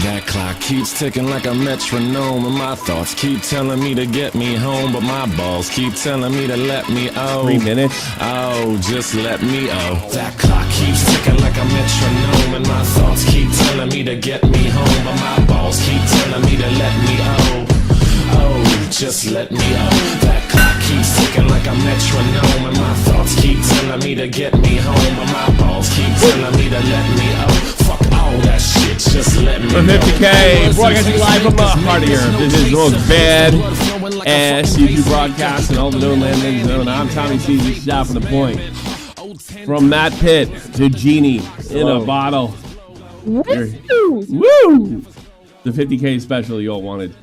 That clock keeps ticking like a metronome, and my thoughts keep telling me to get me home, but my balls keep telling me to let me 3 minutes. Oh, just let me That clock keeps ticking like a metronome, and my thoughts keep telling me to get me home, but my balls keep telling me to let me Oh, just let me That clock keeps ticking like a metronome, and my thoughts keep telling me to get me home, but my balls keep telling me to let me Fuck all that shit, just let me For 50K, broadcasting live from the heart of Europe. This is the most bad ass YouTube broadcast and all the known landings known. I'm Tommy C. This is out from the point. From Matt Pitt to Genie in a bottle. Woo! The 50K special you all wanted.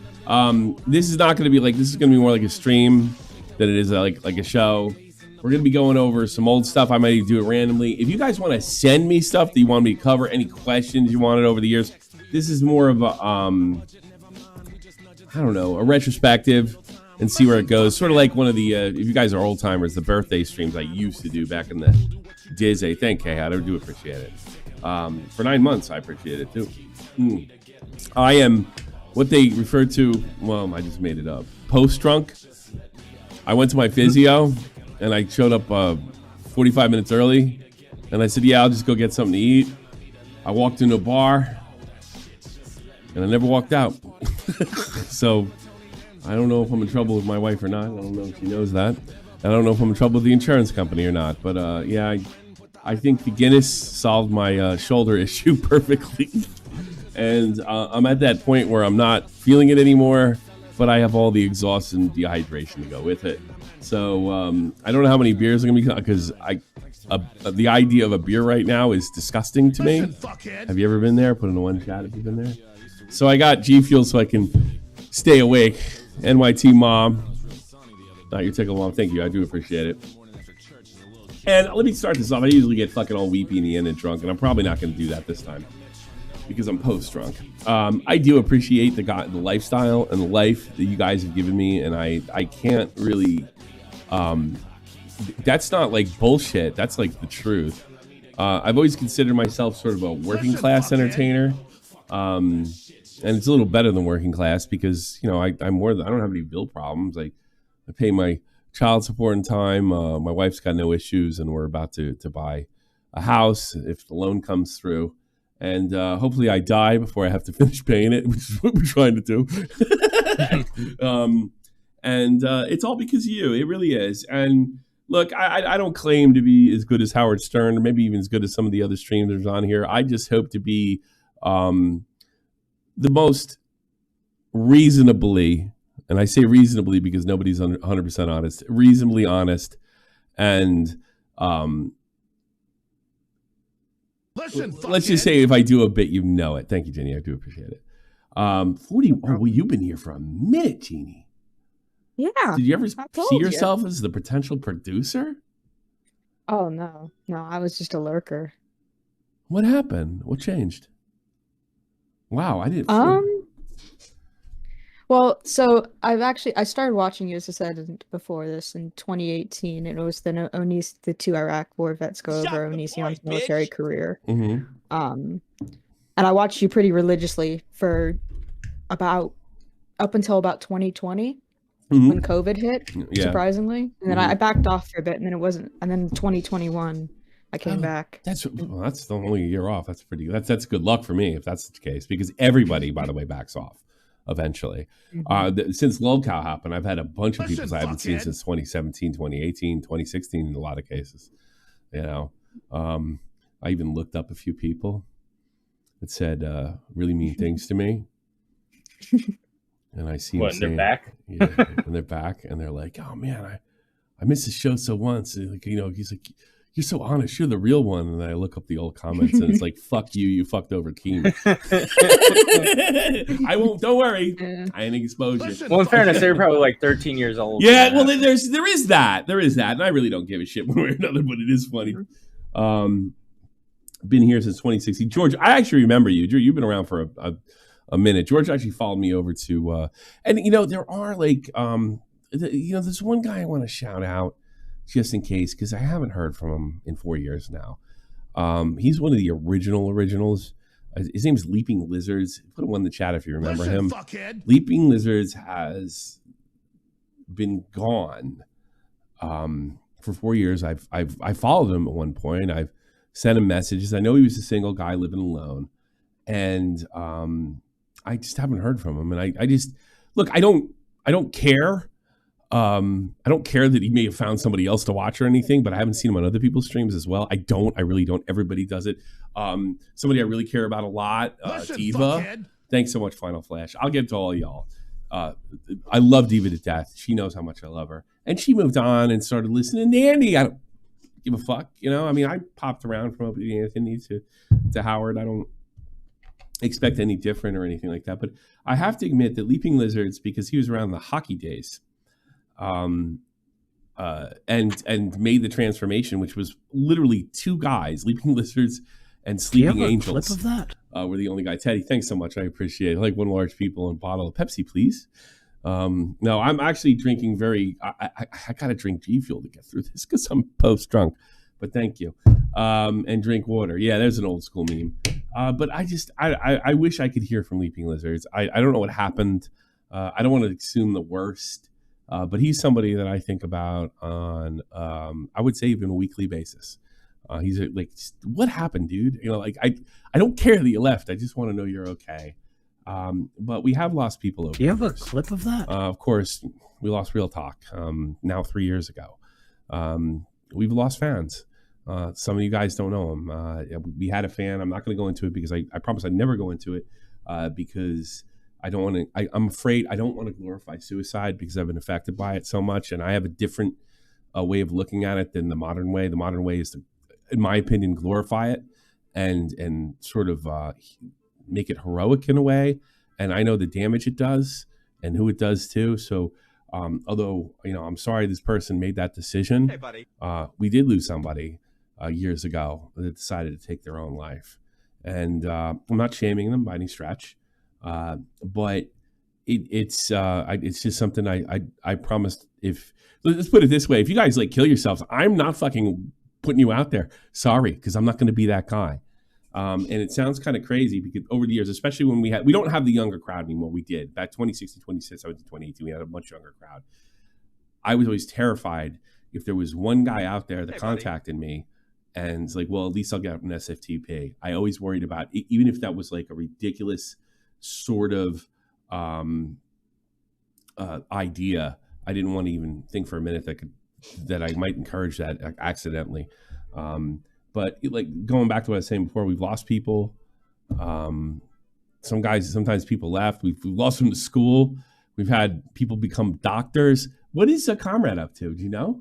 This is not going to be like, this is going to be more like a stream than it is like a show. We're going to be going over some old stuff. I might do it randomly. If you guys want to send me stuff that you want me to cover, any questions you wanted over the years, this is more of a, I don't know, a retrospective and see where it goes. Sort of like one of the, if you guys are old timers, the birthday streams I used to do back in the Disney. Thank you, I do appreciate it. For 9 months, I appreciate it too. I am what they refer to, well, I just made it up, post-drunk. I went to my physio. And I showed up 45 minutes early. And I said, yeah, I'll just go get something to eat. I walked into a bar. And I never walked out. So I don't know if I'm in trouble with my wife or not. I don't know if she knows that. I don't know if I'm in trouble with the insurance company or not. But yeah, I think the Guinness solved my shoulder issue perfectly. And I'm at that point where I'm not feeling it anymore. But I have all the exhaust and dehydration to go with it. So I don't know how many beers are going to be, because the idea of a beer right now is disgusting to me. Have you ever been there? Put in the one chat if you've been there. So I got G Fuel so I can stay awake. NYT Mom. Not your tickle mom. Thank you. I do appreciate it. And let me start this off. I usually get fucking all weepy in the end and drunk, and I'm probably not going to do that this time because I'm post-drunk. I do appreciate the lifestyle and the life that you guys have given me, and I can't really... that's not like bullshit. That's like the truth. I've always considered myself sort of a working class entertainer. And it's a little better than working class because, you know, I don't have any bill problems. I pay my child support in time. My wife's got no issues, and we're about to buy a house if the loan comes through. And hopefully I die before I have to finish paying it, which is what we're trying to do. And it's all because of you. It really is. And look, I don't claim to be as good as Howard Stern, or maybe even as good as some of the other streamers on here. I just hope to be the most reasonably, and I say reasonably because nobody's 100% honest, reasonably honest. And let's just say if I do a bit, you know it. Thank you, Jenny. I do appreciate it. 40. Oh, well, you've been here for a minute, Jeannie. Yeah. Did you ever see yourself as the potential producer? Oh, no. No, I was just a lurker. What happened? What changed? Wow, I didn't. Well, so I started watching you, as I said before this, in 2018, and it was the 2 Iraq war vets go over Onision's military career. Mm-hmm. And I watched you pretty religiously for up until about 2020. Mm-hmm. When COVID hit, surprisingly, and then I backed off for a bit, and then it wasn't, and then 2021 I came back. That's the only year off. That's good luck for me if that's the case, because everybody, by the way, backs off eventually. Mm-hmm. Since lolcow happened, I've had a bunch of people I haven't seen since 2017, 2018, 2016 in a lot of cases. You know, I even looked up a few people that said really mean things to me. And I see what, saying, they're back? Yeah, and they're back, and they're like, "Oh man, I missed the show so once." And like, you know, he's like, "You're so honest. You're the real one." And I look up the old comments, and it's like, "Fuck you. You fucked over Keen." I won't. Don't worry. I ain't expose you. Well, in fairness, they were probably like 13 years old. Yeah. Well, there is that, and I really don't give a shit one way or another. But it is funny. Been here since 2016. George, I actually remember you. George, you've been around for a minute. George actually followed me over to, and you know, there are like, there's one guy I want to shout out just in case, because I haven't heard from him in 4 years now. He's one of the originals. His name's Leaping Lizards. Put one in the chat if you remember him. Fuckhead. Leaping Lizards has been gone for 4 years. I followed him at one point. I've sent him messages. I know he was a single guy living alone, and I just haven't heard from him. And I just look. I don't care. I don't care that he may have found somebody else to watch or anything, but I haven't seen him on other people's streams as well. I really don't. Everybody does it. Somebody I really care about a lot, Diva. Fuckhead. Thanks so much, Final Flash. I'll get to all y'all. I love Diva to death. She knows how much I love her. And she moved on and started listening to Andy. I don't give a fuck. You know, I mean, I popped around from Opie Anthony to Howard. I don't expect any different or anything like that. But I have to admit that Leaping Lizards, because he was around the hockey days, and made the transformation, which was literally two guys, Leaping Lizards and Sleeping Angels. Clip of that? We're the only guy. Teddy, thanks so much. I appreciate it. Like one large people and bottle of Pepsi, please. No, I'm actually drinking I got to drink G Fuel to get through this because I'm post drunk, but thank you. And drink water. Yeah, there's an old school meme. But I wish I could hear from Leaping Lizards. I don't know what happened. I don't want to assume the worst. But he's somebody that I think about on, I would say, even a weekly basis. He's like, what happened, dude? You know, like I don't care that you left. I just want to know you're okay. But we have lost people over. Do you have a clip of that? Of course, we lost Real Talk now 3 years ago. We've lost fans. Some of you guys don't know him. We had a fan. I'm not going to go into it because I promise I'd never go into it because I don't want to. I'm afraid I don't want to glorify suicide because I've been affected by it so much, and I have a different way of looking at it than the modern way. The modern way is to, in my opinion, glorify it and sort of make it heroic in a way. And I know the damage it does and who it does to. So, although I'm sorry this person made that decision. Hey, buddy. We did lose somebody years ago that decided to take their own life, and I'm not shaming them by any stretch. But it's just something I promised. If let's put it this way, if you guys like kill yourselves, I'm not fucking putting you out there. Sorry, because I'm not going to be that guy. And it sounds kind of crazy because over the years, especially when we don't have the younger crowd anymore. We did back 2016, 2017, 2018. We had a much younger crowd. I was always terrified if there was one guy out there that contacted me and it's like, well, at least I'll get an SFTP. I always worried about even if that was like a ridiculous sort of idea. I didn't want to even think for a minute that I might encourage that accidentally. But like going back to what I was saying before, we've lost people. Sometimes people left. We've lost them to school. We've had people become doctors. What is a comrade up to? Do you know?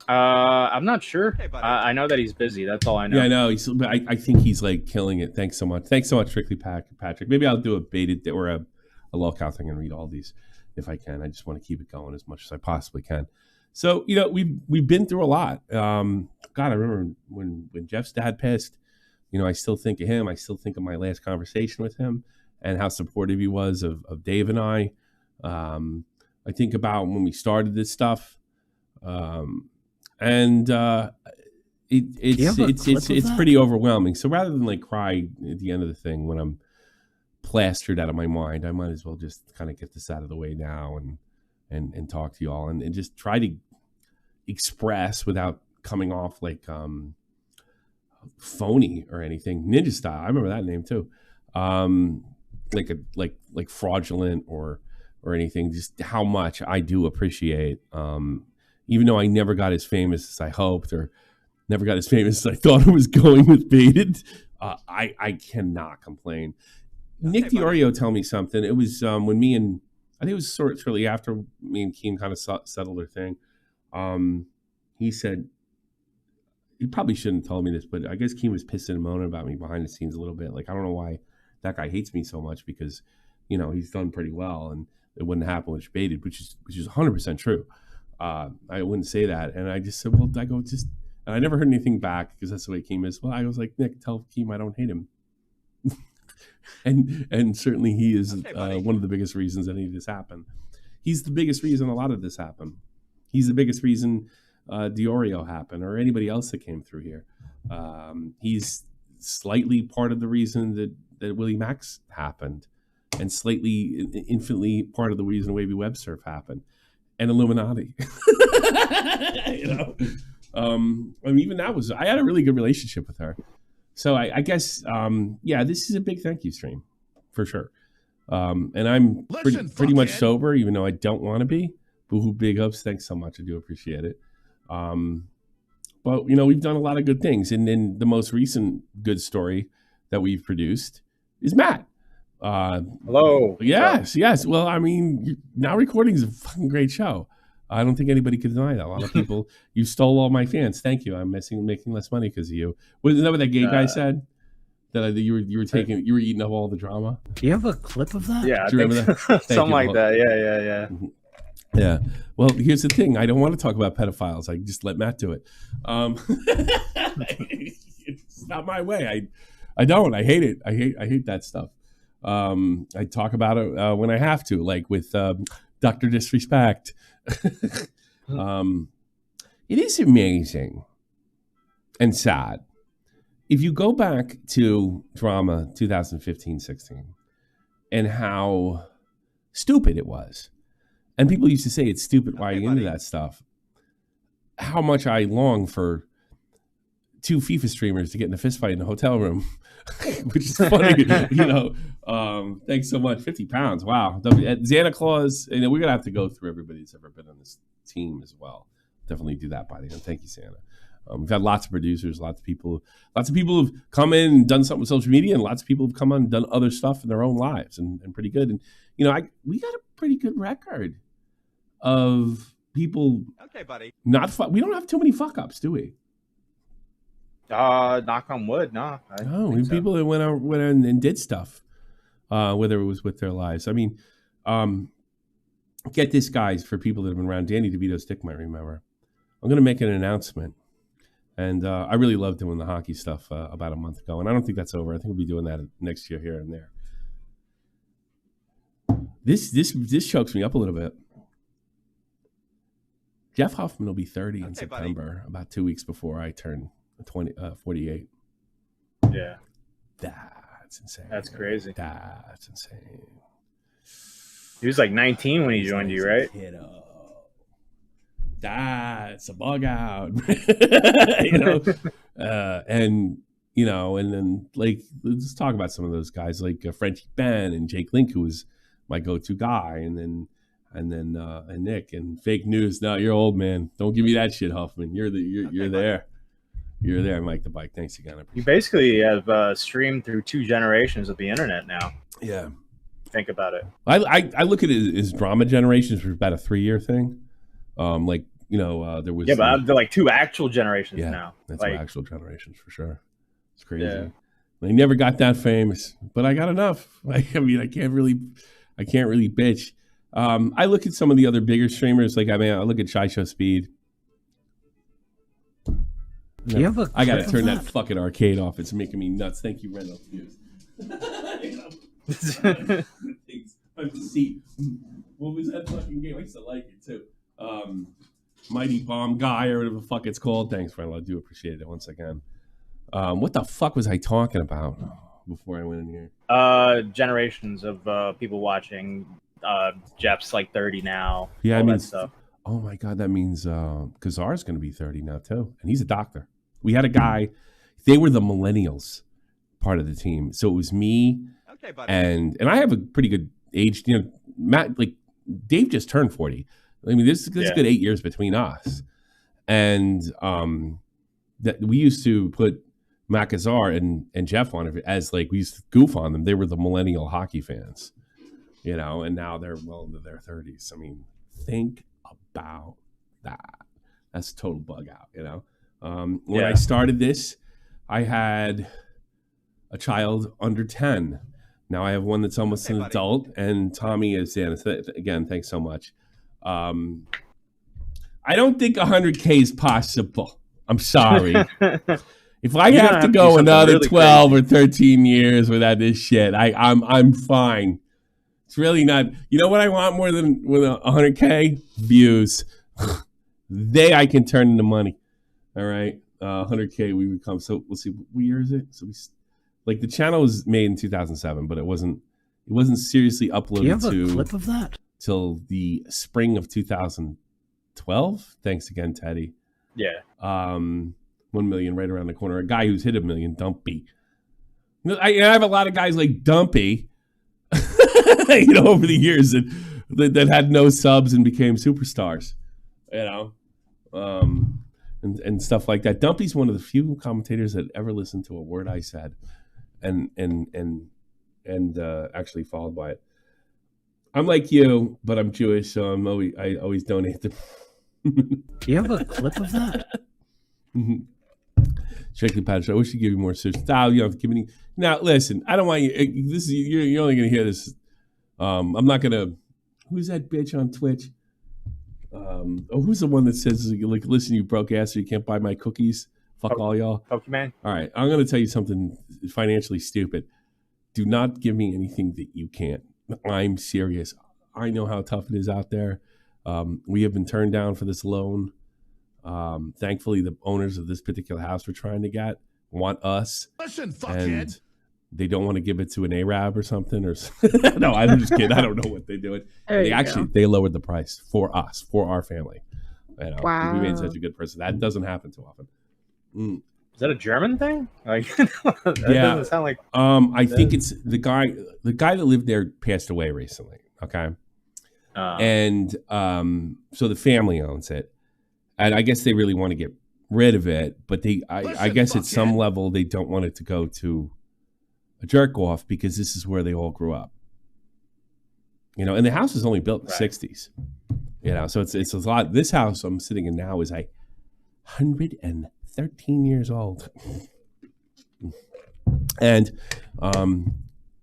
I'm not sure. Hey, buddy. I know that he's busy. That's all I know. Yeah, I know. I think he's like killing it. Thanks so much. Thanks so much, Strictly Patrick. Maybe I'll do a baited or a lolcow thing and read all these if I can. I just want to keep it going as much as I possibly can. So we've been through a lot. God, I remember when Jeff's dad passed. I still think of him. I still think of my last conversation with him and how supportive he was of Dave and I. I think about when we started this stuff. And it's pretty overwhelming. So rather than like cry at the end of the thing when I'm plastered out of my mind, I might as well just kind of get this out of the way now and talk to you all and just try to express without coming off like phony or anything. Ninja Style, I remember that name too. Like fraudulent or anything. Just how much I do appreciate. Even though I never got as famous as I hoped or never got as famous as I thought I was going with Baited, I cannot complain. Nick DiOrio told me something. It was when me and, I think it was shortly after me and Keem kind of settled their thing. He said, he probably shouldn't have told me this, but I guess Keem was pissing and moaning about me behind the scenes a little bit. Like, I don't know why that guy hates me so much because, he's done pretty well and it wouldn't happen with Baited, which is 100% true. I wouldn't say that. And I just said, well, and I never heard anything back because that's the way Keem is. Well, I was like, Nick, tell Keem I don't hate him. and certainly he is one of the biggest reasons any of this happened. He's the biggest reason a lot of this happened. He's the biggest reason DiOrio happened or anybody else that came through here. He's slightly part of the reason that Willie Max happened, and slightly, infinitely part of the reason Wavy Web Surf happened, and Illuminati. You know, I mean, even that was, I had a really good relationship with her. So I guess, yeah, this is a big thank you stream for sure. And I'm pretty much sober, even though I don't want to be. Boohoo, big ups. Thanks so much. I do appreciate it. But, you know, we've done a lot of good things. And then the most recent good story that we've produced is Matt. Hello. Yes. Well, I mean, Now Recording is a fucking great show. I don't think anybody could deny that. A lot of people, you stole all my fans. Thank you. I'm making less money because of you. Wasn't that what that gay guy said? That you were eating up all the drama. Do you have a clip of that? Yeah, do you remember that? Something like that. Yeah. Yeah. Well, here's the thing. I don't want to talk about pedophiles. I just let Matt do it. It's not my way. I don't. I hate it. I hate that stuff. I talk about it when I have to, like with Dr. Disrespect. It is amazing and sad. If you go back to drama 2015-16 and how stupid it was, and people used to say it's stupid, why are you into that stuff? How much I long for two FIFA streamers to get in a fist fight in a hotel room, which is funny, you know. Thanks so much. 50 pounds. Wow. Santa Claus, you know, we're going to have to go through everybody that's ever been on this team as well. Definitely do that by the end. Thank you, Santa. We've had lots of producers, lots of people have come in and done something with social media, and lots of people have come on and done other stuff in their own lives and pretty good. And, you know, we got a pretty good record of people. Okay, buddy. We don't have too many fuck ups, do we? Knock on wood, no. People that went out and did stuff, whether it was with their lives. I mean, get this, guys, for people that have been around. Danny DeVito's dick might remember. I'm going to make an announcement. And I really loved doing the hockey stuff about a month ago. And I don't think that's over. I think we'll be doing that next year here and there. This chokes me up a little bit. Jeff Huffman will be 30 in September, about 2 weeks before I turn 48. Yeah. That's insane. That's crazy. That's insane. He was like 19 when he joined you, right? That's a bug out. You know? And, you know, and then, like, let's talk about some of those guys, like Frenchie Ben and Jake Link, who was my go-to guy, and Nick and fake news. No, you're old, man. Don't give me that shit, Huffman. You're there. You're there, Mike the Bike. Thanks again. You basically have streamed through 2 generations of the internet now. Yeah. Think about it. I look at it as drama generations, which is about a 3-year thing. Like, you know, there was... Yeah, but they're like 2 actual generations now. That's like, 2 actual generations for sure. It's crazy. Yeah. I never got that famous, but I got enough. I mean, I can't really bitch. I look at some of the other bigger streamers. Like, I look at Shy Show Speed. I got to turn that fucking arcade off. It's making me nuts. Thank you, Reno. What was that fucking game? I used to like it too. Mighty Bomb Guy or whatever the fuck it's called. Thanks, Reno. I do appreciate it once again. What the fuck was I talking about before I went in here? Generations of people watching. Jeff's like 30 now. Yeah, I mean, stuff. Oh my God, that means Kazar's going to be 30 now too, and he's a doctor. We had a guy. They were the millennials part of the team, so it was me, and I have a pretty good age. You know, Matt, like Dave just turned 40. I mean, this is a good 8 years between us, and that we used to put Matt Kazar and Jeff on it as like we used to goof on them. They were the millennial hockey fans, you know, and now they're well into their 30s. I mean, think about that. That's a total bug out, you know. When I started this, I had a child under 10. Now I have one that's almost an adult, and Tommy is in. Again, thanks so much. I don't think 100K is possible. I'm sorry. If I have to go another really 12 crazy. Or 13 years without this shit, I'm fine. It's really not. You know what I want more than 100K? Views. I can turn into money. All right. 100K, we would come. So let's see, what year is it? So the channel was made in 2007, but it wasn't seriously uploaded. Do you have a clip of that? Till the spring of 2012. Thanks again, Teddy. Yeah. 1 million right around the corner. A guy who's hit 1 million, Dumpy. I have a lot of guys like Dumpy, over the years that had no subs and became superstars, and stuff like that. Dumpy's one of the few commentators that ever listened to a word I said, and actually followed by it. I'm like you, but I'm Jewish, so I always donate to. Do you have a clip of that? Strictly Patrick, I wish you'd give you more search style. You don't have to give any. Now, listen, I don't want you. You're only going to hear this. I'm not going to. Who's that bitch on Twitch? Who's the one that says, like, listen, you broke ass, so you can't buy my cookies? Fuck all y'all. Pokemon. All right, I'm going to tell you something financially stupid. Do not give me anything that you can't. I'm serious. I know how tough it is out there. We have been turned down for this loan. Thankfully, the owners of this particular house we're trying to get want us. Listen, fuckhead. They don't want to give it to an Arab or something. Or no, I'm just kidding. I don't know what they're doing. They lowered the price for us, for our family. Wow. We made such a good person. That doesn't happen too often. Is that a German thing? Like, that doesn't sound like. I think it's the guy. The guy that lived there passed away recently. Okay, and so the family owns it, and I guess they really want to get rid of it, but I guess at some level they don't want it to go to a jerk off because this is where they all grew up. And the house was only built in the 60s. So it's a lot. This house I'm sitting in now is 113 years old. And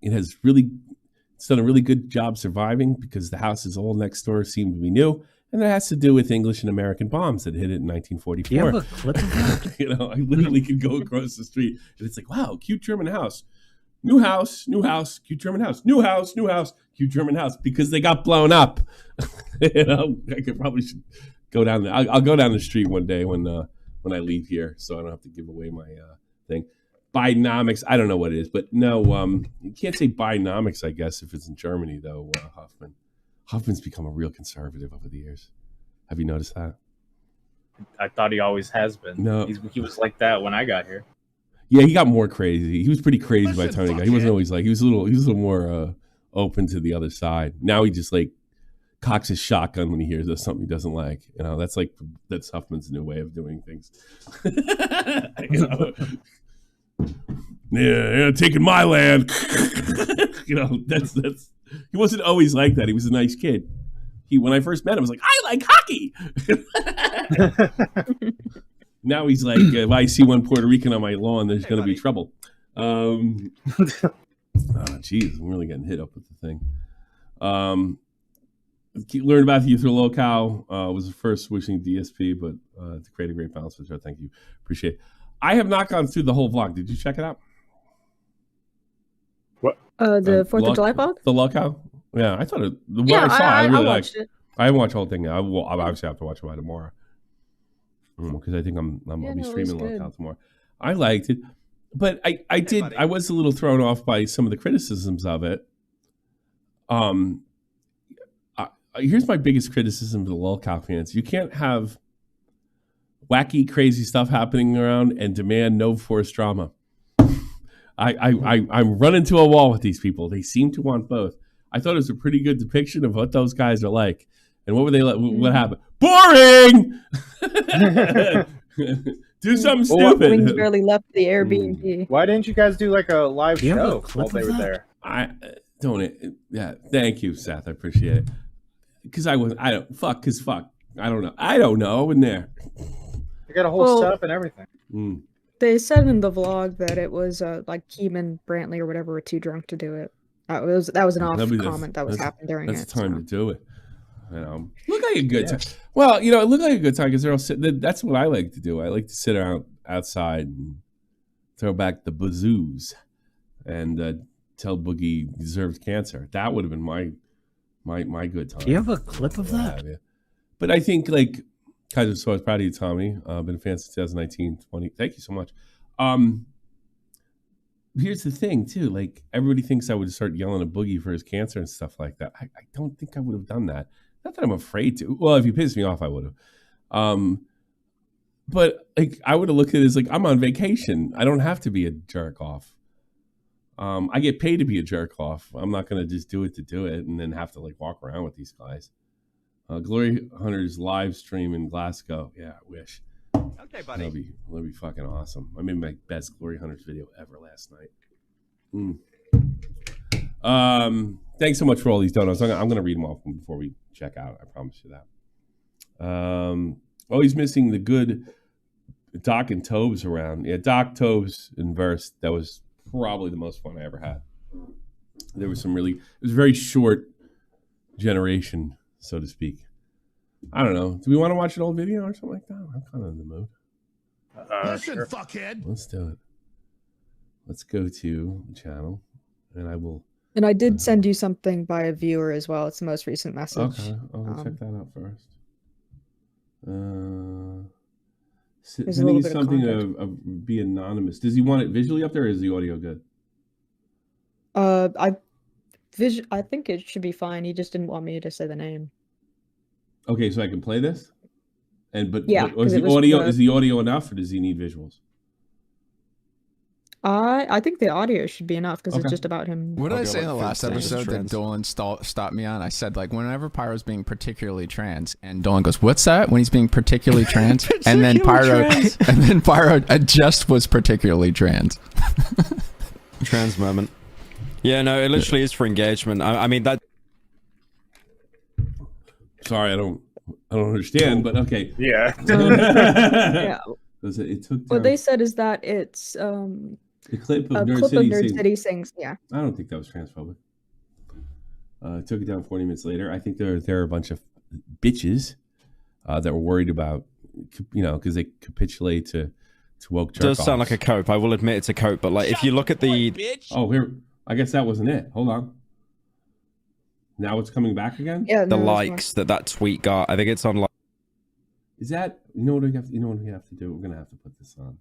it's done a really good job surviving because the houses all next door seem to be new. And that has to do with English and American bombs that hit it in 1944. You have a clip of that? I literally could go across the street and it's like, wow, cute German house. New house, cute German house. New house, cute German house. Because they got blown up. I could probably should go down there. I'll go down the street one day when I leave here, so I don't have to give away my thing. Bidenomics, I don't know what it is, but no, you can't say Bidenomics, I guess, if it's in Germany, though, Huffman. Huffman's become a real conservative over the years. Have you noticed that? I thought he always has been. No. He was like that when I got here. Yeah, he got more crazy. He was pretty crazy by the time he got. He wasn't always like. He was a little more open to the other side. Now he just like cocks his shotgun when he hears something he doesn't like. That's Huffman's new way of doing things. Yeah, taking my land. That's. He wasn't always like that. He was a nice kid. When I first met him, I was like, I like hockey. Now he's like, if I see one Puerto Rican on my lawn, there's going to be trouble. Jeez, I'm really getting hit up with the thing. Learned about the lolcow. Was the first wishing DSP, but to create a great balance with her. Thank you. Appreciate it. I have not gone through the whole vlog. Did you check it out? What? The 4th of July vlog? The lolcow? Yeah, I thought I saw, I really liked it. I haven't watched the whole thing. I'll obviously have to watch it by tomorrow. Because I think I'll be streaming lolcow tomorrow. I liked it. But I was a little thrown off by some of the criticisms of it. Here's my biggest criticism of the lolcow fans. You can't have wacky, crazy stuff happening around and demand no forced drama. I'm running to a wall with these people. They seem to want both. I thought it was a pretty good depiction of what those guys are like. And what were they like? What happened? Boring! Do something stupid. Wings barely left the Airbnb. Why didn't you guys do like a live show while they were there? I don't. Yeah, thank you, Seth. I appreciate it. Because I don't know. I wasn't there. You got a whole setup and everything. They said in the vlog that it was like Keeman, Brantley, or whatever were too drunk to do it. That was an off comment that was happening during it. That's the time to do it. Look like a good time. Well, it looked like a good time because they're all sitting. That's what I like to do. I like to sit outside and throw back the bazoos and tell Boogie he deserves cancer. That would have been my good time. Do you have a clip of that? But I think like Kaiser, so I was proud of you, Tommy. Been a fan since 2019, 20. Thank you so much. Here's the thing, too. Like, everybody thinks I would start yelling at Boogie for his cancer and stuff like that. I don't think I would have done that. Not that I'm afraid to. Well, if you pissed me off, I would have. But like, I would have looked at it as like, I'm on vacation. I don't have to be a jerk off. I get paid to be a jerk off. I'm not going to just do it to do it and then have to like walk around with these guys. Glory Hunter's live stream in Glasgow. Yeah, I wish. Okay, buddy. That'd be fucking awesome. I made my best Glory Hunters video ever last night. Thanks so much for all these donuts. I'm going to read them all before we check out. I promise you that. Always missing the good Doc and Tobes around. Yeah, Doc, Tobes, and Verse. That was probably the most fun I ever had. There was it was a very short generation, so to speak. I don't know. Do we want to watch an old video or something like that? I'm kind of in the mood. Listen, sure. fuckhead. Let's do it. Let's go to the channel, and I will. And I did send you something by a viewer as well. It's the most recent message. Okay, I'll check that out first. There's a Sending little you bit of something context. of be anonymous. Does he want it visually up there, or is the audio good? I think it should be fine. He just didn't want me to say the name. Okay, so I can play this, but Yeah, is 'cause the it was audio the- is the audio enough, or does he need visuals? I think the audio should be enough because Okay. it's just about him. What did I I'll go say in like the last 15 episode that trans. Dolan stopped me on? I said, like, whenever Pyro's being particularly trans, and Dolan goes, "What's that?" When he's being particularly trans, and then Pyro just was particularly trans. Trans moment. Yeah, no, it literally is for engagement. I mean that. Sorry, I don't understand, but okay. Yeah. Yeah. It took What down they said is that it's the clip a of Nerd clip City. of Nerd saying- City sings. Yeah. I don't think that was transphobic. Took it down 40 minutes later. I think there are a bunch of bitches that were worried about, because they capitulate to woke jerk Does sound offs. like a cope. I will admit it's a cope, but like if you look at the Oh, here. I guess that wasn't it. Hold on. Now it's coming back again? Yeah. the no, that's likes that tweet got, I think it's on like. Is that what we have to do? We're gonna have to put this on.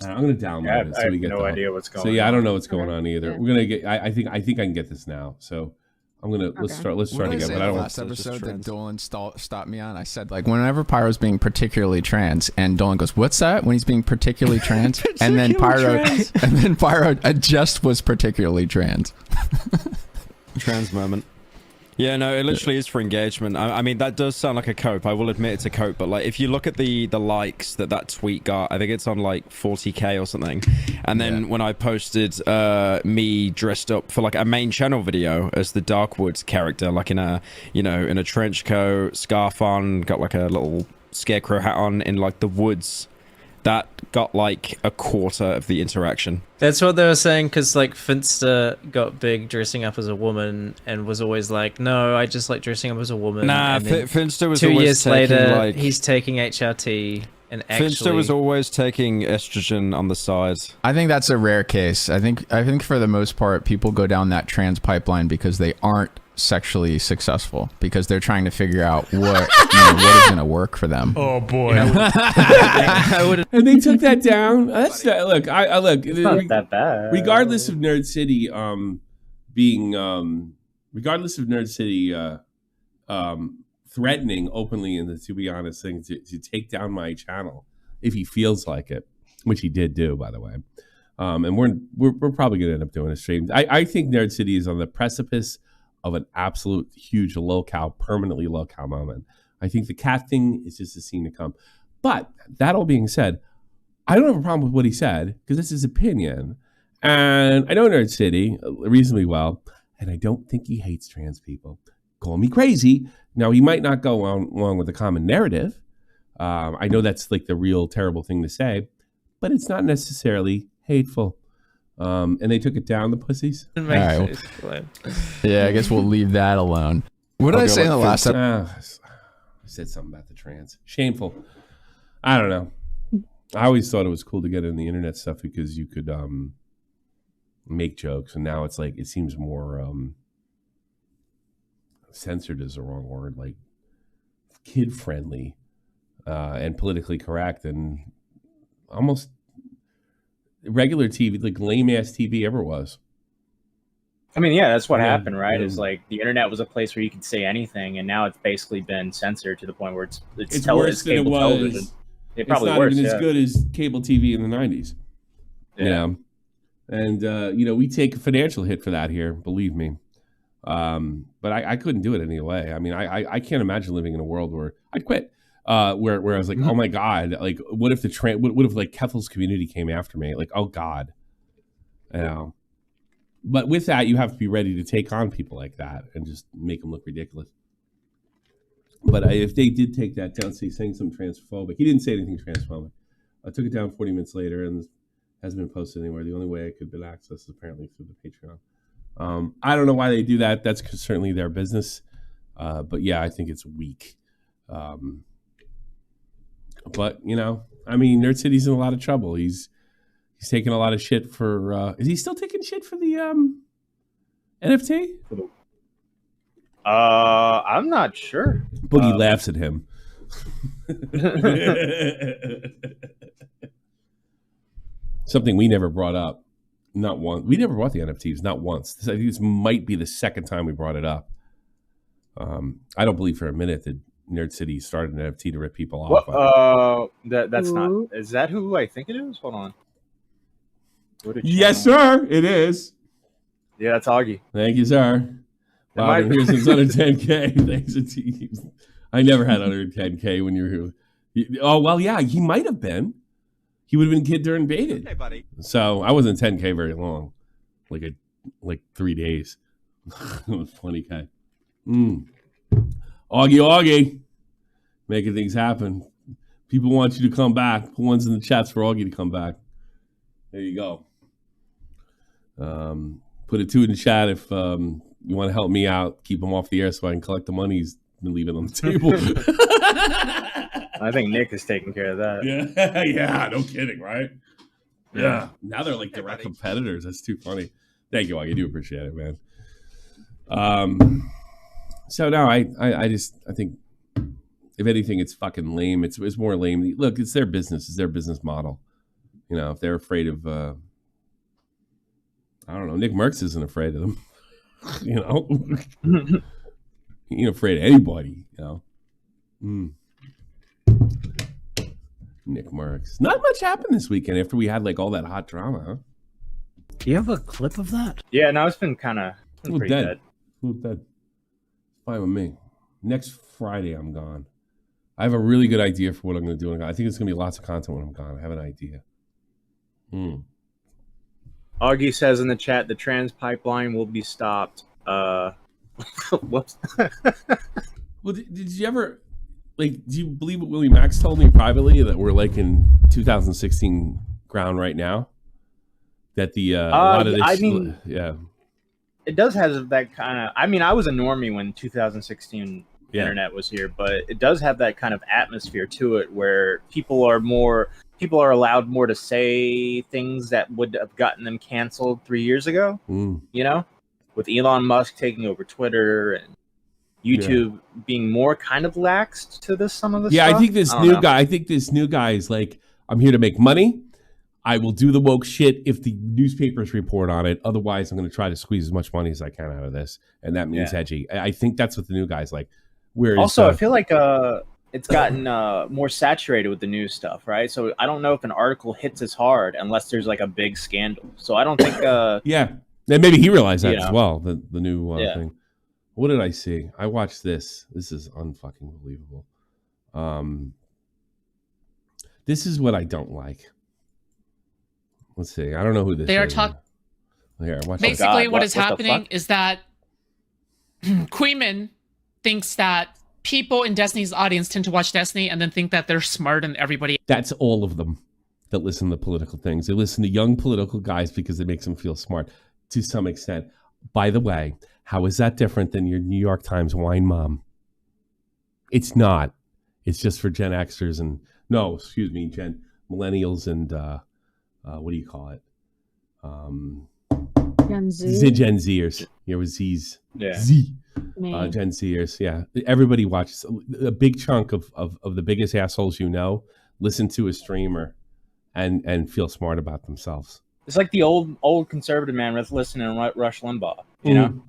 I'm gonna download it so I we have get no the idea what's going So on. yeah, I don't know what's going on either. Yeah. We're gonna get. I think I can get this now. So I'm gonna let's Okay. start What did I again. say But in I the don't. last So it's just episode that trans. Dolan stopped me on? I said, like, whenever Pyro's being particularly trans, and Dolan goes, "What's that?" When he's being particularly trans, and then Pyro just was particularly trans. Trans moment. Yeah, no, it literally is for engagement. I mean, that does sound like a cope. I will admit it's a cope, but like if you look at the likes that tweet got, I think it's on like 40K or something. And then when I posted me dressed up for like a main channel video as the Darkwoods character, like in a trench coat, scarf on, got like a little scarecrow hat on in like the woods, that got like a quarter of the interaction. That's what they were saying, because like Finster got big dressing up as a woman and was always like, no, I just like dressing up as a woman. Nah, and then Finster was 2 always years taking, later, like, he's taking HRT and actually... Finster was always taking estrogen on the side. I think that's a rare case. I think for the most part, people go down that trans pipeline because they aren't sexually successful, because they're trying to figure out what is going to work for them. Oh boy. I would And they took that down. That's look. I look. It's not that bad. Regardless of Nerd City threatening openly in the To Be Honest thing to take down my channel if he feels like it, which he did do, by the way. And we're probably gonna end up doing a stream. I think Nerd City is on the precipice of an absolute huge permanently lolcow moment. I think the cat thing is just a scene to come. But that all being said, I don't have a problem with what he said because it's his opinion. And I know Nerd City reasonably well, and I don't think he hates trans people. Call me crazy. Now, he might not go along with the common narrative. I know that's like the real terrible thing to say, but it's not necessarily hateful. And they took it down, the pussies. make All right. face like- Yeah, I guess we'll leave that alone. What did I say in the last episode? I said something about the trans. Shameful. I don't know. I always thought it was cool to get in the internet stuff because you could make jokes, and now it's like it seems more censored is the wrong word, like kid friendly and politically correct and almost regular TV, like lame ass TV ever was. I mean, yeah, that's what Yeah, happened, right? yeah. Is like the internet was a place where you could say anything, and now it's basically been censored to the point where it's worse than it cable was. television. It's probably not worse. even as Yeah. good as cable TV in the 90s. Yeah. And we take a financial hit for that here, believe me. But I couldn't do it anyway. I mean, I can't imagine living in a world where I'd quit. Where I was like, oh my God, like what if what if like Kethel's community came after me? Like, oh God. But with that, you have to be ready to take on people like that and just make them look ridiculous. But if they did take that down, say saying something transphobic, he didn't say anything transphobic. I took it down 40 minutes later and hasn't been posted anywhere. The only way I could get access is apparently through the Patreon. I don't know why they do that. That's certainly their business. But yeah, I think it's weak. But I mean, Nerd City's in a lot of trouble. He's taking a lot of shit for. Is he still taking shit for the NFT? I'm not sure. Boogie laughs at him. Something we never brought up. Not once. We never brought the NFTs. Not once. I think this might be the second time we brought it up. I don't believe for a minute that Nerd City started an NFT to rip people off. That's not. Is that who I think it is? Hold on. Yes, sir. It is. Yeah, that's Augie. Thank you, sir. Here's his under 10K. Thanks. I never had under 10K when you were. Oh well, yeah, he might have been. He would have been kid during baited. Hey, buddy. So I wasn't 10K very long, like 3 days. It was 20K. Augie, making things happen. People want you to come back. Put ones in the chats for Augie to come back. There you go. Put a 2 in the chat if you want to help me out. Keep him off the air so I can collect the money he's been leaving on the table. I think Nick is taking care of that. Yeah, no kidding, right? Yeah. Now they're like direct competitors. That's too funny. Thank you, Augie. I do appreciate it, man. So no, I think if anything, it's fucking lame. It's more lame. Look, it's their business. It's their business model. If they're afraid of, I don't know. Nick Merckx isn't afraid of them. He ain't afraid of anybody. Nick Merckx. Not much happened this weekend after we had like all that hot drama, huh? Do you have a clip of that? Yeah, no, it's been kind of pretty dead. Fine with me. Next Friday, I'm gone. I have a really good idea for what I'm going to do when I'm gone. I think it's going to be lots of content when I'm gone. I have an idea. Augie says in the chat, the trans pipeline will be stopped. Whoops. Well, did you ever, do you believe what Willie Max told me privately that we're like in 2016 ground right now? That the, a lot of this, yeah. It does have that kind of, I was a normie when 2016 internet was here, but it does have that kind of atmosphere to it where people are allowed more to say things that would have gotten them canceled 3 years ago, with Elon Musk taking over Twitter and YouTube being more kind of laxed to some of the stuff. I think this new guy is like, I'm here to make money. I will do the woke shit if the newspapers report on it. Otherwise, I'm going to try to squeeze as much money as I can out of this. And that means edgy. I think that's what the new guy's like. Whereas, also, I feel like it's gotten more saturated with the news stuff, right? So I don't know if an article hits as hard unless there's like a big scandal. So I don't think... and maybe he realized that as well, the new thing. What did I see? I watched this. This is unfucking believable. This is what I don't like. Let's see. I don't know who this is. They are talking. Basically, what is happening is that Queeman thinks that people in Destiny's audience tend to watch Destiny and then think that they're smarter than everybody. That's all of them that listen to political things. They listen to young political guys because it makes them feel smart to some extent. By the way, how is that different than your New York Times wine mom? It's not. It's just for Gen Xers and Gen Millennials and what do you call it? Gen Z. The Gen Zers. Here was Z's. Yeah. Z. Me. Gen Zers. Yeah. Everybody watches. A big chunk of the biggest assholes you know listen to a streamer and feel smart about themselves. It's like the old conservative man that's listening to Rush Limbaugh. You know.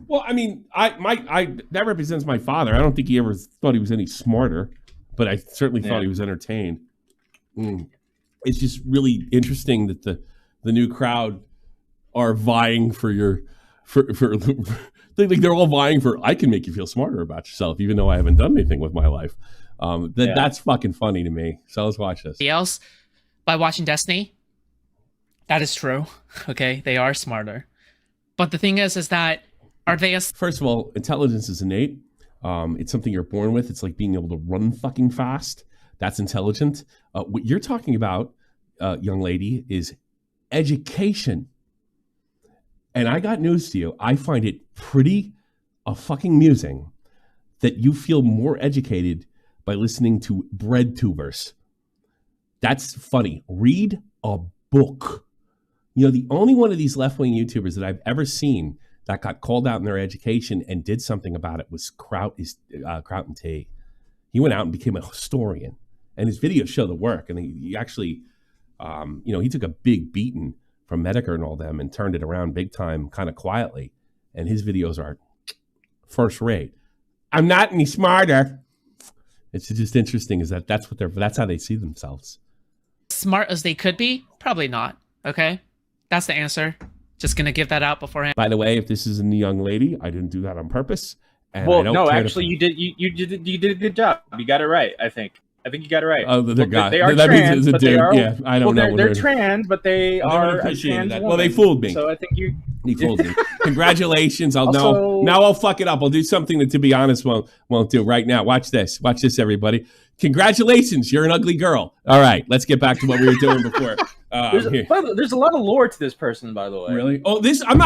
Well, I mean, I that represents my father. I don't think he ever thought he was any smarter, but I certainly thought he was entertained. It's just really interesting that the new crowd are vying for your they're all vying for. I can make you feel smarter about yourself, even though I haven't done anything with my life. That's fucking funny to me. So let's watch this. Else by watching Destiny. That is true. Okay, they are smarter. But the thing is that are they as First of all, intelligence is innate. It's something you're born with. It's like being able to run fucking fast. That's intelligent. What you're talking about, young lady, is education. And I got news to you. I find it pretty fucking amusing that you feel more educated by listening to bread tubers. That's funny. Read a book. You know, the only one of these left-wing YouTubers that I've ever seen that got called out in their education and did something about it was Crout T. He went out and became a historian, and his videos show the work. And he actually, he took a big beating from Medicare and all them and turned it around big time, kind of quietly. And his videos are first rate. I'm not any smarter. It's just interesting is that's how they see themselves. smart as they could be? Probably not. Okay? That's the answer. Just gonna give that out beforehand. By the way, if this is a young lady, I didn't do that on purpose. And well, I don't no, care actually, you did a good job. You got it right. I think you got it right. Oh, they're guys. They are that trans, means but they are. Yeah, I don't know. They're trans, but they are a trans that. woman. Well, they fooled me. So I think you. He fooled me. Congratulations. Also, now I'll fuck it up. I'll do something that, to be honest, won't do right now. Watch this. Watch this, everybody. Congratulations. You're an ugly girl. All right. Let's get back to what we were doing before. There's a lot of lore to this person, by the way. Really? Oh, I'm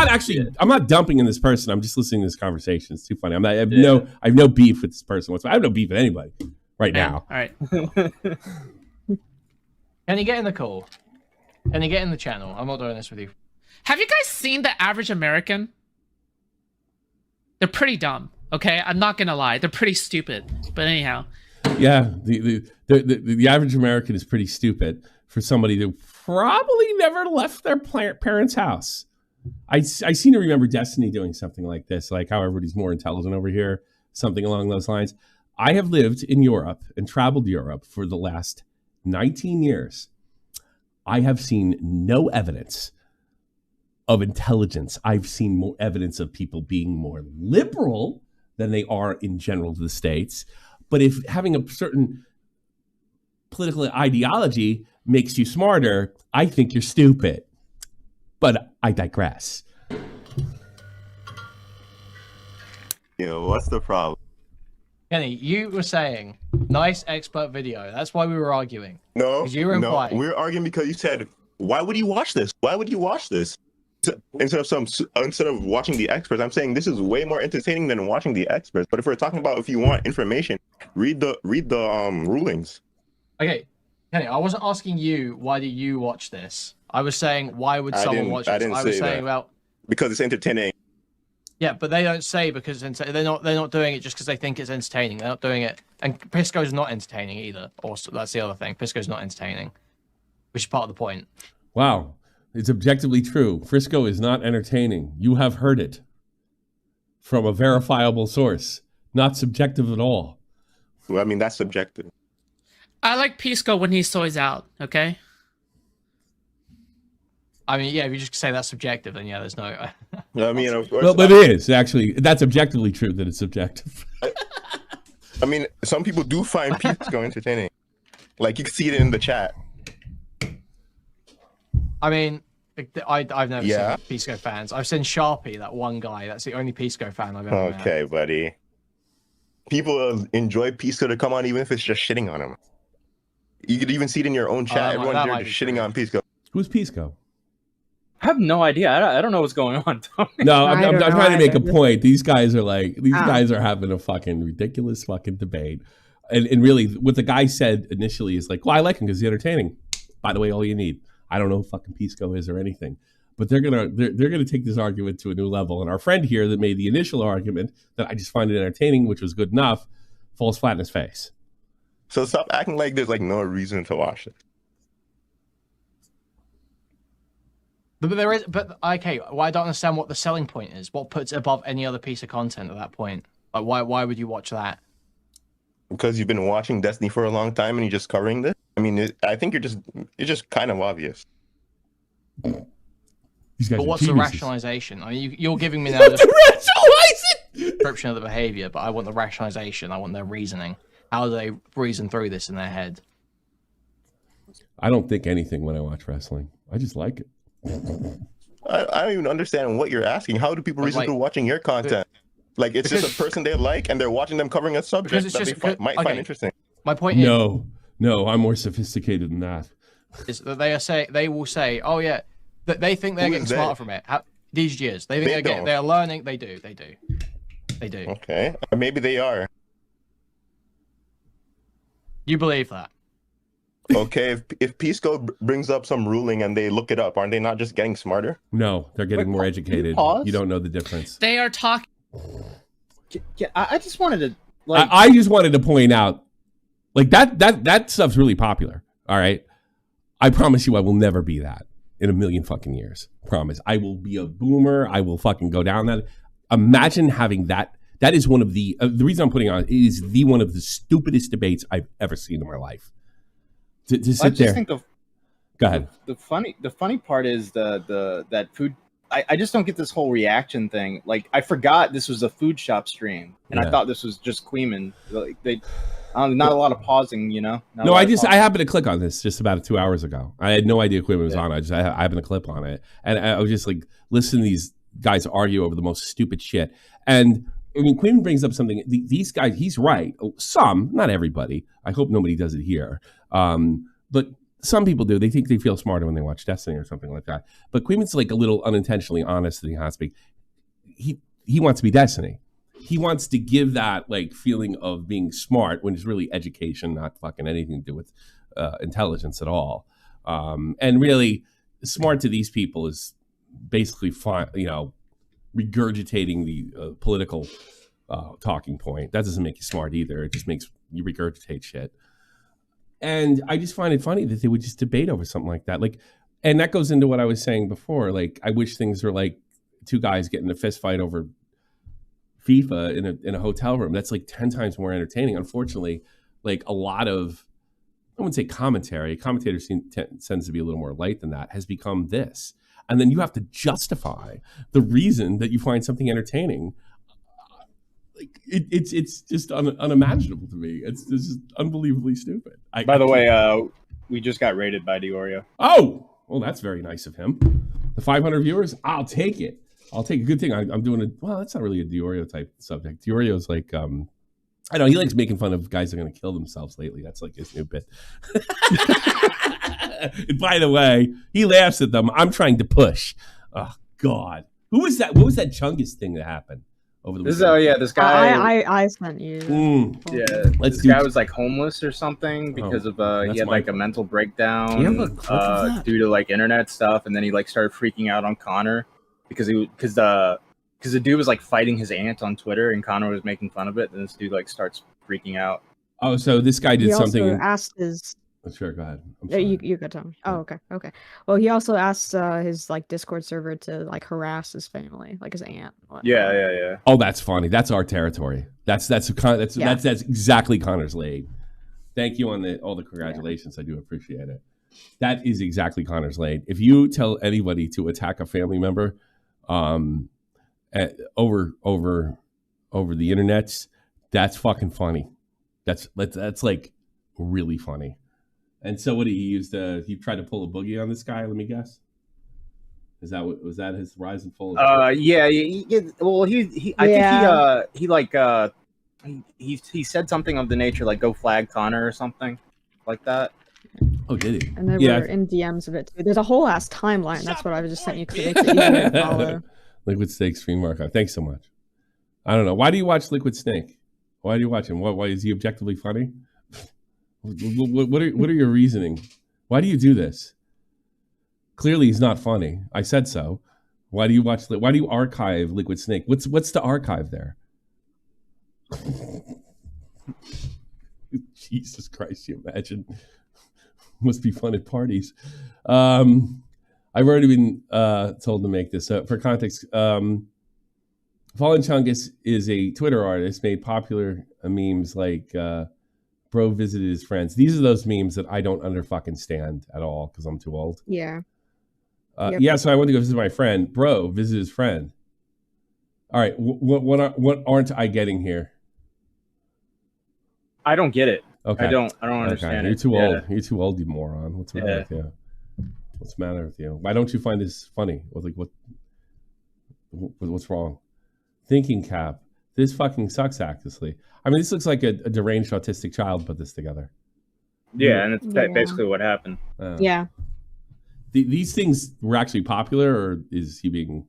not dumping in this person. I'm just listening to this conversation. It's too funny. I have no beef with this person whatsoever. I have no beef with anybody right now. All right. Can you get in the call? Can you get in the channel? I'm not doing this with you. Have you guys seen the average American? They're pretty dumb, okay? I'm not gonna lie. They're pretty stupid. But anyhow. Yeah, the average American is pretty stupid for somebody who probably never left their parents' house. I seem to remember Destiny doing something like this, like how everybody's more intelligent over here, something along those lines. I have lived in Europe and traveled Europe for the last 19 years. I have seen no evidence of intelligence. I've seen more evidence of people being more liberal than they are in general to the States. But if having a certain political ideology makes you smarter, I think you're stupid. But I digress. What's the problem? Kenny, you were saying nice expert video. That's why we were arguing. No, you were implying. We were arguing because you said, "Why would you watch this? Why would you watch this?" Instead of watching the experts, I'm saying this is way more entertaining than watching the experts. But if we're talking about if you want information, read the rulings. Okay, Kenny, I wasn't asking you why do you watch this. I was saying why would someone watch this? I was saying about because it's entertaining. Yeah, but they don't say because they're not doing it just because they think it's entertaining. They're not doing it, and Pisco's not entertaining either. Also, that's the other thing. Pisco's not entertaining, which is part of the point. Wow. It's objectively true. Frisco is not entertaining. You have heard it from a verifiable source. Not subjective at all. Well, I mean, that's subjective. I like Pisco when he soys out, okay? I mean, yeah, if you just say that's subjective, then yeah, there's no... I mean, of course... Well, but it is, actually. That's objectively true that it's subjective. I mean, some people do find Pisco entertaining. Like, you can see it in the chat. I mean, I've never seen Pisco fans. I've seen Sharpie, that one guy. That's the only Pisco fan I've ever met. Okay, buddy. People enjoy Pisco to come on even if it's just shitting on him. You could even see it in your own chat. Everyone's there just shitting on Pisco. Who's Pisco? I have no idea. I don't know what's going on. No, I'm trying to make a point. These guys are having a fucking ridiculous fucking debate. And really, what the guy said initially is like, well, I like him because he's entertaining. By the way, all you need. I don't know who fucking Pisco is or anything. but they're gonna take this argument to a new level. And our friend here that made the initial argument that I just find it entertaining, which was good enough, falls flat in his face. So stop acting like there's like no reason to watch it. But there is, but okay, well, I don't understand what the selling point is. What puts it above any other piece of content at that point? Like, why would you watch that? Because you've been watching Destiny for a long time and you're just covering this. I mean, I think it's just kind of obvious. These guys But are what's the geniuses. rationalization? I mean, you're giving me now the description of the behavior, but I want the rationalization. I want their reasoning. How do they reason through this in their head? I don't think anything when I watch wrestling. I just like it. I don't even understand what you're asking. How do people reason through watching your content? Like, it's just a person they like, and they're watching them covering a subject that they might find interesting. My point is... No, I'm more sophisticated than that. Is that they will say, oh yeah, that they think they're getting smarter from it. These years, they think they're learning. They do. Okay, or maybe they are. You believe that? Okay, if Pisco brings up some ruling and they look it up, aren't they not just getting smarter? No, they're getting more educated. You don't know the difference. They are talking. Yeah, I just wanted to. Like, I just wanted to point out, like that stuff's really popular. All right, I promise you, I will never be that in a million fucking years. Promise, I will be a boomer. I will fucking go down that. Imagine having that. That is one of the reason I'm putting on it is one of the stupidest debates I've ever seen in my life. To sit there. Think Go ahead. The funny part is that food. I just don't get this whole reaction thing. Like, I forgot this was a food shop stream, and I thought this was just Queeman. Like, not a lot of pausing, you know. No, I happened to click on this just about 2 hours ago. I had no idea Queeman was on. I happened to click on it, and I was just like listening to these guys argue over the most stupid shit. And I mean, Queeman brings up something. These guys, he's right. Some, not everybody. I hope nobody does it here. But some people do. They think they feel smarter when they watch Destiny or something like that. But Queeman's like a little unintentionally honest in the has to be. He wants to be Destiny. He wants to give that like feeling of being smart when it's really education, not fucking anything to do with intelligence at all. And really, smart to these people is basically regurgitating the political talking point. That doesn't make you smart either. It just makes you regurgitate shit. And I just find it funny that they would just debate over something like that. Like, and that goes into what I was saying before. Like, I wish things were like two guys getting a fist fight over FIFA in a hotel room. That's like 10 times more entertaining. Unfortunately, like a lot of, I wouldn't say commentary. Commentators tends to be a little more light than that. Has become this, and then you have to justify the reason that you find something entertaining. Like it's just unimaginable to me. It's just unbelievably stupid. By the way, we just got rated by Diorio. Oh, well, that's very nice of him. The 500 viewers, I'll take it. I'll take a good thing. I'm doing well, that's not really a Diorio type subject. Diorio's like, I know he likes making fun of guys that are going to kill themselves lately. That's like his new bit. And by the way, he laughs at them. I'm trying to push. Oh God, who was that? What was that Chungus thing that happened over the weekend? This guy. I sent you. This guy was like homeless or something because of he had like a mental breakdown due to like internet stuff, and then he like started freaking out on Connor because the dude was like fighting his aunt on Twitter, and Connor was making fun of it, and this dude like starts freaking out. Oh, so this guy did something. He also asked his. Sure, go ahead. You go, Tom. Oh, okay. Well, he also asked his like Discord server to like harass his family, like his aunt. Yeah. Oh, that's funny. That's our territory. That's exactly Connor's lane. Thank you on all the congratulations. I do appreciate it. That is exactly Connor's lane. If you tell anybody to attack a family member, over the internet, that's fucking funny. That's like really funny. And so what he used? He tried to pull a boogie on this guy. Let me guess. Was that his rise and fall? Yeah. Well, he said something of the nature like "go flag Connor" or something like that. Oh, did he? And there were in DMs of it too. There's a whole ass timeline. That's what I was just sending you clips that you can follow. Liquid Snake Stream Archive. Thanks so much. I don't know. Why do you watch Liquid Snake? Why do you watch him? Why is he objectively funny? What are your reasoning? Why do you do this? Clearly, he's not funny. I said so. Why do you watch? Why do you archive Liquid Snake? What's the archive there? Jesus Christ! You imagine? Must be fun at parties. I've already been told to make this up. For context, Fallen Chungus is a Twitter artist, made popular memes like "Bro visited his friends." These are those memes that I don't fucking stand at all because I'm too old. Yeah. Yeah, so I went to go visit my friend. Bro visit his friend. All right, what aren't I getting here? I don't get it. Okay, I don't understand it. You're too old. You're too old, you moron. What's the matter with you? What's the matter with you? Why don't you find this funny? What's wrong? Thinking cap. This fucking sucks, actually. I mean, this looks like a deranged autistic child put this together. Yeah, and it's basically what happened. Yeah. These things were actually popular, or is he being...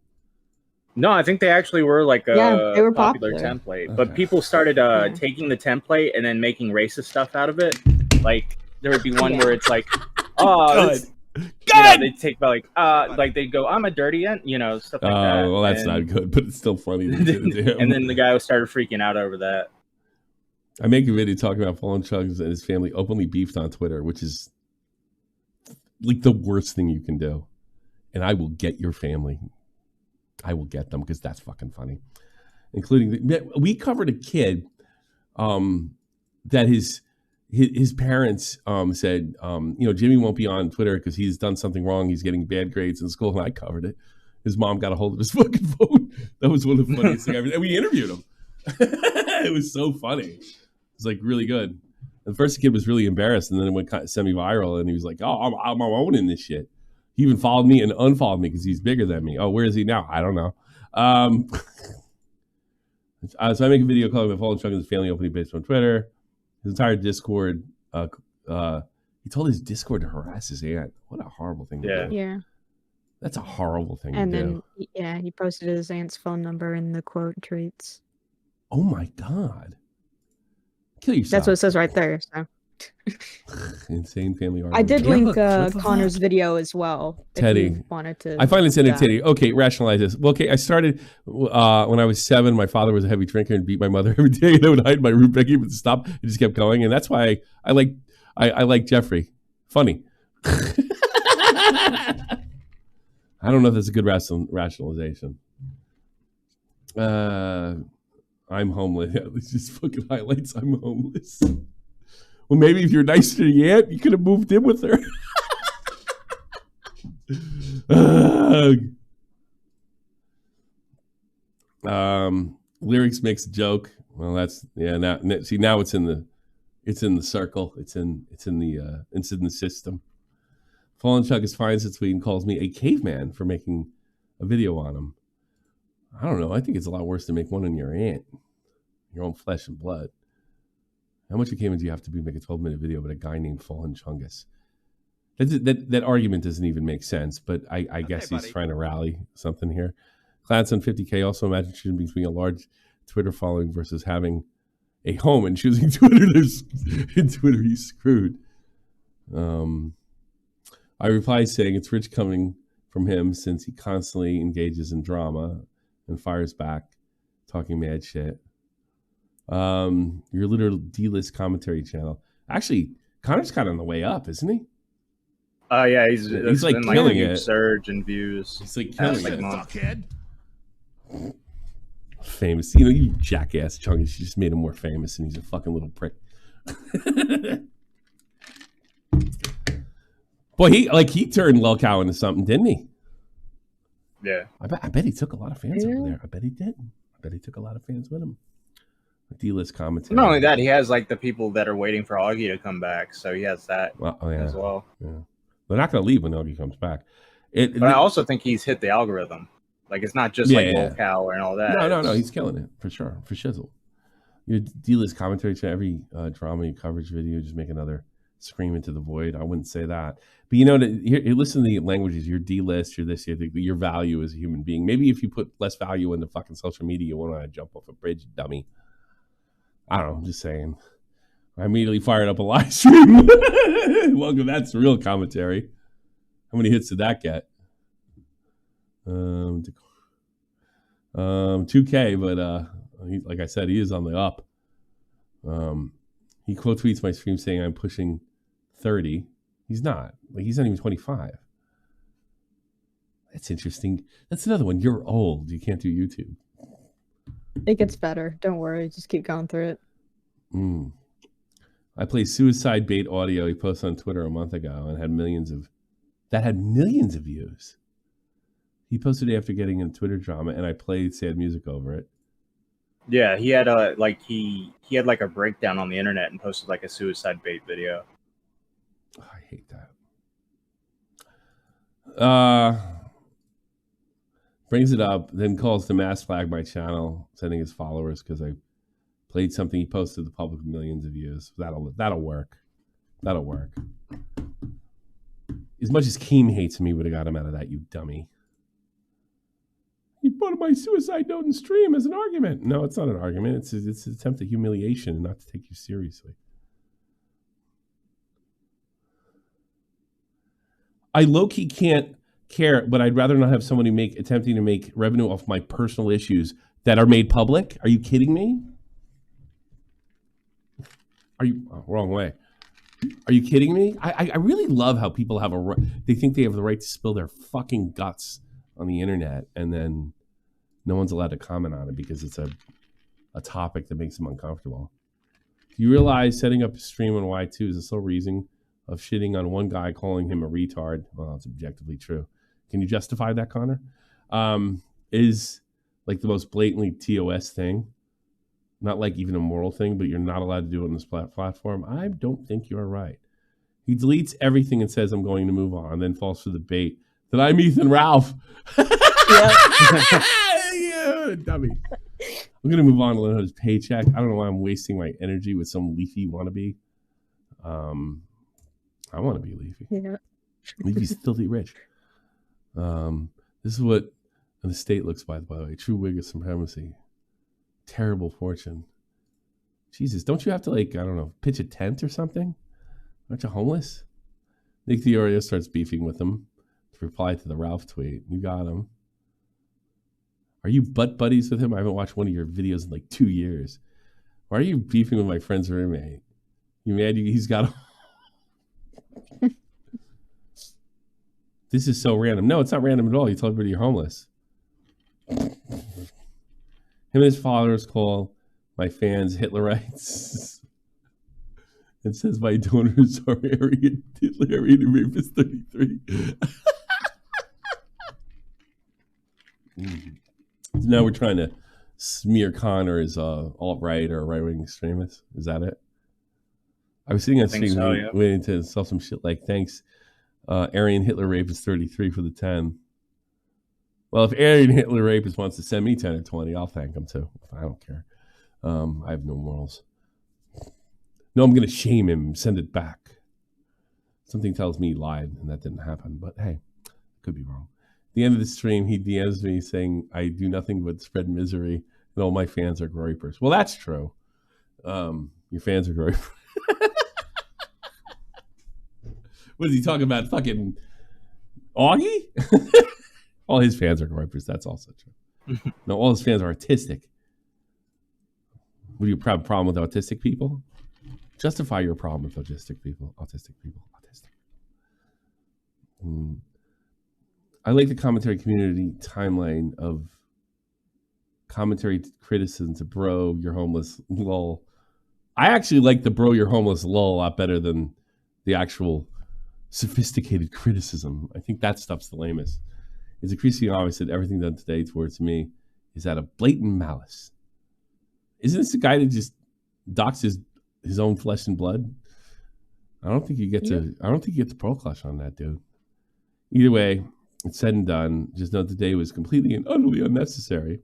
No, I think they actually were like they were popular popular. template. Okay. But people started taking the template and then making racist stuff out of it. Like, there would be one where it's like, oh, this, they'd take like they'd go, I'm a dirty ant, stuff like that. Well, that's not good, but it's still funny. And then the guy started freaking out over that. I make a video talking about Fallen Chugs and his family openly beefed on Twitter, which is like the worst thing you can do. And I will get your family. I will get them because that's fucking funny. Including we covered a kid that his parents said, Jimmy won't be on Twitter because he's done something wrong. He's getting bad grades in school, and I covered it. His mom got a hold of his fucking phone. That was one of the funniest things ever. And we interviewed him. It was so funny. It was like really good. The first kid was really embarrassed, and then it went kind of semi-viral, and he was like, "Oh, I'm owning this shit." He even followed me and unfollowed me because he's bigger than me. Oh, where is he now? I don't know. So I make a video calling my Fallen Chuck and his family opening based on Twitter. His entire Discord. He told his Discord to harass his aunt. What a horrible thing to do. Yeah. That's a horrible thing And to then, do. he posted his aunt's phone number in the quote tweets. Oh my God. Kill yourself. That's what it says right there. So. Insane family argument. I did link Connor's video as well. Teddy. If you wanted to. I finally sent it to Teddy. Okay, rationalize this. Well, okay, I started when I was 7. My father was a heavy drinker and beat my mother every day. And I would hide in my room begging him to stop. It just kept going. And that's why I like Jeffrey. Funny. I don't know if that's a good rationalization. I'm homeless. Yeah, it's just fucking highlights. I'm homeless. Well, maybe if you're nice to the aunt, you could have moved in with her. Lyrics makes a joke. Well, that's now it's in the circle. It's in the system. Fallen Chuck finds its tweet and calls me a caveman for making a video on him. I don't know. I think it's a lot worse to make one on your aunt, your own flesh and blood. How much of a caveman do you have to be to make a 12-minute video about a guy named Fallen Chungus? That argument doesn't even make sense, but I guess he's trying to rally something here. Clowns on 50K also imagine choosing between a large Twitter following versus having a home and choosing Twitter. In Twitter, he's screwed. I reply saying it's rich coming from him since he constantly engages in drama and fires back, talking mad shit. Your literal D-list commentary channel. Actually, Connor's kind of on the way up, isn't he? Yeah, he's like been, killing a it. Surge in views. He's like killing it. Famous, you jackass Chungus. You just made him more famous, and he's a fucking little prick. Boy, he turned lolcow into something, didn't he? Yeah. I bet he took a lot of fans over there. I bet he did. I bet he took a lot of fans with him. D-list commentary. Not only that, he has like the people that are waiting for Augie to come back, so he has that as well. Yeah. They're not going to leave when Augie comes back. But I also think he's hit the algorithm. Like, it's not just lolcow and all that. No, he's killing it for sure, for shizzle. Your D-list commentary to every drama coverage video, just make another scream into the void. I wouldn't say that, but here, listen to the languages. Your D-list, your this, your value as a human being. Maybe if you put less value into fucking social media, you won't want to jump off a bridge, dummy. I don't know. I'm just saying. I immediately fired up a live stream. Welcome. That's real commentary. How many hits did that get? 2K, but like I said, he is on the up. He quote tweets my stream saying I'm pushing 30. He's not. Like, he's not even 25. That's interesting. That's another one. You're old. You can't do YouTube. It gets better. Don't worry. Just keep going through it. I played Suicide Bait audio he posted on Twitter a month ago and had millions of views. He posted it after getting in Twitter drama, and I played sad music over it. Yeah, he had a he had like a breakdown on the internet and posted like a suicide bait video. Oh, I hate that. Brings it up, then calls to mass flag my channel, sending his followers because I played something he posted to the public with millions of views. That'll work. That'll work. As much as Keem hates me, would have got him out of that, you dummy. You put my suicide note in stream as an argument. No, it's not an argument. It's an attempt at humiliation and not to take you seriously. I low-key can't care, but I'd rather not have somebody attempting to make revenue off my personal issues that are made public. Are you kidding me? Wrong way. Are you kidding me? I really love how people have they think they have the right to spill their fucking guts on the internet, and then no one's allowed to comment on it because it's a topic that makes them uncomfortable. Do you realize setting up a stream on Y2 is the sole reason of shitting on one guy, calling him a retard? Well, it's objectively true. Can you justify that, Connor? Is like the most blatantly TOS thing. Not like even a moral thing, but you're not allowed to do it on this platform. I don't think you're right. He deletes everything and says, I'm going to move on, then falls for the bait that I'm Ethan Ralph. Yeah, dummy. I'm going to move on to learn his paycheck. I don't know why I'm wasting my energy with some Leafy wannabe. I want to be Leafy. Yeah. Leafy's filthy rich. This is what an estate looks like, by the way. True wig of supremacy. Terrible fortune. Jesus, don't you have to, like, I don't know, pitch a tent or something? Aren't you homeless? Nick Diorio starts beefing with him to reply to the Ralph tweet. You got him. Are you butt buddies with him? I haven't watched one of your videos in like 2 years. Why are you beefing with my friend's roommate? You mad he's got a... This is so random. No, it's not random at all. You tell everybody you're homeless. Him and his followers call my fans Hitlerites. It says my donors are Aryan and Rapist 33. Now we're trying to smear Connor as alt-right or right-wing extremist. Is that it? I was sitting on stream waiting to sell some shit like, thanks, Aryan Hitler Rapist 33 for the 10. Well, if Aryan Hitler Rapist wants to send me 10 or 20, I'll thank him too. I don't care. I have no morals. No, I'm going to shame him and send it back. Something tells me he lied and that didn't happen, but hey, could be wrong. At the end of the stream, he DMs me saying, I do nothing but spread misery and all my fans are groypers. Well, that's true. Your fans are groypers. What is he talking about? Fucking Augie? All his fans are groypers. That's also true. No, all his fans are autistic. Would you have a problem with autistic people? Justify your problem with autistic people. Autistic people. Autistic. I like the commentary community timeline of commentary criticism to bro, you're homeless, lol. I actually like the bro, you're homeless, lol a lot better than the actual sophisticated criticism. I think that stuff's the lamest. It's increasingly obvious that everything done today towards me is out of blatant malice. Isn't this the guy that just docks his own flesh and blood? I don't think you get to pro clutch on that, dude. Either way, it's said and done. Just know today was completely and utterly unnecessary.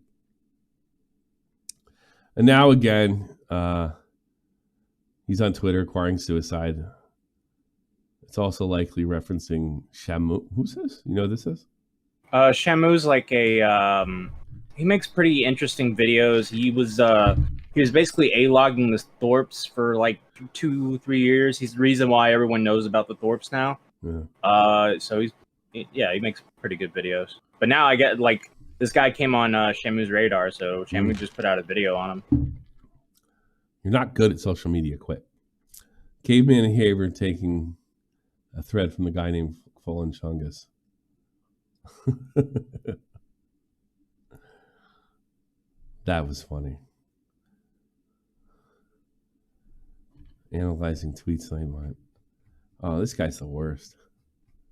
And now again, he's on Twitter acquiring suicide. It's also likely referencing Shamu. Who's this? You know who this is? Shamu's like a he makes pretty interesting videos. He was basically A-logging the Thorpes for like 2-3 years. He's the reason why everyone knows about the Thorpes now. Yeah. So He makes pretty good videos. But now I get like this guy came on Shamu's radar, so Shamu just put out a video on him. You're not good at social media. Quit. Caveman and Haver taking a thread from the guy named Fallen Chungus. That was funny. Analyzing tweets I want. Oh, this guy's the worst.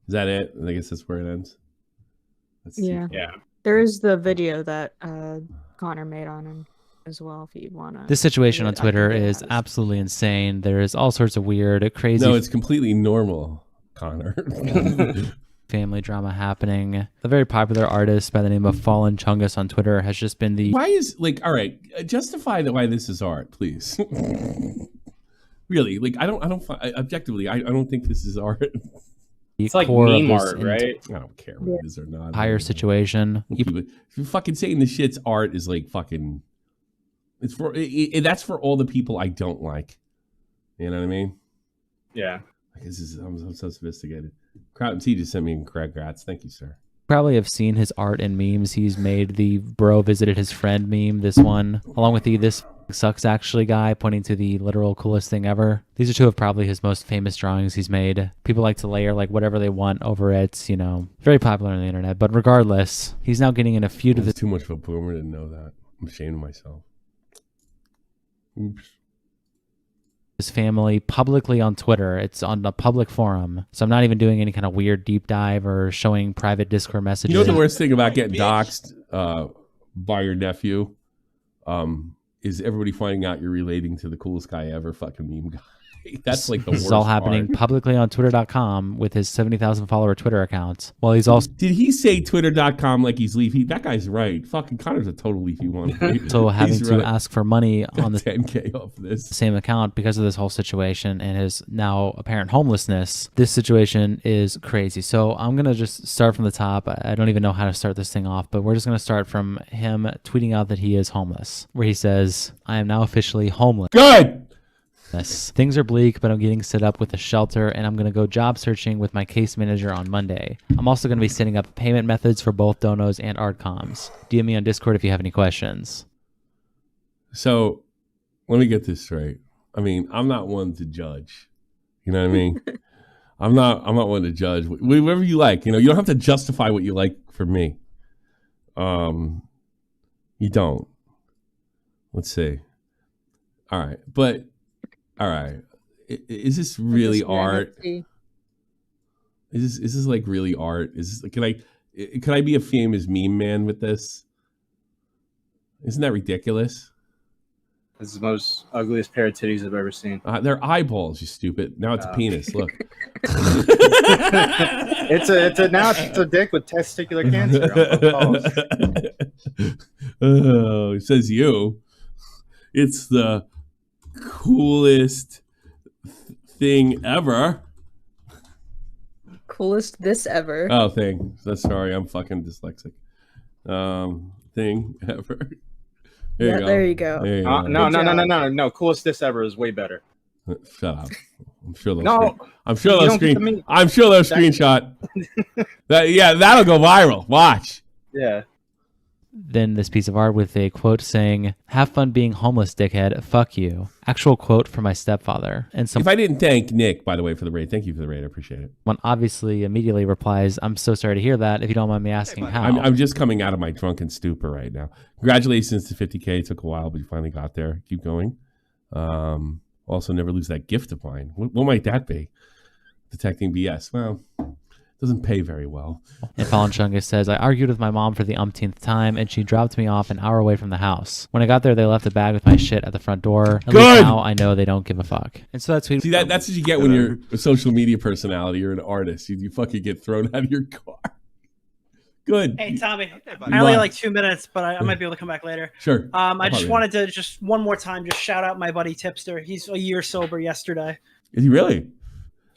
Is that it? I guess that's where it ends. Yeah. Yeah. There is the video that Connor made on him as well, if you want to. This situation on Twitter is absolutely insane. There is all sorts of weird, crazy. No, it's completely normal, Connor. Family drama happening. The very popular artist by the name of Fallen Chungus on Twitter has just been the. Why is all right? Justify why this is art, please. Really, I don't objectively. I don't think this is art. It's like meme art, right? I don't care what it is or not. Higher situation. If you're fucking saying the shit's art is fucking. It's for that's for all the people I don't like. You know what I mean? Yeah. I'm so sophisticated. Crowd T just sent me congrats. Thank you, sir. Probably have seen his art and memes. He's made the bro visited his friend meme, this one, along with the this sucks actually guy pointing to the literal coolest thing ever. These are two of probably his most famous drawings he's made. People like to layer whatever they want over it, very popular on the internet. But regardless, he's now getting in a feud with too much of a boomer to know that. I'm ashamed of myself. Oops. His family publicly on Twitter. It's on a public forum. So I'm not even doing any kind of weird deep dive or showing private Discord messages. You know the worst thing about getting doxxed by your nephew is everybody finding out you're relating to the coolest guy ever, fucking meme guy. That's the worst. This is all happening publicly on Twitter.com with his 70,000 follower Twitter account. While he's also did he say Twitter.com like he's leafy? That guy's right. Fucking Connor's a total leafy one. So having to ask for money on the 10K off this same account because of this whole situation and his now apparent homelessness. This situation is crazy. So I'm gonna just start from the top. I don't even know how to start this thing off, but we're just gonna start from him tweeting out that he is homeless, where he says, "I am now officially homeless." Good. Things are bleak, but I'm getting set up with a shelter, and I'm going to go job searching with my case manager on Monday. I'm also going to be setting up payment methods for both donos and artcoms. DM me on Discord if you have any questions. So, let me get this straight. I mean, I'm not one to judge. You know what I mean? I'm not one to judge. Whatever you like, you don't have to justify what you like for me. You don't. Let's see. All right, but. All right, is this really art? Is this really art? Is this, can I be a famous meme man with this? Isn't that ridiculous? This is the most ugliest pair of titties I've ever seen. They're eyeballs, you stupid. Now it's a penis. Look. It's a dick with testicular cancer on both balls. Oh, it says you. It's the coolest thing ever. Coolest this ever. Oh, thing. Sorry, I'm fucking dyslexic. Thing ever. There you go. No. Coolest this ever is way better. Shut up. I'm sure they'll screenshot. That'll go viral. Watch. Yeah. Then this piece of art with a quote saying, "Have fun being homeless, dickhead. Fuck you." Actual quote from my stepfather. And if I didn't thank Nick, by the way, for the raid, thank you for the raid. I appreciate it. One obviously immediately replies, "I'm so sorry to hear that. If you don't mind me asking how." I'm just coming out of my drunken stupor right now. Congratulations to 50K. It took a while, but you finally got there. Keep going. Also, never lose that gift of mine. What might that be? Detecting BS. Well, doesn't pay very well. And Fallen Chungus says, "I argued with my mom for the umpteenth time, and she dropped me off an hour away from the house. When I got there, they left a bag with my shit at the front door. At least now I know they don't give a fuck." And so that's see that's what you get when you're a social media personality. You're an artist. You fucking get thrown out of your car. Good. Hey Tommy, I only have 2 minutes, but I might be able to come back later. Sure. I just wanted to one more time shout out my buddy Tipster. He's a year sober yesterday. Is he really?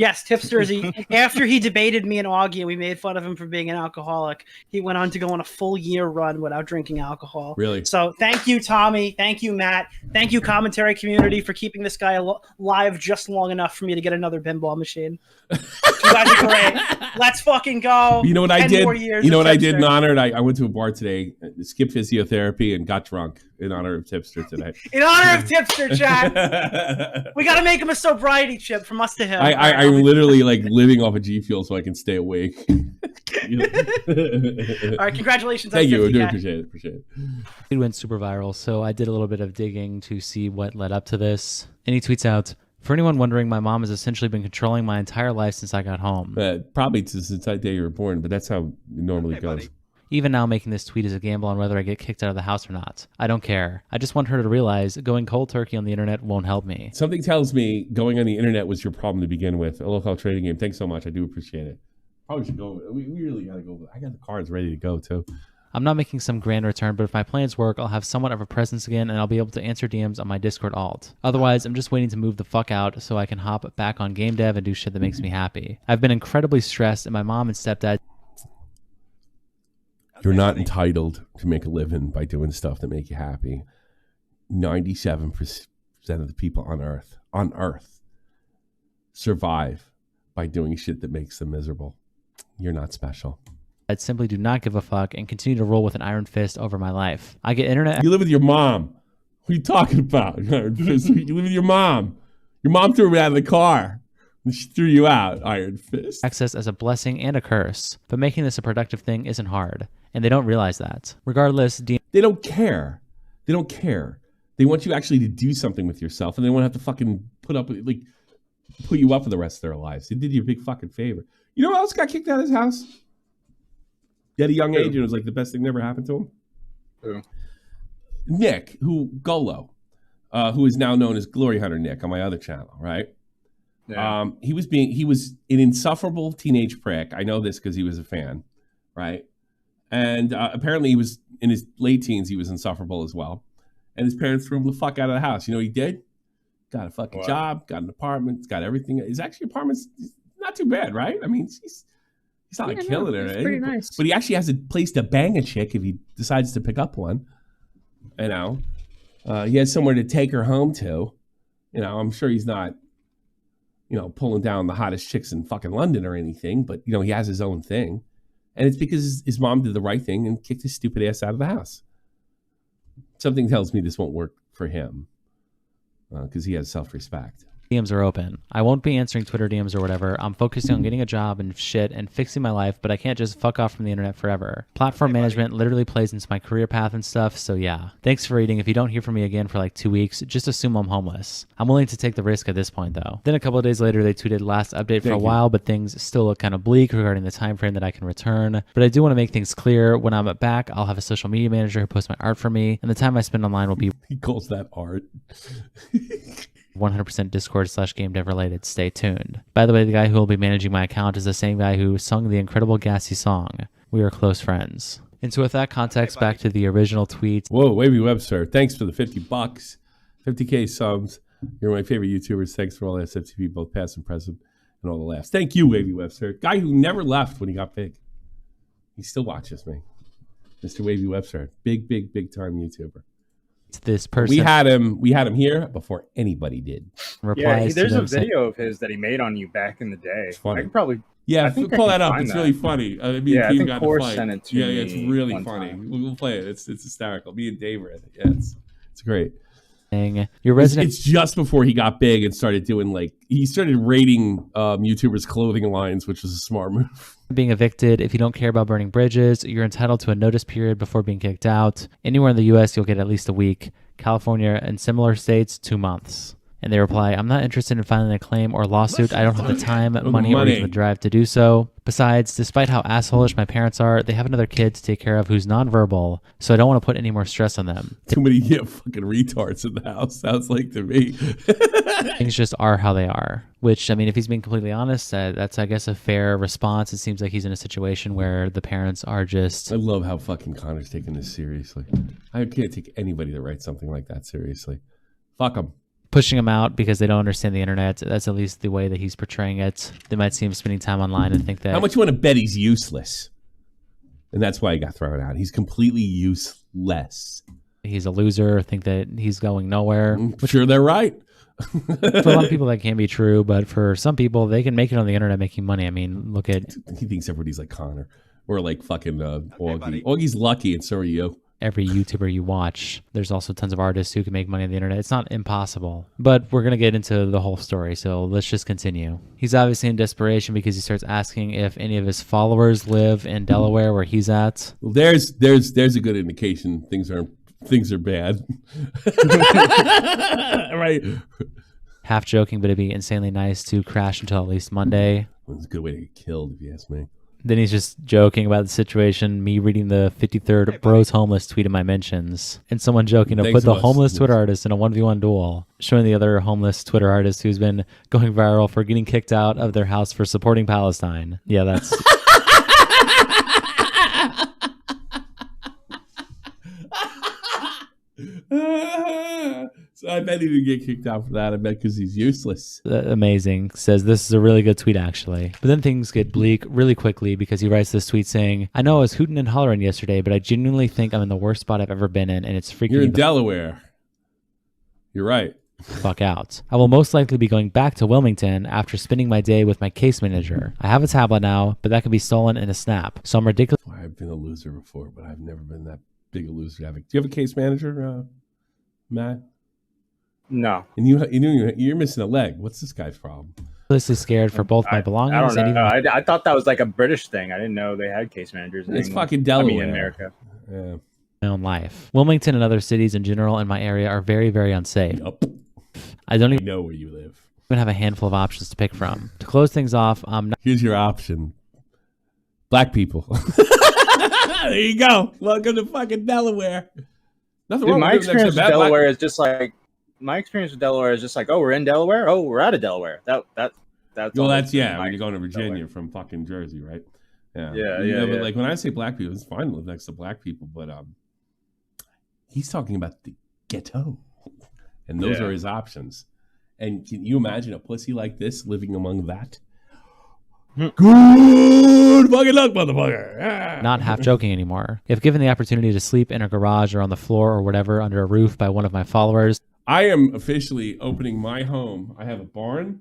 Yes, Tipster is after he debated me and Augie, we made fun of him for being an alcoholic. He went on to go on a full year run without drinking alcohol. Really? So thank you, Tommy. Thank you, Matt. Thank you, commentary community, for keeping this guy alive just long enough for me to get another pinball machine. You guys are great. Let's fucking go. You know what I 10 did? more years You know of what I did in Tipster. honor? I went to a bar today, skipped physiotherapy, and got drunk in honor of Tipster today. In honor of Tipster, chat. We got to make him a sobriety chip from us to him. I'm literally like living off of G Fuel so I can stay awake. All right, congratulations. Thank you. I do 50K. appreciate it. It went super viral, so I did a little bit of digging to see what led up to this. And he tweets out, "For anyone wondering, my mom has essentially been controlling my entire life since I got home. Probably since the day you were born, but that's how it normally goes. Even now, making this tweet is a gamble on whether I get kicked out of the house or not. I don't care. I just want her to realize going cold turkey on the internet won't help me." Something tells me going on the internet was your problem to begin with. A local trading game. Thanks so much. I do appreciate it. Probably should go. We really got to go. I got the cards ready to go, too. I'm not making some grand return, but if my plans work, I'll have somewhat of a presence again, and I'll be able to answer DMs on my Discord alt. Otherwise, I'm just waiting to move the fuck out so I can hop back on game dev and do shit that makes me happy. I've been incredibly stressed, and my mom and stepdad... You're not entitled to make a living by doing stuff that make you happy. 97% of the people on Earth, survive by doing shit that makes them miserable. You're not special. I simply do not give a fuck and continue to roll with an iron fist over my life. I get internet... You live with your mom. What are you talking about? Iron fist? You live with your mom. Your mom threw me out of the car. And she threw you out, iron fist. Access as a blessing and a curse, but making this a productive thing isn't hard, and they don't realize that. Regardless, they don't care. They don't care. They want you actually to do something with yourself, and they want to have to fucking put you up for the rest of their lives. They did you a big fucking favor. You know who else got kicked out of his house? At a young age, and it was like the best thing that ever happened to him. Who? Nick, Golo, who is now known as Glory Hunter Nick on my other channel, right? Yeah. He was an insufferable teenage prick. I know this because he was a fan, right? And apparently he was in his late teens. He was insufferable as well. And his parents threw him the fuck out of the house. You know what he did? Got a fucking job, got an apartment, got everything. His actually apartment's not too bad, right? I mean, he's not like killing it. It's pretty nice. But he actually has a place to bang a chick if he decides to pick up one. You know, he has somewhere to take her home to. You know, I'm sure he's not, pulling down the hottest chicks in fucking London or anything, but, he has his own thing. And it's because his mom did the right thing and kicked his stupid ass out of the house. Something tells me this won't work for him because he has self-respect. DMs are open. I won't be answering Twitter DMs or whatever. I'm focusing on getting a job and shit and fixing my life, but I can't just fuck off from the internet forever. Platform management literally plays into my career path and stuff, so yeah. Thanks for reading. If you don't hear from me again for like 2 weeks, just assume I'm homeless. I'm willing to take the risk at this point though. Then a couple of days later, they tweeted last update for a while, but things still look kind of bleak regarding the time frame that I can return. But I do want to make things clear. When I'm back, I'll have a social media manager who posts my art for me, and the time I spend online will be... He calls that art. 100% Discord/game dev related. Stay tuned. By the way, the guy who will be managing my account is the same guy who sung the incredible Gassy song. We are close friends. And so with that context, back to the original tweet. Whoa, Wavy Webster, thanks for the $50. 50K subs. You're my favorite YouTubers. Thanks for all the SFTP, both past and present, and all the laughs. Thank you, Wavy Webster. Guy who never left when he got big. He still watches me. Mr. Wavy Webster. Big time YouTuber. This person, we had him here before anybody did. There's a video of his that he made on you back in the day. It's funny. I could probably pull that up. It's really funny. Me and Steve got to fight. Sent it to me it's really funny. We'll play it. It's hysterical. Me and Dave read it. Yeah, it's great. Your resident. It's just before he got big and started doing he started rating YouTubers' clothing lines, which was a smart move. Being evicted. If you don't care about burning bridges, you're entitled to a notice period before being kicked out. Anywhere in the U.S., you'll get at least a week. California and similar states, 2 months. And they reply, I'm not interested in filing a claim or lawsuit. I don't have the time, money, or even the drive to do so. Besides, despite how assholish my parents are, they have another kid to take care of who's nonverbal, so I don't want to put any more stress on them. Too many fucking retards in the house, sounds like to me. Things just are how they are. Which, I mean, if he's being completely honest, that's, I guess, a fair response. It seems like he's in a situation where the parents are just... I love how fucking Connor's taking this seriously. I can't take anybody that writes something like that seriously. Fuck him. pushing him out because they don't understand the internet. That's at least the way that he's portraying it. They might see him spending time online and think that... How much you want to bet he's useless? And that's why he got thrown out. He's completely useless. He's a loser, think that he's going nowhere. Sure, they're right. For a lot of people, that can be true, but for some people, they can make it on the internet making money. I mean, look at... He thinks everybody's like Connor. Or like fucking Augie. Augie's lucky, and so are you. Every YouTuber you watch, there's also tons of artists who can make money on the internet. It's not impossible, but we're going to get into the whole story, so let's just continue. He's obviously in desperation because he starts asking if any of his followers live in Delaware where he's at. Well, there's a good indication things are bad. Right. Half joking, but it'd be insanely nice to crash until at least Monday. Well, it's a good way to get killed, if you ask me. Then he's just joking about the situation, me reading the 53rd Bros Homeless tweet in my mentions, and someone joking to put the homeless Twitter artist in a 1v1 duel, showing the other homeless Twitter artist who's been going viral for getting kicked out of their house for supporting Palestine. Yeah, that's... So I bet he didn't get kicked out for that. I bet because he's useless. Amazing. Says this is a really good tweet, actually. But then things get bleak really quickly because he writes this tweet saying, I know I was hooting and hollering yesterday, but I genuinely think I'm in the worst spot I've ever been in, and it's freaking You're in Delaware. You're right. Fuck out. I will most likely be going back to Wilmington after spending my day with my case manager. I have a tablet now, but that can be stolen in a snap. So I'm ridiculous. I've been a loser before, but I've never been that big a loser. Do you have a case manager, Matt? No. And you're missing a leg. What's this guy's problem? Ridiculously scared for both my belongings I don't know. and even I thought that was like a British thing. I didn't know they had case managers. It's anymore. fucking Delaware. I mean, in America. Yeah. my own life. Wilmington and other cities in general in my area are very, very unsafe. Yep. I don't even know where you live. Have a handful of options to pick from. To close things off, here's your option. Black people. There you go. Welcome to fucking Delaware. Nothing Dude, wrong my with living experience next with to Delaware is just like oh, we're in Delaware. Oh, we're out of Delaware. That's well, all that's my when you're going to Virginia Delaware. from fucking Jersey, right? Yeah. But like when I say black people, it's fine to live next to black people, but he's talking about the ghetto, and those are his options. And can you imagine a pussy like this living among that? Good fucking luck, motherfucker. Not half joking anymore. If given the opportunity to sleep in a garage or on the floor or whatever under a roof by one of my followers, I am officially opening my home. I have a barn,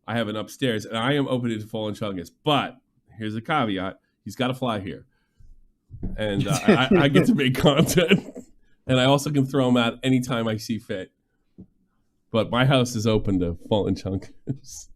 I have an upstairs, and I am opening to Fallen Chungus. But here's a caveat: he's got to fly here, and I get to make content, and I also can throw him out anytime I see fit. But my house is open to Fallen Chungus.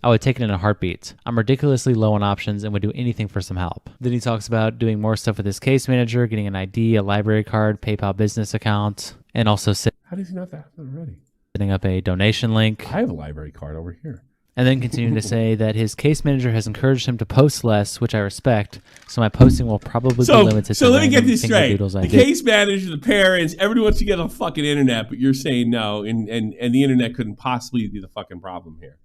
I would take it in a heartbeat. I'm ridiculously low on options and would do anything for some help. Then he talks about doing more stuff with his case manager, getting an ID, a library card, PayPal business account, and also How does he not have that already? setting up a donation link. I have a library card over here. And then continuing to say that his case manager has encouraged him to post less, which I respect, so my posting will probably be limited So to let me get random this straight. fingerdoodles I The do. case manager, the parents, everyone wants to get on the fucking internet, but you're saying no, and the internet couldn't possibly be the fucking problem here.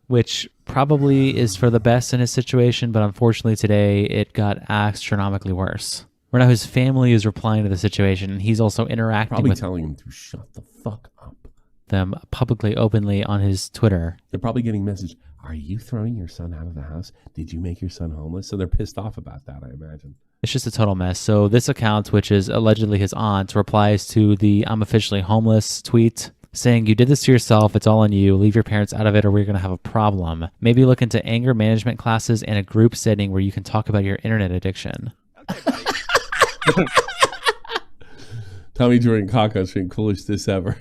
Which probably is for the best in his situation, but unfortunately today it got astronomically worse. Right now his family is replying to the situation, and he's also interacting Probably with telling him to shut the fuck up. them publicly, openly on his Twitter. They're probably getting message, are you throwing your son out of the house? Did you make your son homeless? So they're pissed off about that, I imagine. It's just a total mess. So this account, which is allegedly his aunt, replies to the I'm officially homeless tweet saying, you did this to yourself. It's all on you. Leave your parents out of it or we're going to have a problem. Maybe look into anger management classes and a group setting where you can talk about your internet addiction. Tommy during Kaka saying coolest this ever.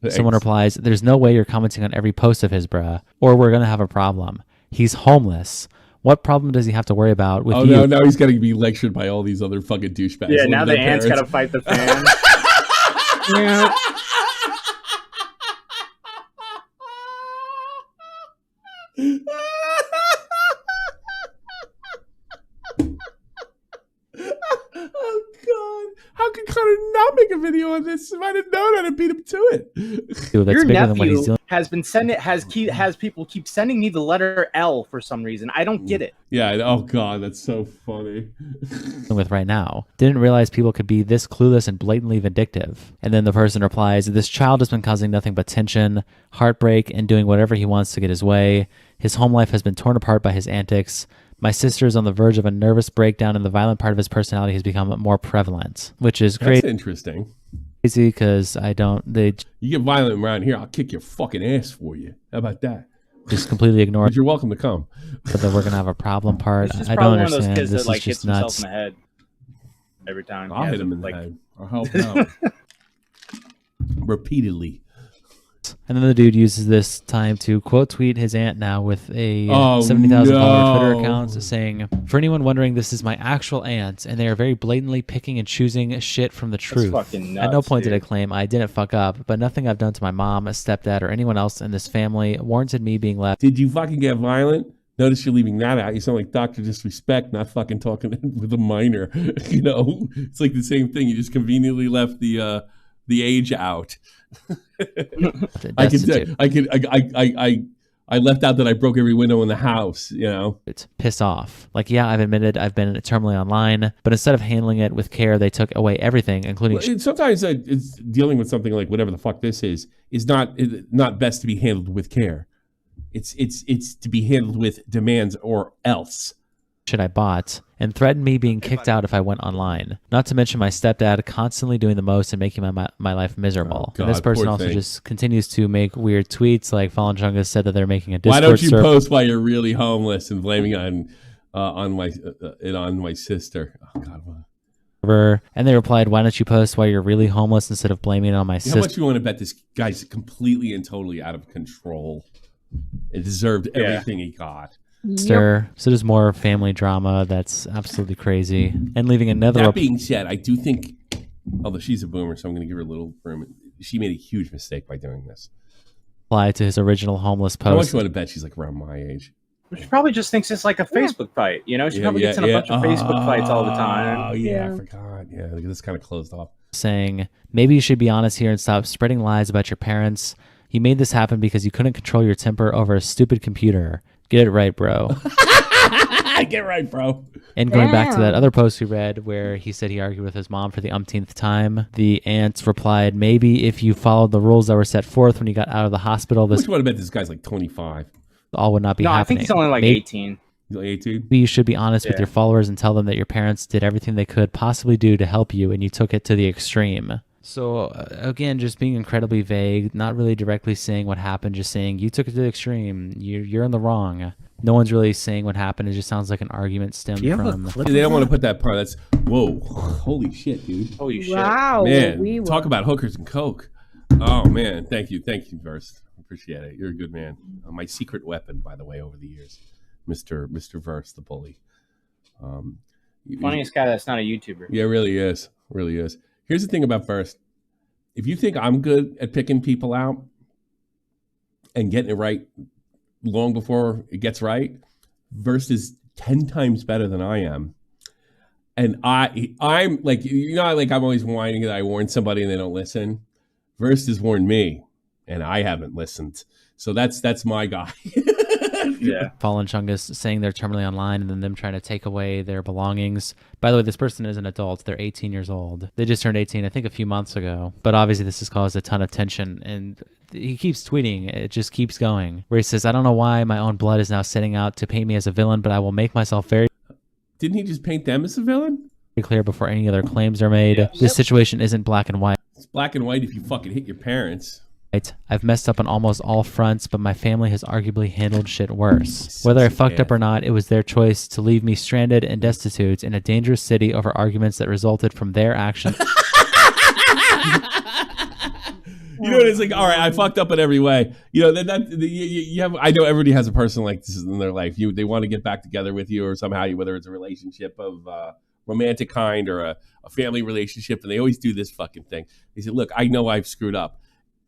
Someone replies, there's no way you're commenting on every post of his, bruh, or we're going to have a problem. He's homeless. What problem does he have to worry about with you? No, now he's got to be lectured by all these other fucking douchebags. Yeah, now the ants got to fight the fans. Yeah. Oh God! How could kind of not make a video on this. If I didn't know that, I'd beat him to it. Dude, that's Your bigger than what he's nephew doing. has been has people keep sending me the letter L for some reason. I don't get it. Yeah. Oh God, that's so funny. With right now. Didn't realize people could be this clueless and blatantly vindictive. And then the person replies, this child has been causing nothing but tension, heartbreak, and doing whatever he wants to get his way. His home life has been torn apart by his antics. My sister is on the verge of a nervous breakdown, and the violent part of his personality has become more prevalent, which is That's crazy. interesting. Because you get violent around here, I'll kick your fucking ass for you. How about that? Just completely ignore But you're welcome to come. But then we're gonna have a problem part. It's just I probably don't one of those understand. kids This that like is hits just himself nuts. in the head every time. I'll He hit him in hasn't, the head. I'll help him out. Repeatedly. And then the dude uses this time to quote tweet his aunt now with a Oh, 70,000 follower Twitter no. account saying, for anyone wondering, this is my actual aunt, and they are very blatantly picking and choosing shit from the truth. fucking At no nuts, point did I dude. claim I didn't fuck up, but nothing I've done to my mom, a stepdad, or anyone else in this family warranted me being left. Did you fucking get violent? Notice you're leaving that out. You sound like Dr. Disrespect, not fucking talking with a minor. You know, it's like the same thing. You just conveniently left the age I left out that I broke every window in the house, you know. It's piss off. Like, yeah, I've admitted I've been terminally online, but instead of handling it with care, they took away everything, including Well, sometimes it's dealing with something like whatever the fuck this is not best to be handled with care. It's to be handled with demands or else. shit I bought, and threatened me being kicked out if I went online. Not to mention my stepdad constantly doing the most and making my life miserable. Oh, God, and this person poor also thing. just continues to make weird tweets, like Fallen Chungus said that they're making a Discord Why don't you server. post why you're really homeless and blaming on my sister? Oh God. And they replied, why don't you post why you're really homeless instead of blaming it on my How sister? much you want to bet this guy's completely and totally out of control? It deserved everything he got. So there's more family drama that's absolutely crazy. And leaving another That being said, I do think, although she's a boomer, so I'm going to give her a little room. She made a huge mistake by doing this. reply to his original homeless How much post. you want to bet she's like around my age? She probably just thinks it's like a Facebook fight. You know, she probably gets in a bunch of Facebook fights all the time. Oh yeah, I forgot. Yeah, this kind of closed off. Saying, maybe you should be honest here and stop spreading lies about your parents. You made this happen because you couldn't control your temper over a stupid computer. Get it right, bro. Get right, bro. And going back to that other post we read where he said he argued with his mom for the umpteenth time, the aunt replied, maybe if you followed the rules that were set forth when you got out of the hospital, How this much you want to bet this guy's like 25? all would not be No, happening. I think he's only like 18. He's like 18? Maybe you should be honest with Yeah. your followers and tell them that your parents did everything they could possibly do to help you and you took it to the extreme. So again, just being incredibly vague, not really directly saying what happened, just saying you took it to the extreme, you're in the wrong. No one's really saying what happened. It just sounds like an argument stemmed from... They don't want to put that part. That's whoa, holy shit, dude. Holy shit. Wow. Man, talk about hookers and coke. Oh man, thank you, Verse. Appreciate it. You're a good man. My secret weapon, by the way, over the years, Mr. Verse, the bully. Funniest guy that's not a YouTuber. Yeah, really is. Really is. Here's the thing about Verse. If you think I'm good at picking people out and getting it right long before it gets right, Verse is 10 times better than I am. And I'm like, you know, like I'm always whining that I warn somebody and they don't listen. Verse has warned me and I haven't listened. So that's my guy. Yeah. Fallen Chungus saying they're terminally online and then them trying to take away their belongings. By the way, this person is an adult. They're 18 years old. They just turned 18, I think, a few months ago. But obviously this has caused a ton of tension. And he keeps tweeting. It just keeps going. Where he says, I don't know why my own blood is now setting out to paint me as a villain, but I will make myself very Didn't he just paint them as a villain? clear before any other claims are made. This situation isn't black and white. It's black and white if you fucking hit your parents. I've messed up on almost all fronts, but my family has arguably handled shit worse. Whether I fucked up or not, it was their choice to leave me stranded and destitute in a dangerous city over arguments that resulted from their actions. You know, it's like, all right, I fucked up in every way. You know, you have. I know everybody has a person like this in their life. They want to get back together with you, or somehow, whether it's a relationship of romantic kind or a family relationship, and they always do this fucking thing. They say, "Look, I know I've screwed up.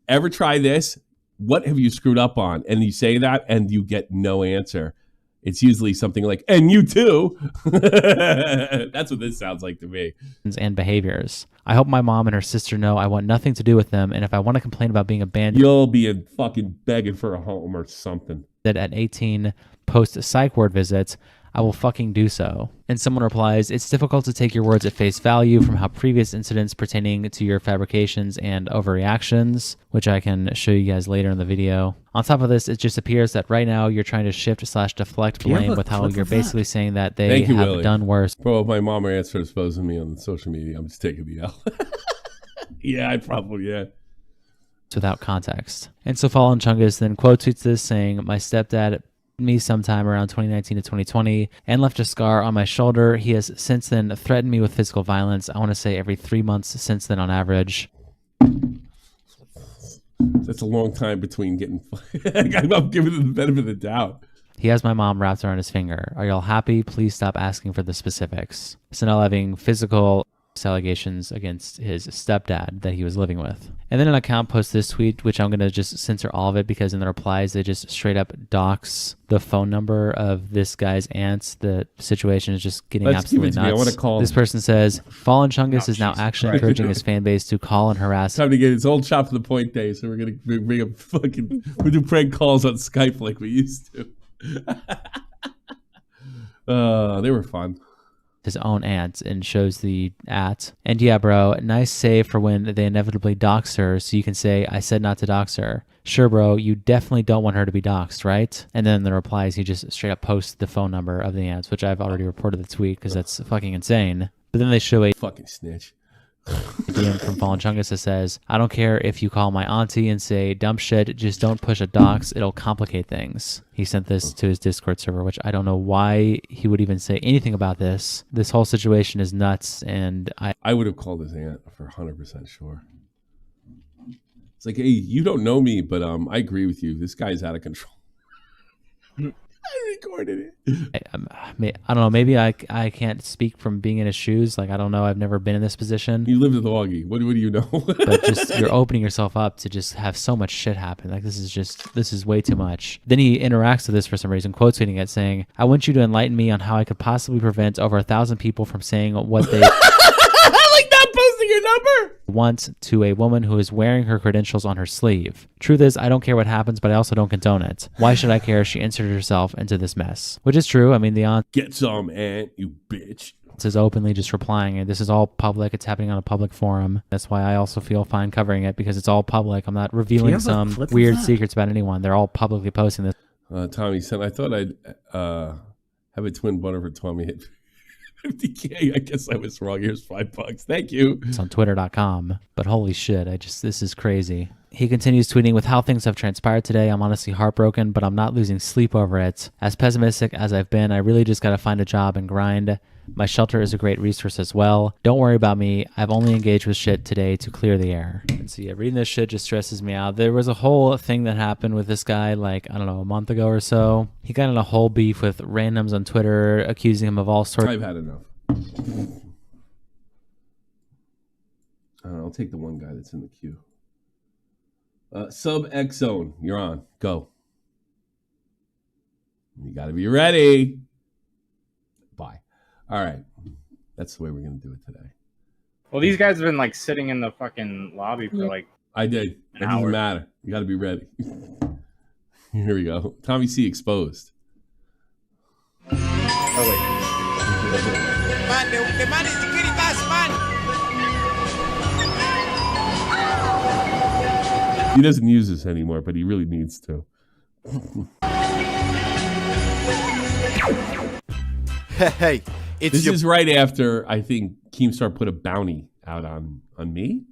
Ever try this? What have you screwed up on?" And you say that, and you get no answer. it's usually something like, and you too. That's what this sounds like to me. And behaviors. I hope my mom and her sister know I want nothing to do with them, and if I want to complain about being abandoned, you'll be fucking begging for a home or something. That at 18 post psych ward visits, I will fucking do so. And someone replies, it's difficult to take your words at face value from how previous incidents pertaining to your fabrications and overreactions, which I can show you guys later in the video. On top of this, it just appears that right now you're trying to shift/deflect blame with how you're basically saying that they have Willie. done worse. Bro, if my mom or aunt started exposing me on social media, I'm just taking the L. Yeah, I'd probably, yeah. Without context. And so Fallen Chungus then quote tweets this saying, my stepdad me sometime around 2019 to 2020 and left a scar on my shoulder. He has since then threatened me with physical violence. I want to say every 3 months since then on average. That's a long time between getting I'm giving them the benefit of the doubt. He has my mom wrapped around his finger. Are y'all happy? Please stop asking for the specifics. So now having physical allegations against his stepdad that he was living with. And then an account posts this tweet, which I'm going to just censor all of it because in the replies, they just straight up dox the phone number of this guy's aunts. The situation is just getting absolutely nuts. I want to call this person says, Fallen Chungus is now actually encouraging his fan base to call and harass. Time to get his old shop to the point day, so we're going to bring up we'll do prank calls on Skype like we used to. They were fun. His own aunt and shows the @ and yeah, bro, nice save for when they inevitably dox her so you can say I said not to dox her. Sure, bro, you definitely don't want her to be doxed, right? And then the replies, he just straight up posts the phone number of the aunts, which I've already reported the tweet because that's fucking insane. But then they show a fucking snitch. DM from Fallen Chungus that says, I don't care if you call my auntie and say dumb shit, just don't push a dox, it'll complicate things. He sent this to his Discord server, which I don't know why he would even say anything about this. This whole situation is nuts, and I would have called his aunt for 100% sure. It's like, hey, you don't know me, but I agree with you. This guy's out of control. I recorded it. I don't know. Maybe I can't speak from being in his shoes. Like, I don't know. I've never been in this position. You live with Augie. What do you know? But just you're opening yourself up to just have so much shit happen. Like, this is way too much. Then he interacts with this for some reason, quote tweeting it, saying, I want you to enlighten me on how I could possibly prevent over 1,000 people from saying what they like not posting your number want to a woman who is wearing her credentials on her sleeve. Truth is, I don't care what happens, but I also don't condone it. Why should I care? She inserted herself into this mess. Which is true. I mean, the aunt... Get some, aunt, you bitch. Is openly just replying, and this is all public. It's happening on a public forum. That's why I also feel fine covering it, because it's all public. I'm not revealing some weird secrets about anyone. They're all publicly posting this. Tommy said, I thought I'd have a twin brother for Tommy hit 50K. I guess I was wrong. Here's $5. Thank you. It's on twitter.com. But holy shit, this is crazy. He continues tweeting, with how things have transpired today, I'm honestly heartbroken, but I'm not losing sleep over it. As pessimistic as I've been, I really just gotta find a job and grind. My shelter is a great resource as well. Don't worry about me. I've only engaged with shit today to clear the air. And so yeah, reading this shit just stresses me out. There was a whole thing that happened with this guy, like, I don't know, a month ago or so. He got in a whole beef with randoms on Twitter, accusing him of all sorts. I've had enough. I'll take the one guy that's in the queue. Sub X Zone, you're on. Go. You gotta be ready. Bye. All right. That's the way we're gonna do it today. Well, these guys have been like sitting in the fucking lobby for like I did. It doesn't matter. You gotta be ready. Here we go. Tommy C exposed. Oh wait. He doesn't use this anymore, but he really needs to. Hey, this is right after I think Keemstar put a bounty out on me,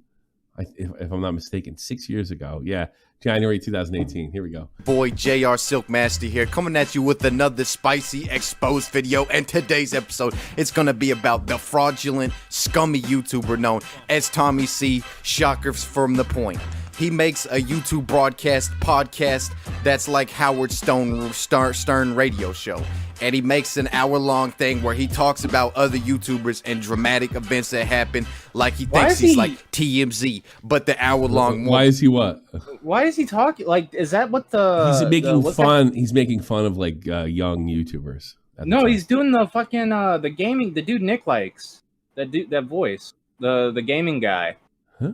if I'm not mistaken, 6 years ago. Yeah, January 2018. Here we go. Boy, JR Silkmaster here, coming at you with another spicy exposed video. And today's episode, it's gonna be about the fraudulent, scummy YouTuber known as Tommy C. Shockers from the Point. He makes a YouTube podcast that's like Howard Stern radio show. and he makes an hour-long thing where he talks about other YouTubers and dramatic events that happen, like he thinks he's like TMZ, but the hour-long. Why is he what? Why is he talking? Like, is that what the? He's making what's fun. that? He's making fun of like young YouTubers. No, he's doing the fucking the gaming. The dude Nick likes that dude, that voice. The gaming guy. Huh?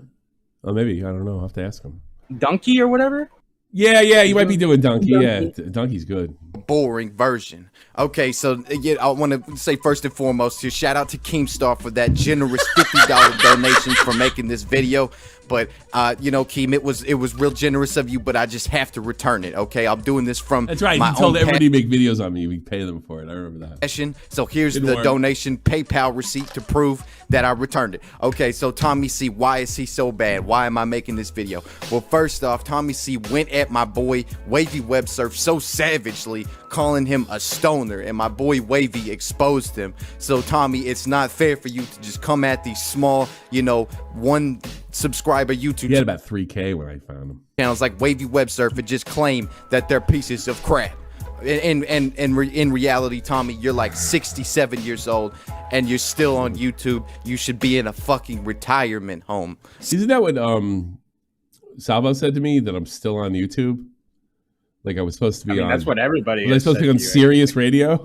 Oh, maybe I don't know. I'll have to ask him. Donkey or whatever. Yeah, you might be doing Donkey. Yeah, Donkey's good. Boring version. Okay, so I want to say first and foremost here, shout out to Keemstar for that generous $50 donation for making this video. But you know, Keem, it was real generous of you, but I just have to return it. Okay, I'm doing this from That's right. my You told own everybody to make videos on me. We pay them for it. I remember that. passion. So here's Didn't the work. donation PayPal receipt to prove that I returned it. Okay, so Tommy C, why is he so bad? Why am I making this video? Well, first off, Tommy C went at my boy Wavy Web Surf so savagely, calling him a stoner, and my boy Wavy exposed him. So Tommy, it's not fair for you to just come at these small, you know, one subscriber YouTube He had about 3K when I found him. channels like Wavy Web Surf and just claim that they're pieces of crap. In reality, Tommy, you're like 67 years old and you're still on YouTube. You should be in a fucking retirement home. Isn't that what Salvo said to me, that I'm still on YouTube? Like I was supposed to be on. That's what everybody. Was I supposed to be on Sirius Radio?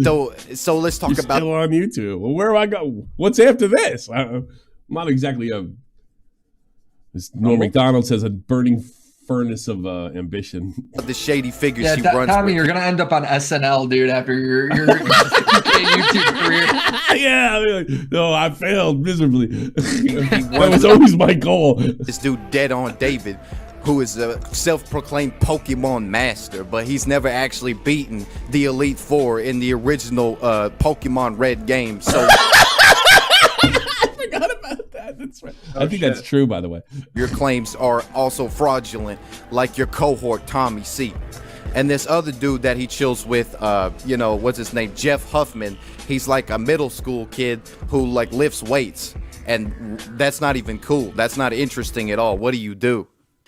So let's talk You're about still on YouTube. Well, where do I go? What's after this? I'm not exactly a. As Norm Macdonald says, a burning furnace of ambition. the shady figures Yeah, he runs Tommy, with. you're gonna end up on SNL, dude, after your YouTube career. Yeah, I mean, no, I failed miserably. That was always my goal. This dude, Dead on David, who is a self-proclaimed Pokemon master, but he's never actually beaten the Elite Four in the original Pokemon Red game. So I forgot about that. That's right. I think that's true, by the way. your claims are also fraudulent, like your cohort Tommy C. And this other dude that he chills with, you know, what's his name? Jeff Huffman. He's like a middle school kid who like lifts weights, and that's not even cool. That's not interesting at all. What do you do?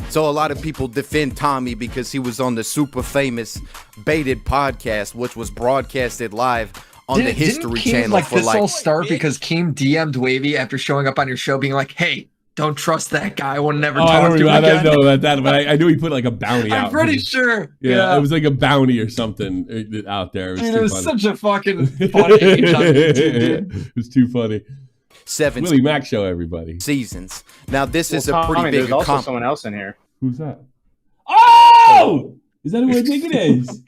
So a lot of people defend Tommy because he was on the super famous Baited podcast, which was broadcasted live on the History Channel like for this like. all start because Keem DM'd Wavy after showing up on your show, being like, "Hey, don't trust that guy. I will never talk to him I again." don't know about that, but I knew he put like a bounty out. I'm pretty sure. Yeah, it was like a bounty or something out there. It was Dude, too it was funny. such a fucking funny page on YouTube, dude. It was too funny. 7 Willie Mac show, everybody. seasons. Now this is a Tommy, pretty big there's also accomplishment. someone else in here. Who's that? Oh! Is that who I think it is?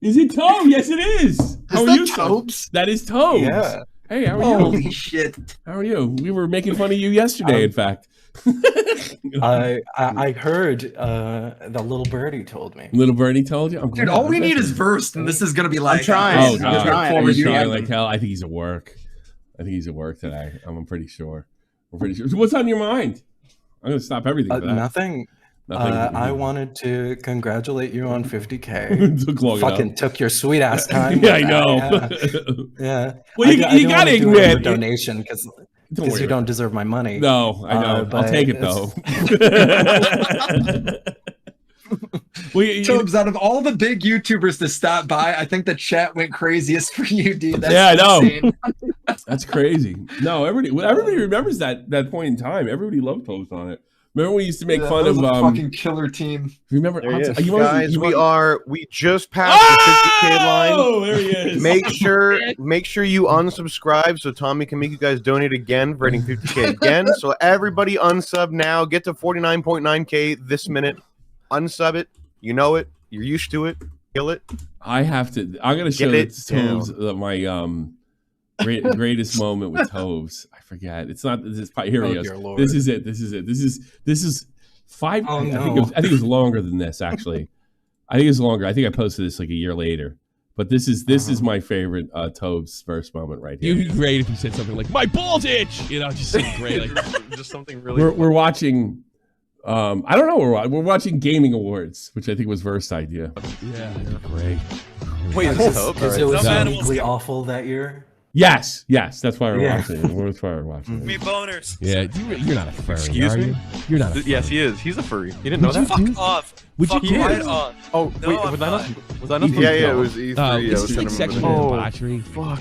Is it Tobe? Yes, it is. How are you, Tobes? That is Tobe. Yeah. Hey, how are you? Holy shit. How are you? We were making fun of you yesterday, in fact. I heard the little birdie told me. Little Bernie told you? Dude, all we need is verse, and this is gonna be like. Oh, God. I'm trying. He's trying like hell. I think he's at work. Today. I'm pretty sure. What's on your mind? I'm going to stop everything for that. Nothing. I wanted to congratulate you on 50K. Took long Fucking enough. took your sweet ass time. Yeah, I know. Yeah. Well, you got to admit. Donation because you don't deserve my money. No, I know. I'll take it though. Tobes, out of all the big YouTubers to stop by, I think the chat went craziest for you, dude. That's yeah, I know. insane. That's crazy. No, everybody remembers that point in time. Everybody loved Post on it. Remember we used to make fun that of was a fucking killer team. Remember, Guys, we just passed the 50K line. Oh, there he is. Make sure you unsubscribe so Tommy can make you guys donate again for hitting 50K again. So everybody unsub now. Get to 49.9K this minute. Unsub it. You know it. You're used to it. Kill it. I'm gonna show Toves my greatest moment with Toves. I forget. It's not this. Here he goes. This is it. This is 5. Oh, I no. think it was longer than this actually. I think it's longer. I think I posted this like a year later. But this is my favorite Toves first moment right here. You'd be great if you said something like "my balls itch," you know, just something great, like just something really. We're watching. I don't know. We're watching Gaming Awards, which I think was Verst's idea. Yeah, great. Wait, because it was Right. weekly awful that year. Yes, that's why we're watching it. That's why we're watching it. Me boners. Yeah, you're not a furry, Excuse are me? you? You're not a furry. Yes, he is. He's a furry. You didn't know that? Fuck off. Would Fuck you right kiss? on. Oh, No, wait, I'm was that not. not? Was that not? Yeah, it was E3. I This was is like trying to sexual remember. debauchery. Fuck.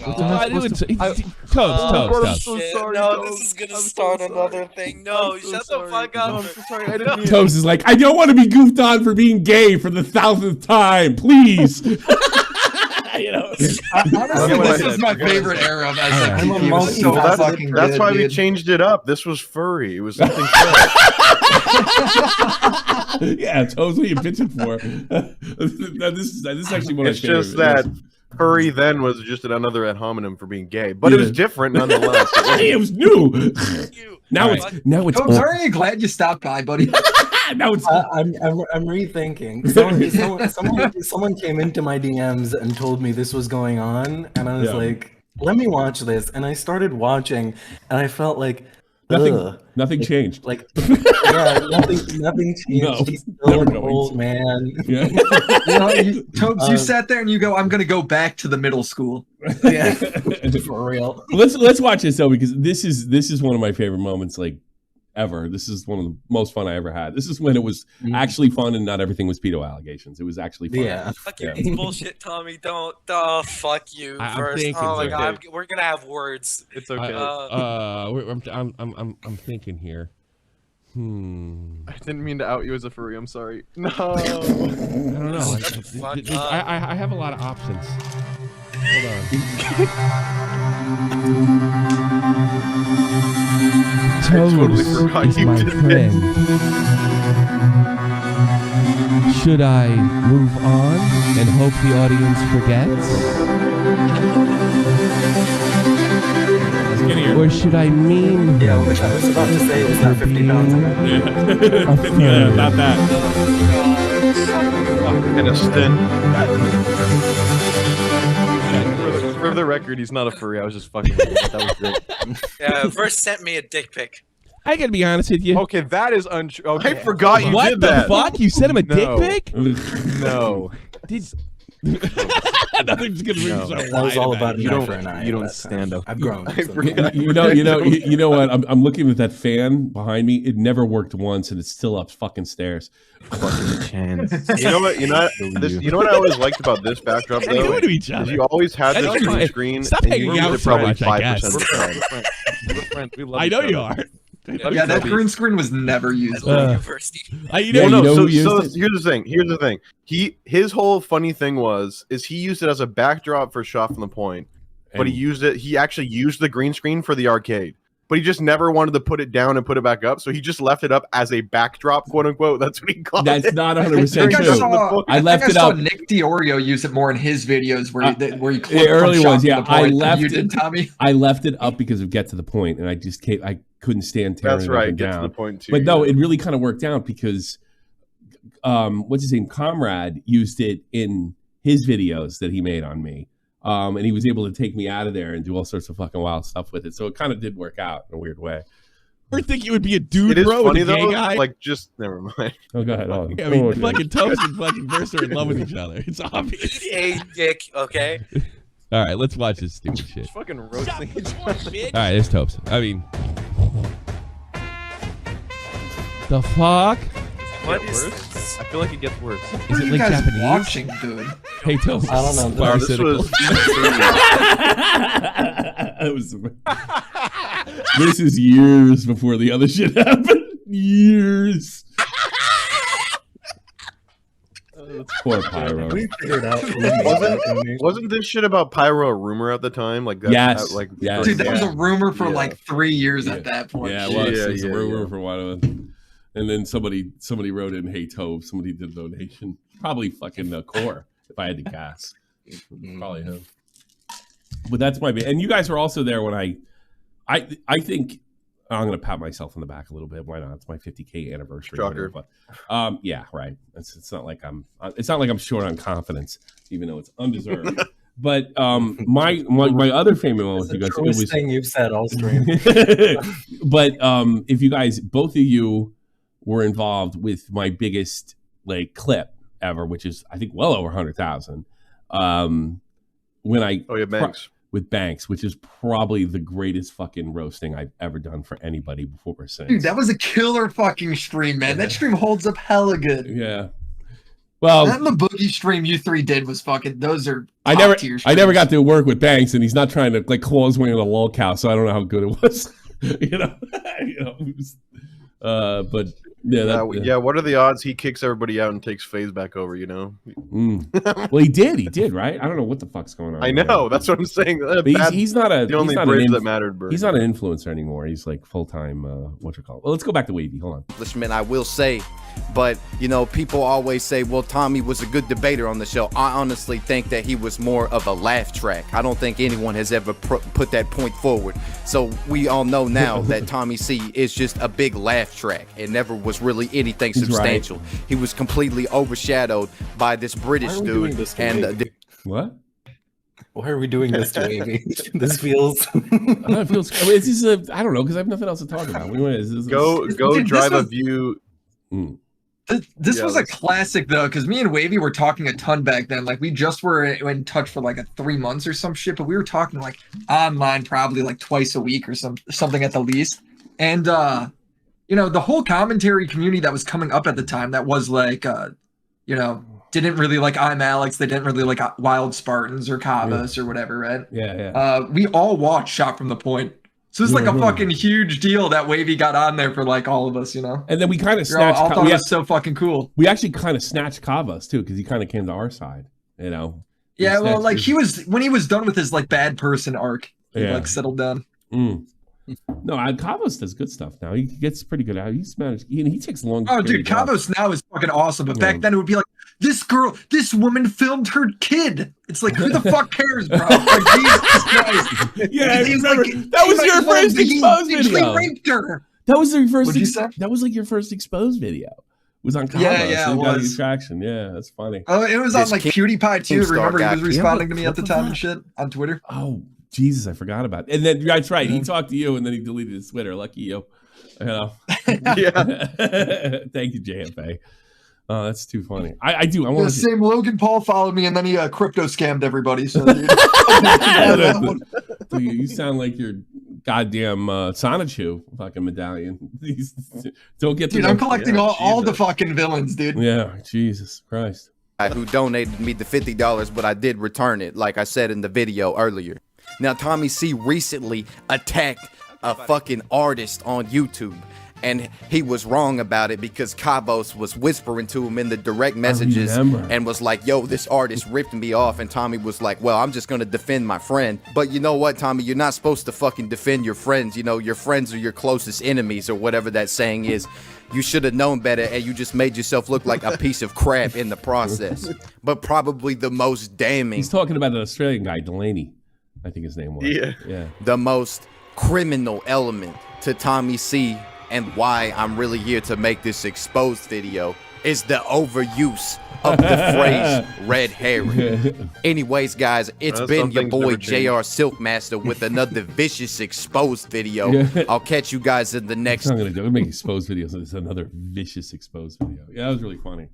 Toast. so Shit, sorry, no, Toast. this is gonna I'm start so another thing. No, I'm so shut sorry. the fuck No, up. I'm so sorry. I didn't mean Toast is like, I don't want to be goofed on for being gay for the 1,000th time. Please. You know, Honestly, this is my favorite era of SFTP. It was so fucking That's good, why we dude. changed it up. This was furry. It was something yeah, Toast, what are you bitching for? This is actually one of my It's just favorite. that furry then was just another ad hominem for being gay, but it was different nonetheless. It was new. Now it's Toast, old. aren't you glad you stopped by, buddy? Now it's I'm rethinking. Someone came into my DMs and told me this was going on, and I was like, "Let me watch this." And I started watching, and I felt like nothing changed. Like, yeah, nothing changed. No, He's still never an going old to. man. Yeah. Toast, you sat there and you go, "I'm gonna go back to the middle school." Yeah, for real. Let's watch this though, because this is one of my favorite moments, like, ever. This is one of the most fun I ever had. This is when it was actually fun and not everything was pedo allegations. It was actually fun. Yeah. Fuck your bullshit, Tommy. Don't. Oh, fuck you. I'm First. thinking, Oh my it's god, okay. we're gonna have words. It's okay. I'm thinking here. I didn't mean to out you as a furry. I'm sorry. No. I don't know. I have a lot of options. Hold on. totally forgot is you my did friend. Should I move on and hope the audience forgets? Or should I meme? Yeah, which I was about to say is that 50 pounds. Yeah, not that. And a stint. For the record, he's not a furry. I was just fucking with him. That was great. Yeah, first sent me a dick pic. I gotta be honest with you. Okay, that is untrue. Okay. I forgot you What did the that. fuck? You sent him a dick pic? No. Nothing's gonna No. That was all about You an eye for an don't. eye You at don't that stand time. up. I've grown. I so- forgot. You know what? I'm looking at that fan behind me. It never worked once, and it's still up fucking stairs. Fucking chance. You know what? You know what I always liked about this backdrop What are you though? doing to each Is other? you always had That's this green fine. screen. Stop and hanging you out were so probably much, I guess. 5% We're of the time. friends. We're friends. We love I know each you other. are. Yeah, that green screen was never used. University. You know, Well, no, who used so it? here's the thing. Here's the thing. His whole funny thing is he used it as a backdrop for Shot from the Point, but he actually used the green screen for the arcade. But he just never wanted to put it down and put it back up, so he just left it up as a backdrop, quote unquote. That's what he called it. That's not 100% I true. saw, I left it saw up. Nick Diorio use it more in his videos where he The clipped early from Shot ones, from yeah. the Point. I left You it. did, Tommy. I left it up because of Get to the Point, and I just I couldn't stand tearing That's it up right. and Get down. to the point too. But no, yeah. it really kind of worked out because what's his name? Comrade used it in his videos that he made on me. And he was able to take me out of there and do all sorts of fucking wild stuff with it. So it kind of did work out in a weird way. I think you would be a dude, It is bro, funny with a gay though. guy. Like, just never mind. Oh, go ahead. Oh, I mean, fucking Toast and fucking Verse are in love with each other. It's obvious. Hey, Dick. Okay. All right, let's watch this stupid shit. Fucking roasting. All right, there's Toast. I mean, the fuck? What is this? I feel like it gets worse. Is it like Japanese? Watching, dude. Hey, Toast. I don't know. Fire This cynical. was That was this is years before the other shit happened. Years. Poor Pyro. We figured out. Wasn't this shit about Pyro a rumor at the time? Like that, Yes. like Yes. Dude, that was a rumor for Yeah. like 3 years at that point. Yeah, it was. Yeah, It was a yeah, rumor yeah. for one of them. And then somebody wrote in, "Hey Tove," somebody did a donation. Probably fucking Core, if I had to guess. Probably him. But that's my and you guys were also there when I think I'm gonna pat myself on the back a little bit. Why not? It's my 50K anniversary. Shocker. But yeah, right. It's not like I'm short on confidence, even though it's undeserved. But my other famous moment with you guys, it Truest was thing you've said all stream. but if you guys, both of you were involved with my biggest like clip ever, which is I think well over 100,000. When I with Banks, which is probably the greatest fucking roasting I've ever done for anybody before or since. Dude, that was a killer fucking stream, man. That stream holds up hella good. Yeah. Well, that and the Boogie stream you three did was fucking. Those are. I never got to work with Banks, and he's not trying to like claw his way on a lolcow, so I don't know how good it was. But yeah, yeah. What are the odds he kicks everybody out and takes FaZe back over? You know. Well, he did, right? I don't know what the fuck's going on. I know. That's what I'm saying. He's not a. The only bridge that mattered. Bro. He's not an influencer anymore. He's like full time. What's it called? Well, let's go back to Wavy. Hold on. Accomplishment, I will say, but you know, people always say, "Well, Tommy was a good debater on the show." I honestly think that he was more of a laugh track. I don't think anyone has ever put that point forward. So we all know now that Tommy C is just a big laugh track. It never was really anything substantial. Right. He was completely overshadowed by this British dude. What? Why are we doing this to Wavy? This feels. It feels. It's just I don't know, because I have nothing else to talk about. Go drive a view. This was a classic though, because me and Wavy were talking a ton back then. Like we just were in touch for like 3 months or some shit, but we were talking like online probably like twice a week or something at the least. And you know, the whole commentary community that was coming up at the time that was like you know, didn't really like I'm Alex, they didn't really like Wild Spartans or Kavos or whatever, right? Yeah. We all watched Shot from the Point. So it's like a fucking huge deal that Wavy got on there for like all of us, you know. And then we kind of snatched. I thought it was so fucking cool. We actually kind of snatched Kavos too, because he kind of came to our side, you know. Yeah, well, like he was when he was done with his like bad person arc, he like settled down. No, Kavos does good stuff now. He gets pretty good out. He's managed. He takes long. Oh, dude, Kavos now is fucking awesome. But back then it would be like, this woman filmed her kid. It's like, who the fuck cares, bro? Like, Jesus Christ. Yeah, I remember. That was your first exposed video. Raped her. That was your first. What'd you say? That was like your first exposed video. It was on Kavos. Yeah, it was. Traction. Yeah, that's funny. Oh, it was on like PewDiePie too. Remember, he was responding to me at the time and shit on Twitter. Oh, Jesus, I forgot about it. And then that's right. He talked to you, and then he deleted his Twitter. Lucky you. You know. Yeah. Thank you, JFA. Oh, that's too funny. I do. I want to. Same Logan Paul followed me, and then he crypto scammed everybody. So, dude. You sound like your goddamn Sonichu fucking medallion. Don't get. Dude, I'm collecting all the fucking villains, dude. Yeah, Jesus Christ. Who donated me the $50, but I did return it, like I said in the video earlier. Now, Tommy C recently attacked a fucking artist on YouTube, and he was wrong about it because Kavos was whispering to him in the direct messages and was like, yo, this artist ripped me off, and Tommy was like, well, I'm just gonna defend my friend. But you know what, Tommy, you're not supposed to fucking defend your friends. You know, your friends are your closest enemies, or whatever that saying is. You should have known better, and you just made yourself look like a piece of crap in the process. But probably the most damning. He's talking about an Australian guy, Delaney, I think his name was. Yeah. The most criminal element to Tommy C, and why I'm really here to make this exposed video, is the overuse of the phrase red herring. Anyways, guys, it's been your boy JR Silkmaster with another vicious exposed video. I'll catch you guys in the next. That's what I'm gonna do. I'm gonna make exposed videos. It's another vicious exposed video. Yeah, that was really funny.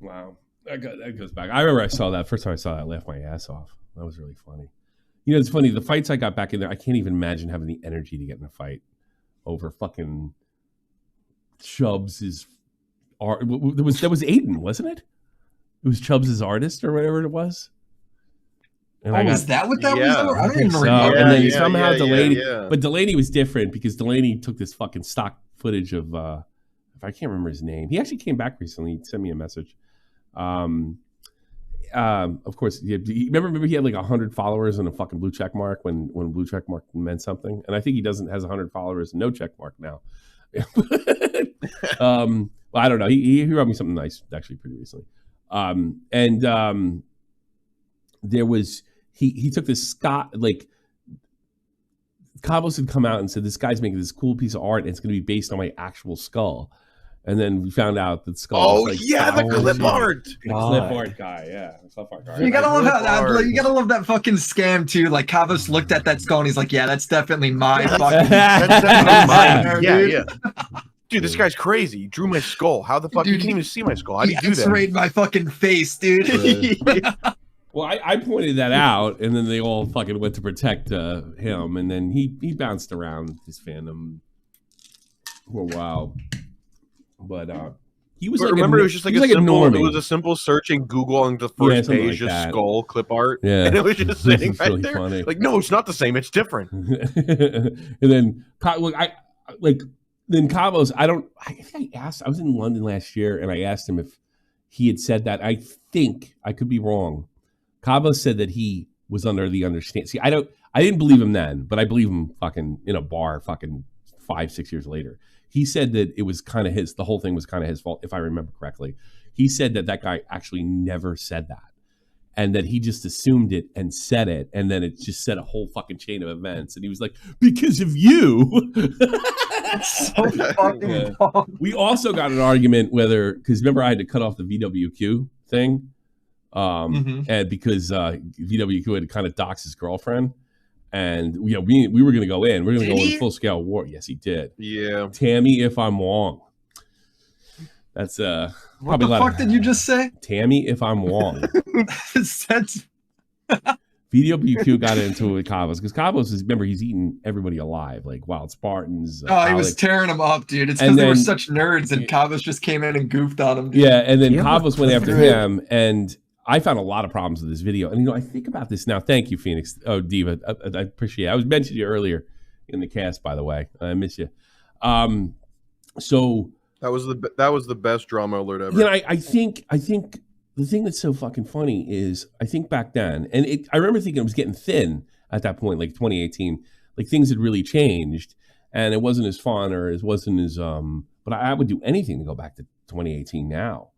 Wow, that goes back. I remember I saw that first time I saw that. I laughed my ass off. That was really funny. You know, it's funny. The fights I got back in there, I can't even imagine having the energy to get in a fight over fucking Chubbs' art. That was Aiden, wasn't it? It was Chubbs' artist or whatever it was. And was that what that was? I don't even remember. And then somehow Delaney, but Delaney was different because Delaney took this fucking stock footage of, if I can't remember his name, he actually came back recently. He sent me a message. Of course, remember he had like 100 followers and a fucking blue check mark when blue check mark meant something, and I think he has 100 followers and no check mark now. Well, I don't know. He wrote me something nice actually pretty recently. There was he took this Scott, like Kavos had come out and said, this guy's making this cool piece of art and it's going to be based on my actual skull. And then we found out that skull. Oh, yeah, the clip art. The clip art guy, yeah. Clip art guy. You gotta love you gotta love that fucking scam too. Like Kavos looked at that skull and he's like, yeah, that's definitely my fucking. That's definitely mine. Yeah. Dude, this guy's crazy. He drew my skull. How the fuck? You can't even see my skull. How do you do that? X-rayed my fucking face, dude. Well, I pointed that out, and then they all fucking went to protect him, and then he bounced around his fandom for a while. But he was But like remember, it was just like a simple. normie. It was a simple search in Google on the first something page, like just that. skull clip art. Yeah. And it was just sitting It's right really there. funny. Like, no, it's not the same. It's different. And then then Cabos. I think I asked. I was in London last year, and I asked him if he had said that. I think I could be wrong. Cabos said that he was under the understanding. See, I didn't believe him then, but I believe him fucking in a bar fucking 5-6 years later. He said that it was kind of the whole thing was kind of his fault, if I remember correctly. He said that guy actually never said that, and that he just assumed it and said it, and then it just set a whole fucking chain of events. And he was like, because of you. So fucking dumb. We also got an argument because remember I had to cut off the VWQ thing, and because VWQ had kind of doxed his girlfriend, and we were going to go in. We're going to go in full scale war. Yes, he did. Yeah. Tammy, if I'm wrong. That's What the fuck did you just say? Tammy, if I'm wrong. VWQ got into it with Cabos because Cabos is, remember, he's eating everybody alive, like Wild Spartans. Oh, he was tearing them up, dude. It's because they were such nerds, and Cabos just came in and goofed on them. Dude. Yeah, and then Cabos went after him, and I found a lot of problems with this video. And I think about this now. Thank you, Phoenix. Oh, Diva, I appreciate it. I was mentioning you earlier in the cast, by the way. I miss you. So that was the best drama alert ever. Yeah, I think the thing that's so fucking funny is I think back then, and I remember thinking it was getting thin at that point, like 2018, like things had really changed, and it wasn't as fun or it wasn't as But I would do anything to go back to 2018 now,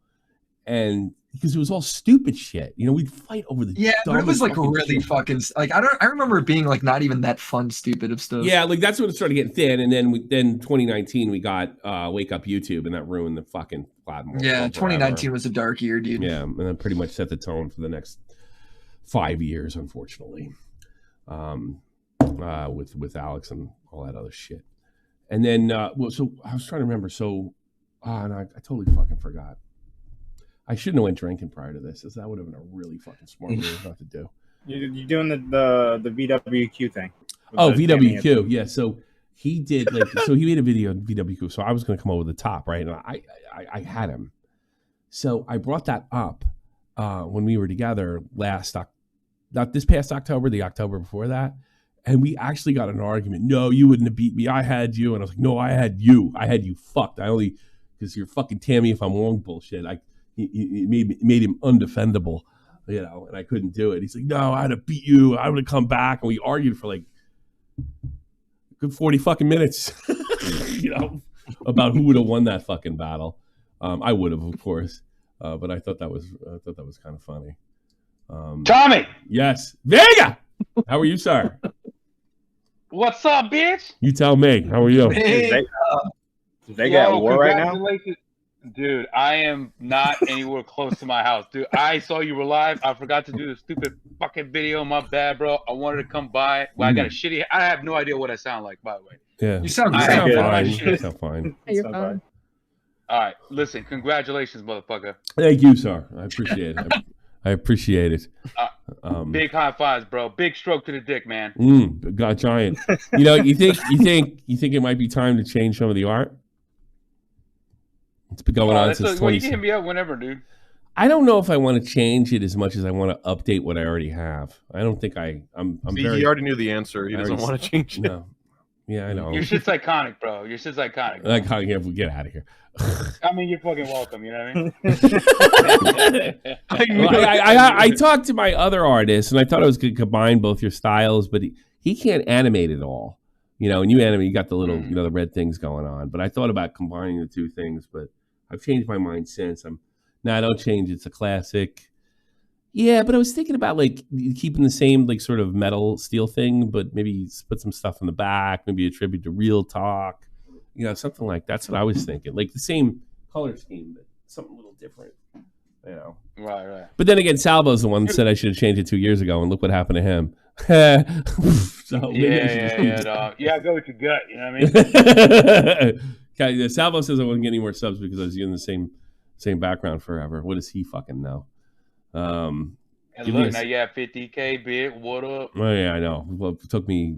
and because it was all stupid shit. We'd fight over the but it was like really shit. fucking like I remember it being like not even that fun, stupid of stuff. Yeah, like that's when it started getting thin, and then 2019 we got Wake Up YouTube, and that ruined the fucking platform. Yeah, 2019 was a dark year, dude. Yeah, and that pretty much set the tone for the next 5 years, unfortunately, with Alex and all that other shit. And then, so I was trying to remember. So, no, I totally fucking forgot. I shouldn't have went drinking prior to this, as that would have been a really fucking smart move not to do. You're doing the VWQ thing. Oh, VWQ, yeah. So he did so he made a video on VWQ. So I was going to come over the top, right? And I had him. So I brought that up when we were together not this past October, the October before that. And we actually got an argument. No, you wouldn't have beat me. I had you. And I was like, no, I had you. I had you fucked. Because you're fucking Tammy if I'm wrong bullshit. It made him undefendable, and I couldn't do it. He's like, no, I'd have beat you. I would have come back. And we argued for like a good 40 fucking minutes, about who would have won that fucking battle. I would have, of course. But I thought that was kind of funny. Tommy! Yes. Vega! How are you, sir? What's up, bitch? You tell me. How are you? Vega at war right now? Dude, I am not anywhere close to my house. Dude, I saw you were live. I forgot to do the stupid fucking video. My bad, bro. I wanted to come by. Well, I got a shitty... I have no idea what I sound like, by the way. Yeah. You sound fine. You sound fine. You're fine. All right. Listen, congratulations, motherfucker. Thank you, sir. I appreciate it. I appreciate it. Big high fives, bro. Big stroke to the dick, man. God giant. You think it might be time to change some of the art? It's been going on since 20. Well, you can hit me up whenever, dude. I don't know if I want to change it as much as I want to update what I already have. I don't think I'm See, very... he already knew the answer. He doesn't want to change it. No. Yeah, I know. Your shit's iconic, bro. Your shit's iconic. Iconic. Get out of here. I mean, you're fucking welcome. You know what I mean? I talked to my other artist, and I thought I was going to combine both your styles, but he can't animate it all. And you animate, you got the little, the red things going on. But I thought about combining the two things, but I've changed my mind since. I don't change. It's a classic. Yeah, but I was thinking about keeping the same sort of metal steel thing, but maybe put some stuff in the back, maybe a tribute to Real Talk, something like that. That's what I was thinking. Like the same color scheme, but something a little different. Right. But then again, Salvo's the one that said I should have changed it 2 years ago, and look what happened to him. So yeah, go with your gut. You know what I mean? Okay, Salvo says I wasn't getting any more subs because I was in the same background forever. What does he fucking know? And Give me look, a- now you have 50K, big. What up? Oh yeah, I know. Well, it took me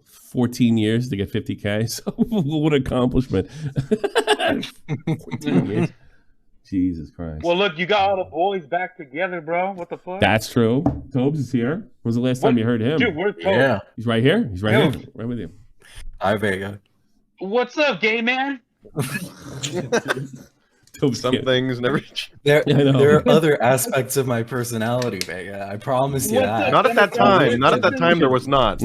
14 years to get 50K. So what an accomplishment! 14 years. Jesus Christ. Well, look, you got all the boys back together, bro. What the fuck? That's true. Tobes is here. When was the last time you heard him? Dude, where's Tobes? Yeah. He's right here. He's right Yeah. here. Right with you. Hi, Vega. What's up, gay man? Some things never. There, Yeah, I know. there are other aspects of my personality, Vega. I promise you that. Not at that time. Not at that time. There was not.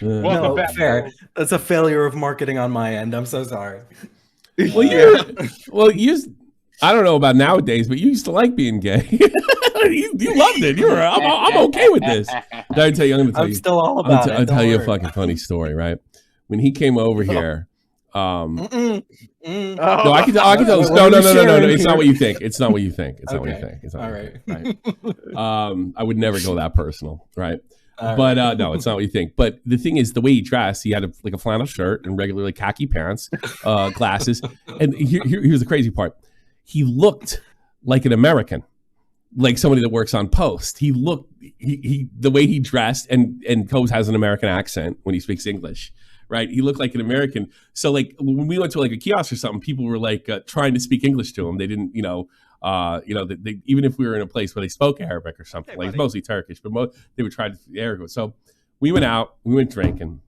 No, fair. That's a failure of marketing on my end. I'm so sorry. Well, I don't know about nowadays, but you used to like being gay. you loved it. You were. I'm okay with this. Did I tell you? I'm going to tell you. still all about it. I'll tell Don't you a worry. fucking funny story. Right when he came over here. No, I can tell. No. It's not what you think. It's not what you think. It's not what you think. It's not All what you right. think. Right. I would never go that personal. Right. All But no, it's not what you think. But the thing is, the way he dressed, he had a flannel shirt and regularly khaki pants, glasses. And here's the crazy part: he looked like an American, like somebody that works on post. He looked the way he dressed, and Tobes has an American accent when he speaks English. Right, he looked like an American. So, like when we went to like a kiosk or something, people were like trying to speak English to him. They didn't, they, even if we were in a place where they spoke Arabic or something, like it's mostly Turkish, but they would try to speak Arabic. So we went out, we went drinking,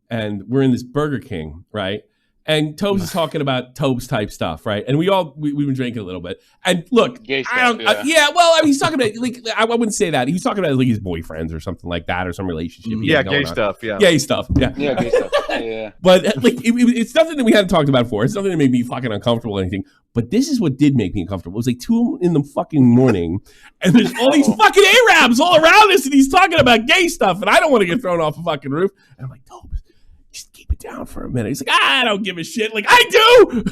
and we're in this Burger King, right? And Tobes is talking about Tobes type stuff, right? And we've been drinking a little bit. And look, Gay stuff, I don't, yeah. well, I mean, he's talking about like I wouldn't say that. He was talking about like his boyfriends or something like that, or some relationship. he Yeah, had going gay on. stuff. Yeah. Gay stuff. Yeah. Yeah, gay stuff. Yeah. But like, it's nothing that we hadn't talked about before. It's nothing that made me fucking uncomfortable or anything. But this is what did make me uncomfortable. It was like 2 in the fucking morning, and there's all these fucking Arabs all around us, and he's talking about gay stuff, and I don't want to get thrown off a fucking roof. And I'm like, Tobes, just keep it down for a minute. He's like, I don't give a shit. Like, I do.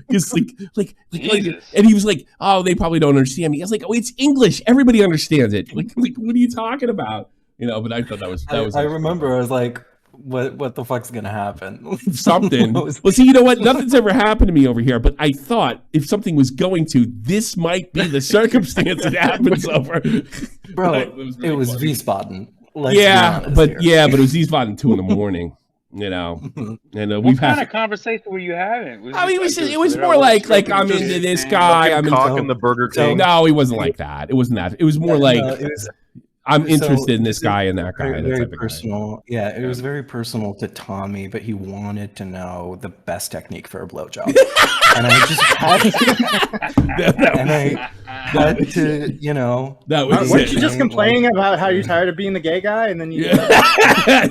Because like, and he was like, oh, they probably don't understand me. I was like, oh, it's English. Everybody understands it. Like what are you talking about? But I thought that was. I remember I was like, what the fuck's gonna happen? Something. Well, see, you know what? Nothing's ever happened to me over here, but I thought if something was going to, this might be the circumstance it happens over. Bro, it was Wiesbaden. But it was Wiesbaden 2 in the morning. And What we've kind had. of conversation were you having? I mean, it was more like I'm into this guy. I'm cock in into the Burger King. No, he wasn't like that. It wasn't that. It was more like I'm interested in this guy and that guy. Very, that very type of guy. personal. Yeah, it was very personal to Tommy, but he wanted to know the best technique for a blowjob, and I just had to, That was Weren't it. you just complaining about how you're tired of being the gay guy, and then you?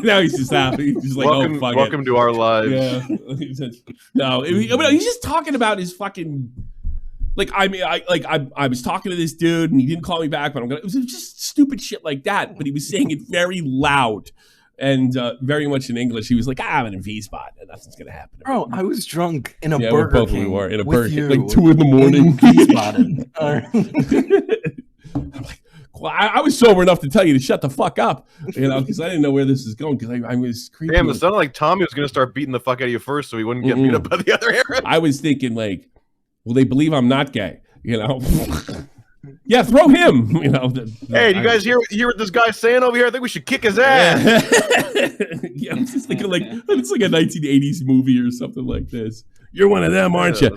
Now he's just happy. He's just like, welcome, oh fuck welcome it. to our lives. Yeah. No, he's just talking about his fucking. Like I was talking to this dude and he didn't call me back, but it was just stupid shit like that. But he was saying it very loud and very much in English. He was like, I'm in a V-spot and nothing's gonna happen. Bro, I was drunk in a Yeah, Burger we King. were in a with Burger King, you like 2 in the morning. I'm like, well, I was sober enough to tell you to shut the fuck up, because I didn't know where this is going. Because I was creepy. Damn, it sounded like Tommy was gonna start beating the fuck out of you first, so he wouldn't get beat up by the other Arabs. I was thinking like, will they believe I'm not gay? Yeah, throw him. Hey, do you guys hear what this guy's saying over here? I think we should kick his ass. Yeah, I'm just thinking like it's like a 1980s movie or something like this. You're one of them, aren't you?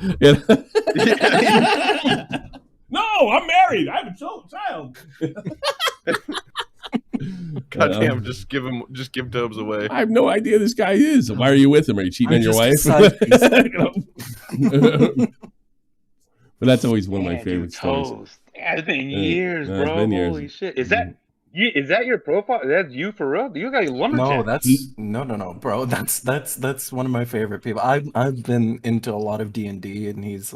No, I'm married. I have a child. Goddamn, just give Tobes away. I have no idea this guy is. Why are you with him? Are you cheating on your wife? But that's always one of my favorite stories. It's been years, bro. It's been years. Holy shit! Is that your profile? Is that you for real? You got a lumberjack? No, that's no, bro. That's one of my favorite people. I've been into a lot of D&D, and he's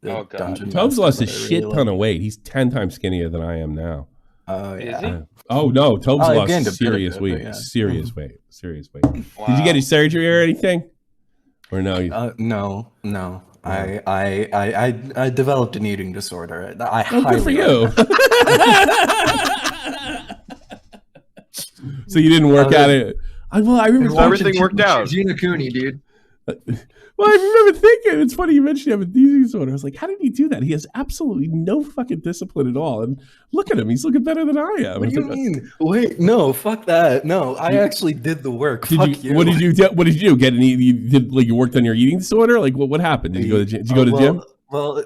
dungeon. Tobes lost a master, but I shit really ton of weight. He's 10 times skinnier than I am now. Oh yeah. Oh no, Tobes I lost gained a bit of serious it, weight. but yeah. Serious weight. Did you get his surgery or anything? Or no? No. I developed an eating disorder. Good for you. So you didn't work at it. I remember everything worked out. Gina Cooney, dude. Well, I remember thinking, it's funny you mentioned you have an eating disorder. I was like, how did he do that? He has absolutely no fucking discipline at all. And look at him. He's looking better than I am. What do you mean? Wait, no, fuck that. No, I actually did the work. Fuck you. What did you do? What did you do? Get an you worked on your eating disorder? Like what happened? Did you go to did you go to gym? Well,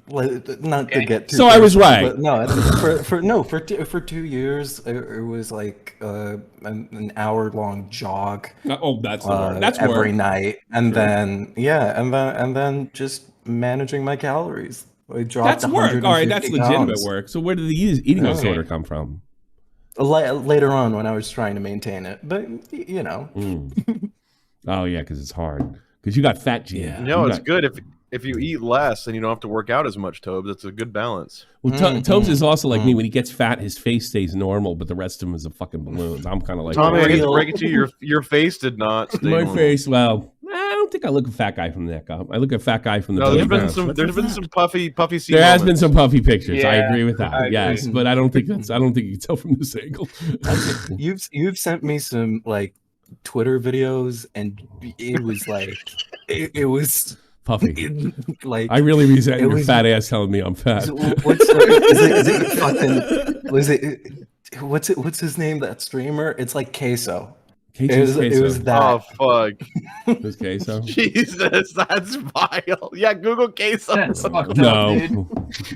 not to get too. So I was right. But no, for 2 years it was like an hour-long jog. Oh, that's the word. That's every work. night, and then and then just managing my calories. I dropped. That's work. All right, that's legitimate pounds. work. So where did the eating disorder come from? Later on, when I was trying to maintain it, but you know. Oh yeah, because it's hard. Because you got fat genes. Yeah. No, it's good if you eat less and you don't have to work out as much, Tobes. It's a good balance. Well, Tobes is also like me. When he gets fat, his face stays normal, but the rest of him is a fucking balloon. I'm kind of like Tommy, I hate to break it to you, your face did not stay my normal. face. Well, I don't think I look a fat guy from the neck up. I look a fat guy from the. No, there's been some puffy. There has been some puffy pictures. I Yeah, agree with that. I agree. Yes, but I don't think you can tell from this angle. You've sent me some like Twitter videos, and it was like it was puffy. Like I really resent your was- fat ass telling me I'm fat. What's his name? That streamer? It's like Queso. Queso's It was that. Oh fuck! Who's Queso? Jesus, that's vile. Yeah, Google Queso. That's fucked No. up, dude.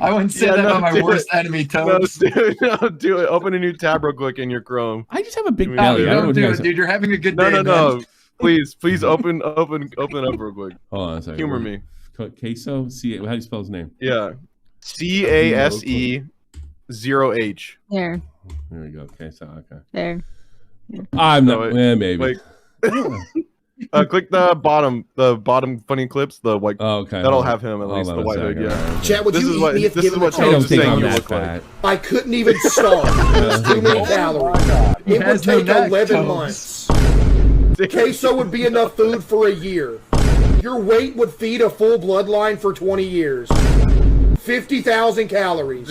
I wouldn't say that about my worst enemy, Toads. No, do it. Open a new tab real quick in your Chrome. I just have a big No, belly. I don't know don't what do you it, guys. dude. You're having a good No, day, no. man. Please open up real quick. Hold on a second. Humor me. Queso? How do you spell his name? Yeah, CASE 0H. There. There we go. Queso. Okay. There. I'm not. No, maybe. Click the bottom funny clips. The white. Oh, okay. That'll Hold have on. him at Hold least. on The a white hood. second. Yeah. Chat, would This you is eat what me if this is given what the I don't Toads is think saying I'm you that look like. fat. I couldn't even start. It's too many calories. It would has no take neck, 11 Toads. months. Queso would be enough food for a year. Your weight would feed a full bloodline for 20 years. 50,000 calories.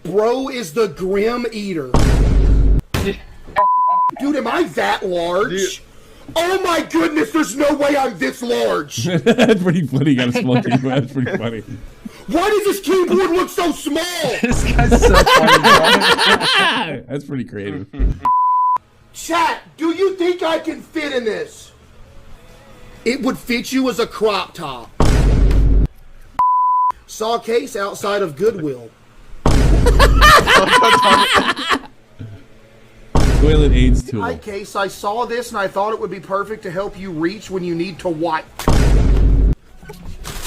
Bro is the grim eater. Dude, am I that large? Oh my goodness, there's no way I'm this large. That's pretty funny. You got a small keyboard. That's pretty funny. Why does this keyboard look so small? This guy's so funny, bro. That's pretty creative. Chat, do you think I can fit in this? It would fit you as a crop top. Saw a case outside of Goodwill. Toilet aids tool. Hi, Case. I saw this and I thought it would be perfect to help you reach when you need to wipe.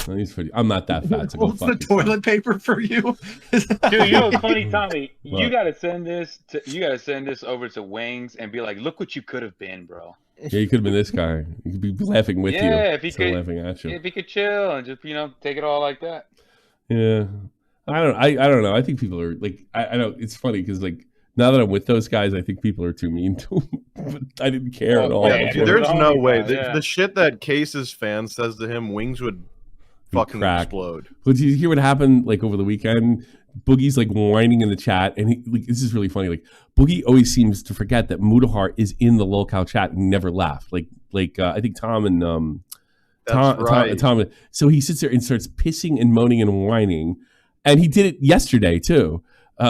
Oh, he's pretty. I'm not that fat. So go What's fuck the toilet paper for you? Dude, you know what's funny, Tommy? What? You gotta send this over to Wings and be like, look what you could have been, bro. Yeah, you could have been this guy. You could be laughing with you. Yeah, if he instead of could, laughing at you. if he could chill and just take it all like that. Yeah, I don't know. I think people are like, I know it's funny because like now that I'm with those guys, I think people are too mean to them. But I didn't care at all. Yeah, dude, there's no way. Yeah. The shit that Case's fan says to him, Wings would fucking crack. explode. But did you hear what happened like over the weekend? Boogie's like whining in the chat, and he like this is really funny. Like Boogie always seems to forget that Mudahar is in the lolcow chat and never left. Like I think Tom and Tom. So he sits there and starts pissing and moaning and whining, and he did it yesterday too.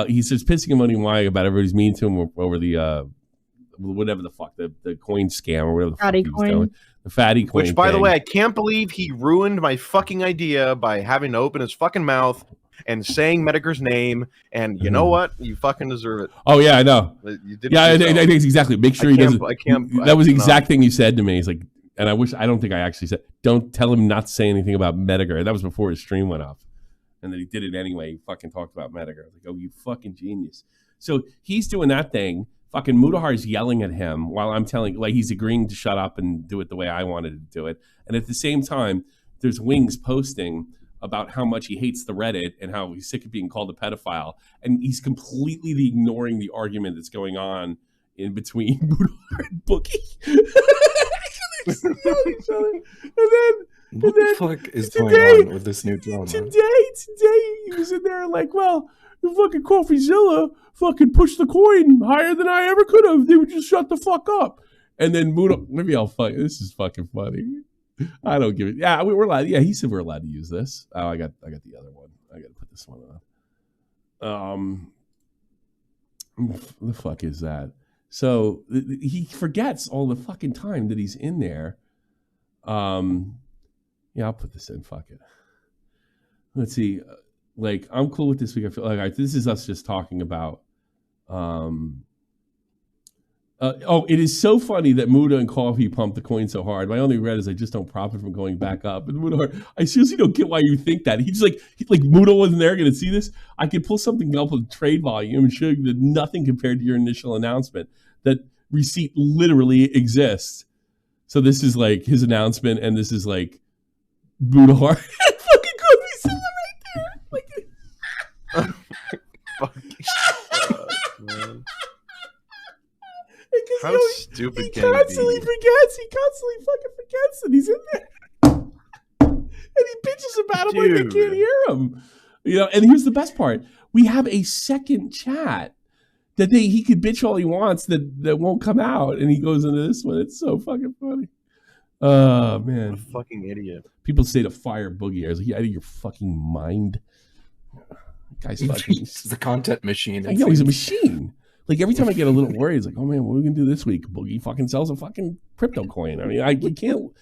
He starts pissing and moaning and whining about everybody's mean to him over the whatever the fuck the coin scam or whatever the fuck he was doing. The fatty coin. Which, by the thing. way, I can't believe he ruined my fucking idea by having to open his fucking mouth and saying Medicre's name. And you know what? You fucking deserve it. Oh yeah, I know. You did it I yourself. think it's exactly. Make sure I he can't- doesn't. I can't- That was the no. exact thing you said to me. He's like, and I don't think I actually said. Don't tell him not to say anything about Medicare. That was before his stream went off, and then he did it anyway. He fucking talked about Medicare. I was like, oh, you fucking genius. So he's doing that thing. Fucking Mudahar's yelling at him while I'm telling, like, he's agreeing to shut up and do it the way I wanted to do it. And at the same time, there's Wings posting about how much he hates the Reddit and how he's sick of being called a pedophile. And he's completely ignoring the argument that's going on in between Mudahar and Boogie. And then What the fuck is going on with this new drama? Today, he was in there like, well, the fucking CoffeeZilla fucking pushed the coin higher than I ever could have. They would just shut the fuck up. And then Mudo, maybe I'll fuck. This is fucking funny. I don't give it. Yeah, we're allowed. Yeah, he said we're allowed to use this. Oh, I got the other one. I got to put this one on. The fuck is that? So he forgets all the fucking time that he's in there. Yeah, I'll put this in. Fuck it. Let's see. Like, I'm cool with this week. I feel like this is us just talking about. It is so funny that Muda and Coffee pumped the coin so hard. My only regret is I just don't profit from going back up. And Muda, I seriously don't get why you think that. He's like Muda wasn't there going to see this. I could pull something up with trade volume and show you that nothing compared to your initial announcement. That receipt literally exists. So this is like his announcement, and this is like Muda hard. Fucking Coffee still right there. Like, man. How stupid he can he constantly be? forgets. He constantly fucking forgets that he's in there, and he bitches about him like they can't hear him. You know. And here's the best part: we have a second chat that he could bitch all he wants that won't come out, and he goes into this one. It's so fucking funny. Oh man, What a fucking idiot. People say to fire Boogie. I was like, you out of your fucking mind? Guy's fucking. He's a content machine. I know he's a machine. Like every time I get a little worried, it's like, oh man, what are we gonna do this week? Boogie fucking sells a fucking crypto coin. I mean, you can't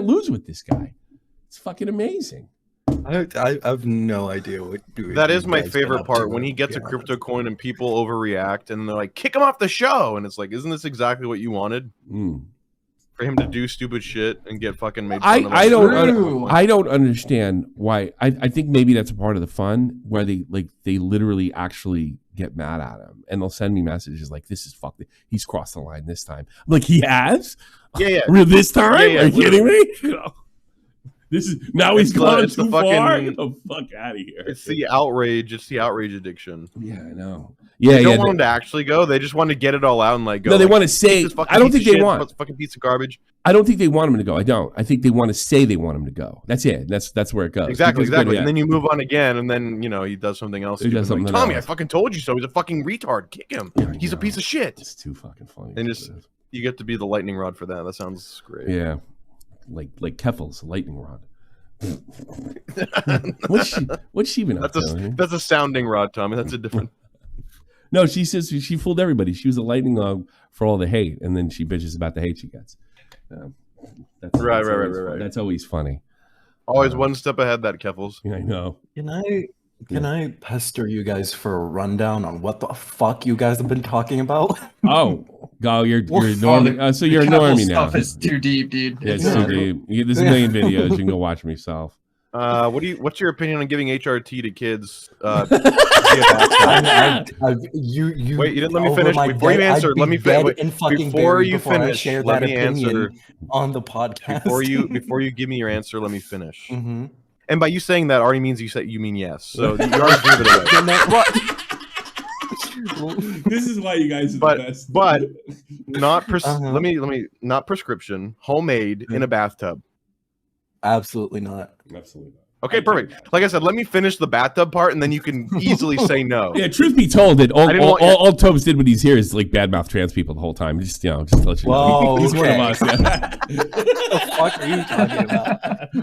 lose with this guy. It's fucking amazing. I have no idea what doing. That is my favorite part, when he gets a crypto coin and people overreact and they're like, kick him off the show. And it's like, isn't this exactly what you wanted? For him to do stupid shit and get fucking made fun of. I don't understand why. I think maybe that's a part of the fun where they literally actually get mad at him and they'll send me messages like, this is fucked. He's crossed the line this time. I'm like, he has? Yeah. This time? Yeah, Are you kidding me? You know, this is now he's gone too far. Get the fuck out of here. It's the outrage. It's the outrage addiction. Yeah, I know. They don't want him to actually go. They just want to get it all out and like go. No, they like, want to say. I don't think they want. This fucking piece of garbage. I don't think they want him to go. I don't. I think they want to say they want him to go. That's it. That's where it goes. Exactly. Yeah. And then you move on again, and then he does something else. He does something like, Tommy, else. I fucking told you so. He's a fucking retard. Kick him. He's a piece of shit. It's too fucking funny. And just you get to be the lightning rod for that. That sounds great. Yeah, like Keffel's lightning rod. What's she been up to? That's a sounding rod, Tommy. That's a different. No, she says she fooled everybody. She was a lightning rod for all the hate, and then she bitches about the hate she gets. That's right. That's always funny. Always one step ahead, that Keffels. Yeah, I know. Can I pester you guys for a rundown on what the fuck you guys have been talking about? Oh, you're normie. So you're a normie now. Stuff is too deep, dude. Yeah, it's too deep. There's a million videos. You can go watch them yourself. What's your opinion on giving HRT to kids? Wait, you didn't let me finish. Before you answer, let me finish. Before you finish, let me answer on the podcast. Before you give me your answer, let me finish. Mm-hmm. And by you saying that already means you mean yes. So you already gave it away. This is why you guys are the best. But not let me not prescription, homemade in a bathtub. Absolutely not. Absolutely not. Okay, perfect. Like I said, let me finish the bathtub part, and then you can easily say no. Yeah, truth be told, that all Tobes did when he's here is like badmouth trans people the whole time. Just to let you know. He's one of us. Yeah. What the fuck are you talking about?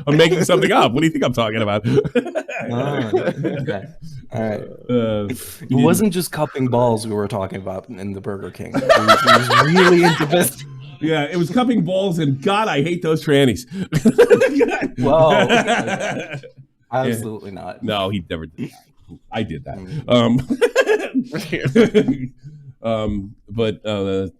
I'm making something up. What do you think I'm talking about? Okay. All right. It wasn't just cupping balls we were talking about in the Burger King. He was really into this. Yeah, it was cupping balls, and God, I hate those trannies. Well, absolutely not. No, he never did that. I did that. But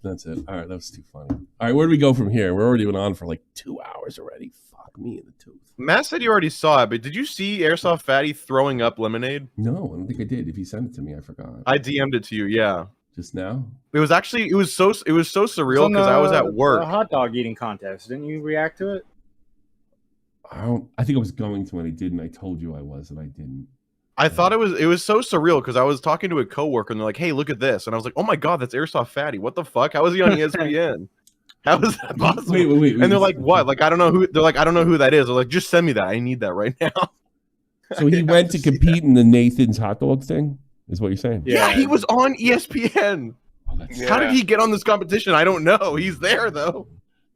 that's it. All right, that was too funny. All right, where do we go from here? We're already been on for like 2 hours already. Fuck me in the tooth. Matt said you already saw it, but did you see Airsoft Fatty throwing up lemonade? No, I don't think I did. If you sent it to me, I forgot. I DM'd it to you. Yeah. Just now? It was so surreal because I was at work. The hot dog eating contest. Didn't you react to it? I think I was going to, and I didn't. I told you I was, and I didn't. I thought it was so surreal because I was talking to a coworker, and they're like, "Hey, look at this," and I was like, "Oh my god, that's Airsoft Fatty! What the fuck? How is he on ESPN? How is that possible?" Wait. And they're like, "What? Like I don't know who." They're like, "I don't know who that is." They're like, "Just send me that. I need that right now." So he went to compete in the Nathan's hot dog thing. Is what you're saying? Yeah, he was on ESPN. How did he get on this competition? I don't know. He's there though.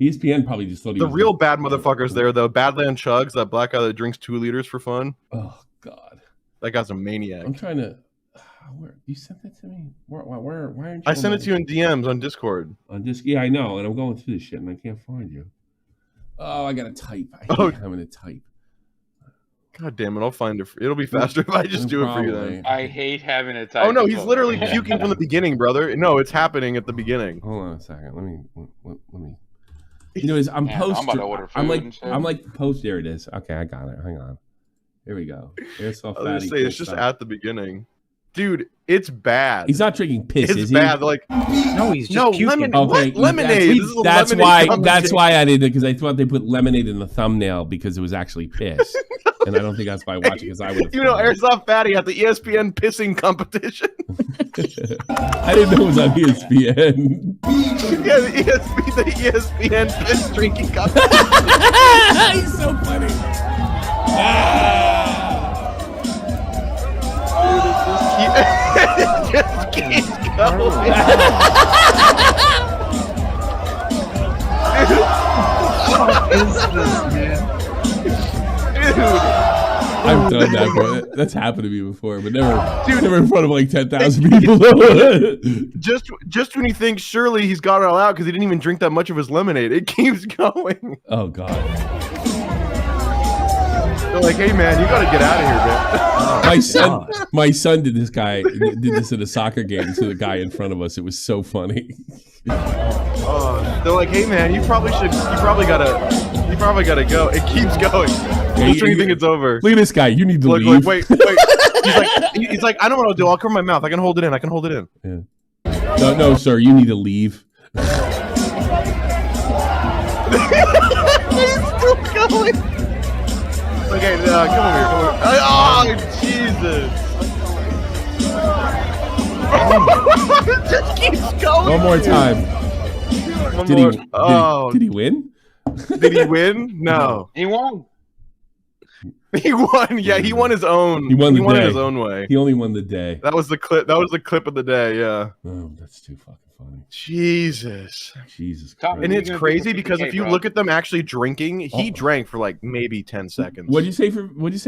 ESPN probably just thought he The was real bad motherfuckers there though. Badland Chugs, that black guy that drinks 2 liters for fun. Oh God, that guy's a maniac. I'm trying to. Where you sent that to me? Why aren't you? I sent it to you in DMs on Discord. On Discord, yeah, I know, and I'm going through this shit and I can't find you. Oh, I gotta type. I hate having to type. God damn it! I'll find it. It'll be faster if I just do it for you then. I hate having a type. Oh no, he's literally puking from the beginning, brother. No, it's happening at the beginning. Hold on a second. Let me. You know, I'm post. I'm about to order food I'm like post. There it is. Okay, I got it. Hang on. Here we go. Airsoft I was gonna fatty. say it's just at the beginning, dude. It's bad. He's not drinking piss. It's is he? bad. Like no, he's just puking. lemonade. Okay, What? Lemonade. This is a That's lemonade why. competition. That's why I did it, because I thought they put lemonade in the thumbnail because it was actually piss, and I don't think that's why I watched it, because I would. You know, Airsoft Fatty at the ESPN pissing competition. I didn't know it was on ESPN. Yeah, the ESPN piss drinking competition. He's so funny. It just keeps going. What is this, man? Dude. I've done that, bro. That's happened to me before, but never in front of like 10,000 people. just when you think surely he's got it all out because he didn't even drink that much of his lemonade, it keeps going. Oh God. They're like, hey man, you got to get out of here, man. My son did this at a soccer game to the guy in front of us. It was so funny. They're like, hey man, you probably gotta go. It keeps going. Yeah, Just when you think it's over. Look at this guy. You need to leave. Wait. He's like, I don't know what I'll do. I'll cover my mouth. I can hold it in. Yeah. No, sir. You need to leave. He's still going. Okay, come over here. Oh, Jesus. It just keeps going. One more time. Did he win? Did he win? No. He won. He won. Yeah, he won his own. He won in his own way. He only won the day. That was the clip. That was the clip of the day. Yeah. Oh, that's too fucking funny. Jesus Christ. And it's crazy because if you look at them actually drinking, he drank for like maybe 10 seconds. What'd you say,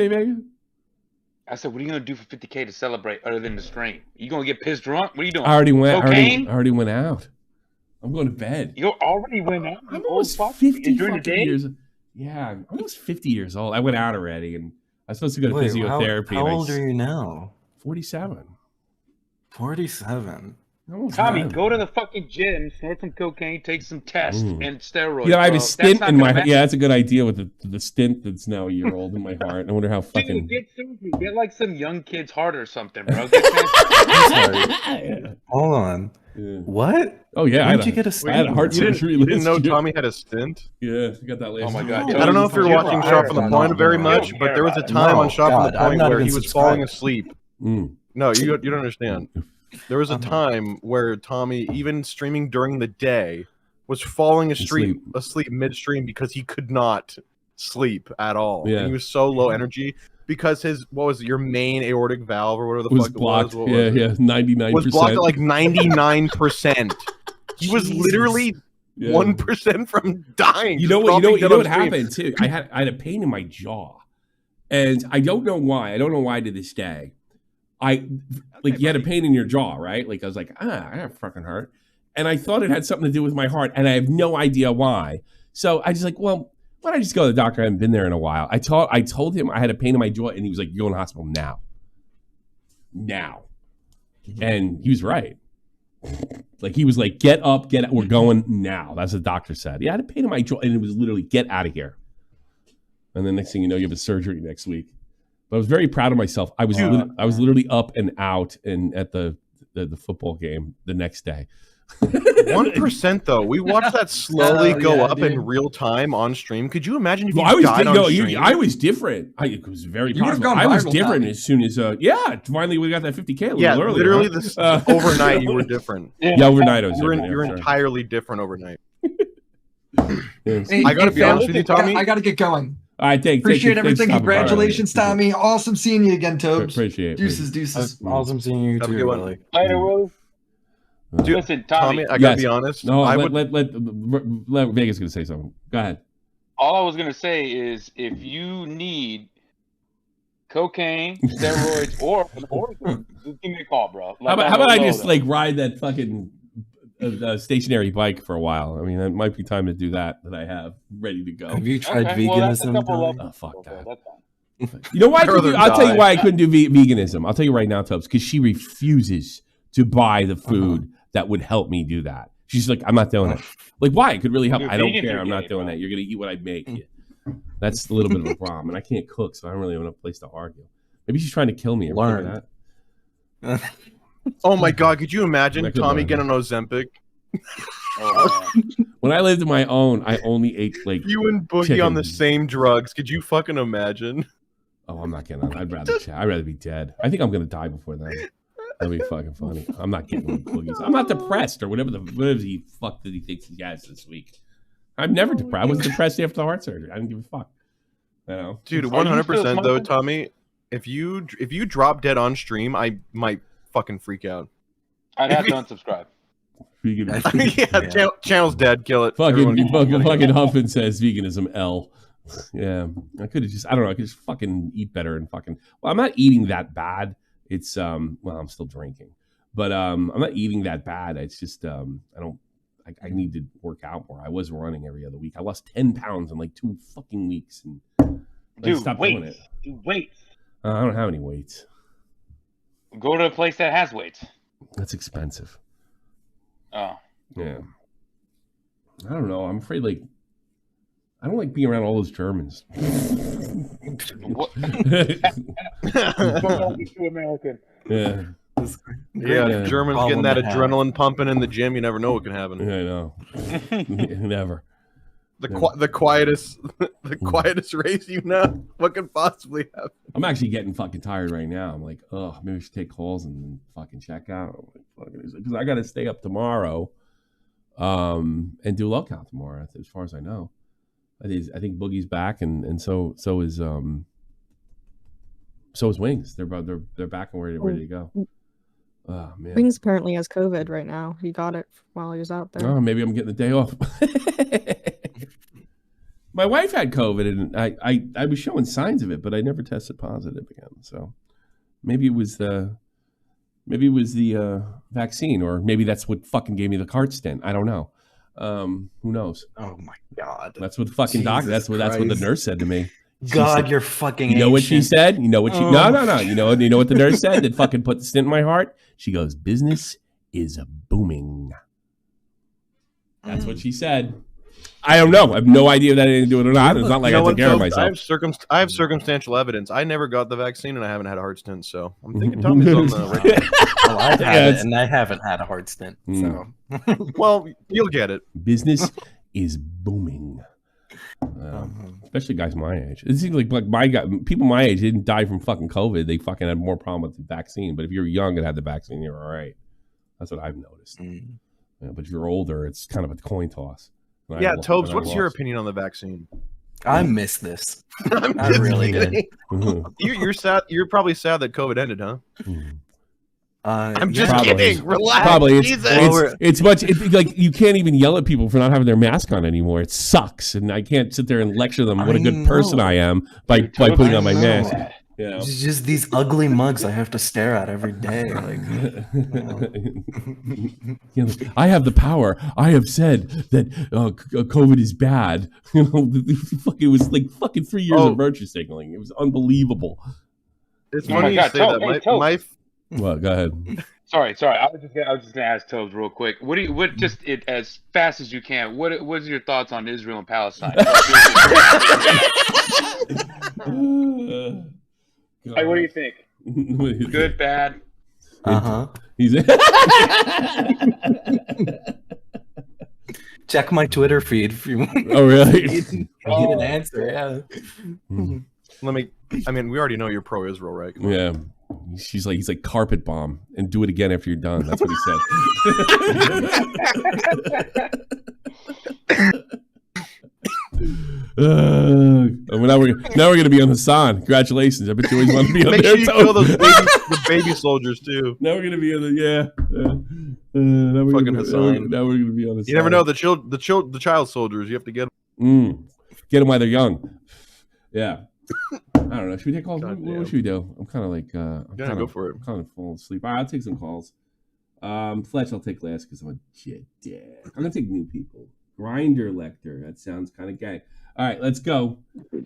Megan? I said, what are you gonna do for 50K to celebrate other than the stream? You gonna get pissed drunk? What are you doing? I already went. Cocaine? I already went out. I'm going to bed. You already went out. I'm almost 50 during the day. years. Yeah, I'm almost 50 years old. I went out already, and I was supposed to go to physiotherapy. How old are you now? 47. 47. Tommy, go to the fucking gym, snort some cocaine, take some tests and steroids. Yeah, I have a stint in my. Yeah, that's a good idea with the stint that's now a year old in my heart. I wonder how fucking. Dude, get surgery. Get like some young kid's heart or something, bro. Hold on. Yeah. What? Oh yeah, When did you get a stint? I had a heart surgery. You didn't know Tommy had a stint? Yeah, I got that last. Oh my God! I don't know if you're watching Sharp on the Point very much, but there was a time on Sharp on the Point where he was falling asleep. No, you don't understand. There was a time where Tommy, even streaming during the day, was falling asleep midstream because he could not sleep at all. Yeah. And he was so low energy because his your main aortic valve or whatever the was fuck blocked. it was. What was it? 99%. Was blocked at like 99%. He was literally 1% from dying. You know what happened too? I had a pain in my jaw, and I don't know why. I don't know why to this day. You had a pain in your jaw, right? Like I was like, I have fucking heart, and I thought it had something to do with my heart, and I have no idea why. So I just like, well, why don't I just go to the doctor? I haven't been there in a while. I told him I had a pain in my jaw, and he was like, you're going to the hospital now. And he was right. Like he was like, get up, we're going now. That's what the doctor said. Yeah, I had a pain in my jaw, and it was literally get out of here. And then next thing you know, you have a surgery next week. But I was very proud of myself. I was literally up and out and at the football game the next day. 1% though. We watched that slowly go up in real time on stream. Could you imagine if you died on stream? I was different. It was very possible. I was different as soon as finally we got that 50K a little earlier. Literally this overnight you were different. Yeah, overnight I was different. You're entirely different overnight. Hey, I gotta be honest with you, Tommy. I gotta get going. All right, appreciate everything. Congratulations, Tommy. Awesome seeing you again, Tobes. Appreciate it. Deuces. Awesome seeing you too, Willie. Later, Willie. Dude, Listen, Tommy, I gotta be honest. No, I let Vegas gonna say something. Go ahead. all I was gonna say is if you need cocaine, steroids, or an organ, just give me a call, bro. How about I just like ride that fucking stationary bike for a while? I mean, it might be time to do that I have ready to go. Have you tried veganism? Oh, fuck that. You know why? I'll tell you why I couldn't do veganism. I'll tell you right now, Tubbs, because she refuses to buy the food that would help me do that. She's like, I'm not doing it. Like, why? It could really help. Dude, I don't vegans care. are I'm not gay, doing bro. that. You're gonna eat what I make. That's a little bit of a problem, and I can't cook, so I don't really have enough place to argue. Maybe she's trying to kill me. Learn. Oh my god, could you imagine Tommy getting on Ozempic? When I lived on my own, I only ate like you and Boogie chicken. on the same drugs. Could you fucking imagine? Oh, I'm not getting on. I'd rather be dead. I think I'm gonna die before then. That'd be fucking funny. I'm not getting on Boogie's. I'm not depressed or whatever the fuck that he thinks he has this week. I'm never depressed. I was depressed after the heart surgery. I didn't give a fuck. You know? Dude, 100% though, Tommy. If you drop dead on stream, I might fucking freak out. I'd have to unsubscribe. Yeah, channel's dead. Kill it. Fucking Huffin says veganism L. Yeah, I could have just. I don't know. I could just fucking eat better and fucking. Well, I'm not eating that bad. It's well, I'm still drinking, but I'm not eating that bad. It's just I don't. I need to work out more. I was running every other week. I lost 10 pounds in like 2 fucking weeks, and I stopped doing it. Dude, weights. I don't have any weights. Go to a place that has weights. That's expensive. Oh. Yeah. I don't know. I'm afraid like I don't like being around all those Germans. What? Too American. Yeah. Yeah, Germans getting that adrenaline pumping in the gym. You never know what can happen. Yeah, I know. Never. The quietest race you know. What could possibly happen? I'm actually getting fucking tired right now. I'm like, oh, maybe I should take calls and fucking check out. Because I got to stay up tomorrow, and do lolcow tomorrow. As far as I know, I think Boogie's back, and so is Wings. They're back and ready to go. Oh man, Wings apparently has COVID right now. He got it while he was out there. Oh, maybe I'm getting the day off. My wife had COVID, and I was showing signs of it, but I never tested positive again. So maybe it was the vaccine, or maybe that's what fucking gave me the cart stent. I don't know. Who knows? Oh my god, that's what the fucking doctor. That's what the nurse said to me. God, said, you're fucking. You know what she ancient. said? You know what she? No. You know what the nurse said that fucking put the stent in my heart. She goes, "Business is booming." That's what she said. I don't know. I have no idea if that had anything to do it or not. It's not like I took care of myself. I have circumstantial evidence. I never got the vaccine, and I haven't had a heart stent. So I'm thinking Tommy's on the right. Well, I've had it, and I haven't had a heart stint. So, well, you'll get it. Business is booming. Especially guys my age. It seems like people my age didn't die from fucking COVID. They fucking had more problem with the vaccine. But if you're young and had the vaccine, you're all right. That's what I've noticed. Yeah, but if you're older, it's kind of a coin toss. Yeah, Tobes, what's your opinion on the vaccine? I miss this. I really did. You're sad. You're probably sad that COVID ended, huh? I'm just Probably. kidding. Relax. Probably Jesus. it's like you can't even yell at people for not having their mask on anymore. It sucks, and I can't sit there and lecture them what a good person I am by putting on my mask. You know? It's just these ugly mugs I have to stare at every day. Like, I have the power. I have said that COVID is bad. You know, it was like fucking 3 years of virtue signaling. It was unbelievable. It's funny you say that. Well, go ahead. Sorry. I was just gonna ask Tobes real quick. What just as fast as you can? What's your thoughts on Israel and Palestine? Hey, what do you think? Good, bad? He's check my Twitter feed if you want. Oh, really? Get an answer. Yeah. We already know you're pro-Israel, right? Yeah. He's like carpet bomb and do it again after you're done. That's what he said. Now we're gonna be on Hassan. Congratulations! I bet you always want to be on Make there. sure you kill those the baby soldiers too. Now we're gonna be on the Fucking Hassan. Now we're gonna be on the. You never know the child soldiers. You have to get them. Get them while they're young. Yeah. I don't know. Should we take calls? What should we do? I'm kind of like go for it. I'm kind of falling asleep. All right, I'll take some calls. Fletch, I'll take last because I'm a shit dad. I'm gonna take new people. Grinder Lecter. That sounds kind of gay. All right, let's go.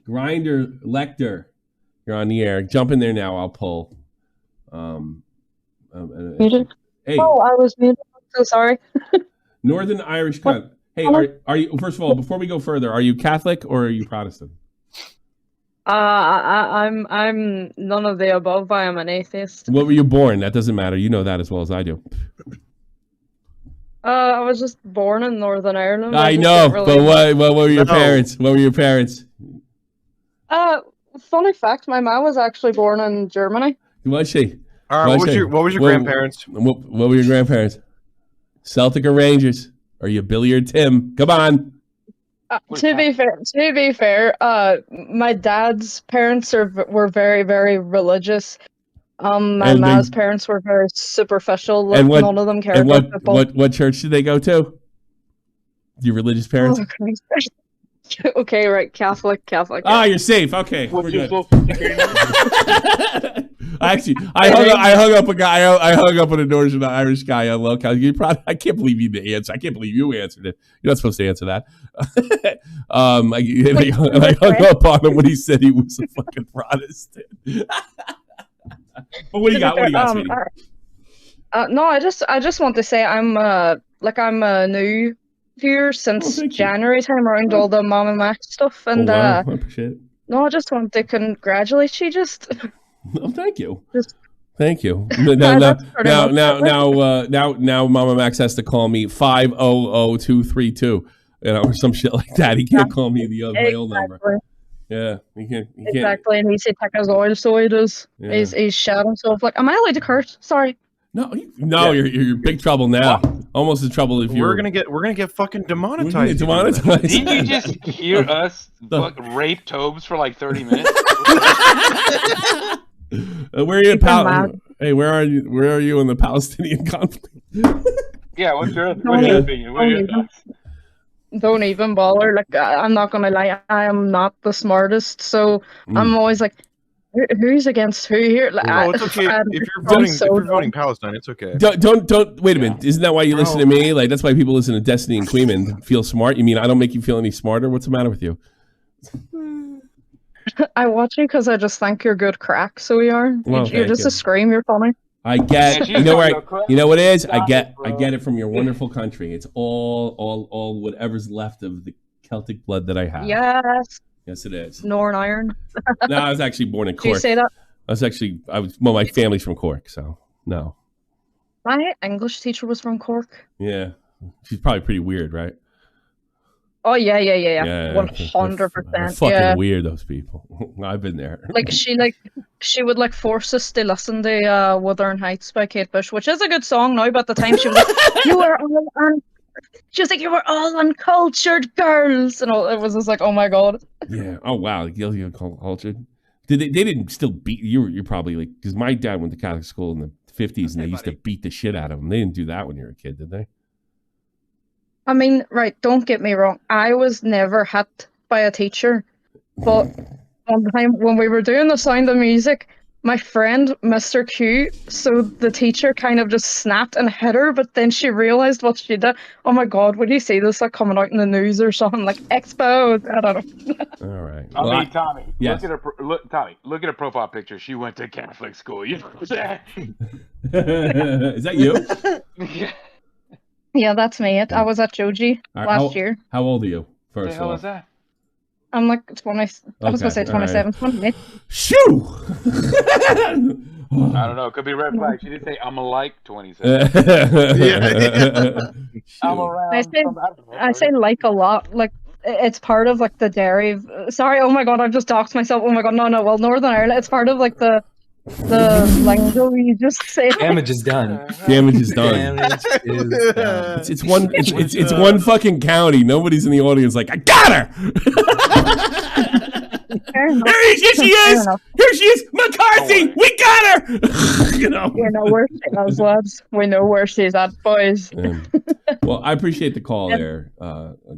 Grinder Lecter. You're on the air. Jump in there now. I'll pull. Hey. Hey. Oh, I was muted. I'm so sorry. Northern Irish cunt. Hey, are you? First of all, before we go further, are you Catholic or are you Protestant? I'm none of the above. I am an atheist. What were you born? That doesn't matter. You know that as well as I do. I was just born in Northern Ireland. I know, but what were your parents? What were your parents? Funny fact, my mom was actually born in Germany. Was she? All right, what was your grandparents? What were your grandparents? Celtic or Rangers? Are you Billy or Tim? Come on. To be fair, my dad's parents were very, very religious. My mom's parents were very superficial. Like, none of them cared about football. What church did they go to? Your religious parents? Oh, okay, right, Catholic. Ah, you're safe. Okay, we're good. Actually, I hung up a guy. I hung up on a Northern Irish guy on lolcow. I can't believe you didn't answer. I can't believe you answered it. You're not supposed to answer that. I hung up on him when he said he was a fucking Protestant. But what do you got? Sweetie? No, I just want to say I'm new here since January time around all the Mom and Max stuff, and I appreciate it. No, I just want to congratulate you. Oh, thank you. Thank you. Now, Mama Max has to call me 500232, or some shit like that. He can't call me the other old number. Yeah, he can't. Exactly, and he said Techazoid, so he does. Yeah. He's shouting himself like, "Am I allowed to curse? Sorry." No, you're in big trouble now. Almost in trouble if you're. We're gonna get fucking demonetized. Demonetized. Didn't you just hear us rape Tobes for like 30 minutes? Where are you Hey, where are you? Where are you in the Palestinian conflict? Yeah, what's your opinion? What are your thoughts? Don't even bother. Like, I'm not gonna lie, I am not the smartest, so I'm always like, who's against who here? Like, it's okay if you're voting Palestine. It's okay. Don't wait a minute. Isn't that why you listen to me? Like, that's why people listen to Destiny and Queeman. Feel smart? You mean I don't make you feel any smarter? What's the matter with you? I watch you because I just think you're good crack. So we are. Well, you're just a scream. You're funny. I get. You know where? You know what it is? I get it from your wonderful country. It's all whatever's left of the Celtic blood that I have. Yes, it is. Northern Iron. No, I was actually born in Cork. Did you say that? My family's from Cork, so no. My English teacher was from Cork. Yeah, she's probably pretty weird, right? Oh yeah. 100%. Fucking weird, those people. I've been there. Like she would like force us to listen to Wuthering Heights by Kate Bush, which is a good song now, but at the time she was like, she was like, you were all uncultured girls, and all. It was just like, oh my god. Yeah. Oh wow, guilty of cultured. They didn't still beat you? You're probably like, because my dad went to Catholic school in the 50s, and they used to beat the shit out of him. They didn't do that when you were a kid, did they? I mean, right, don't get me wrong. I was never hit by a teacher. But one time when we were doing the Sound of Music, my friend, Mr. Q, so the teacher kind of just snapped and hit her, but then she realized what she did. Oh my god, would you see this like coming out in the news or something? Like, exposed. I don't know. All right. Tommy, yes. look at her profile picture. She went to Catholic school. You know what I'm saying? Is that you? Yeah. Yeah, that's me. I was at Joji last year. How old are you? What the hell is that? I'm like 20. I was going to say 27. 28. Shoo! I don't know. It could be red flag. She did say, I'm like 27. I'm around. I say like a lot. Like, it's part of like the dairy. Sorry, oh my god, I've just doxed myself. Oh my god, no. Well, Northern Ireland, it's part of like the lingo you just say. Damage is done. Damage is done. It's one fucking county. Nobody's in the audience like, I got her. Here she is. Here she is. McCarthy. We got her. We know where she is, lads. We know where she's at, boys. Well, I appreciate the call there,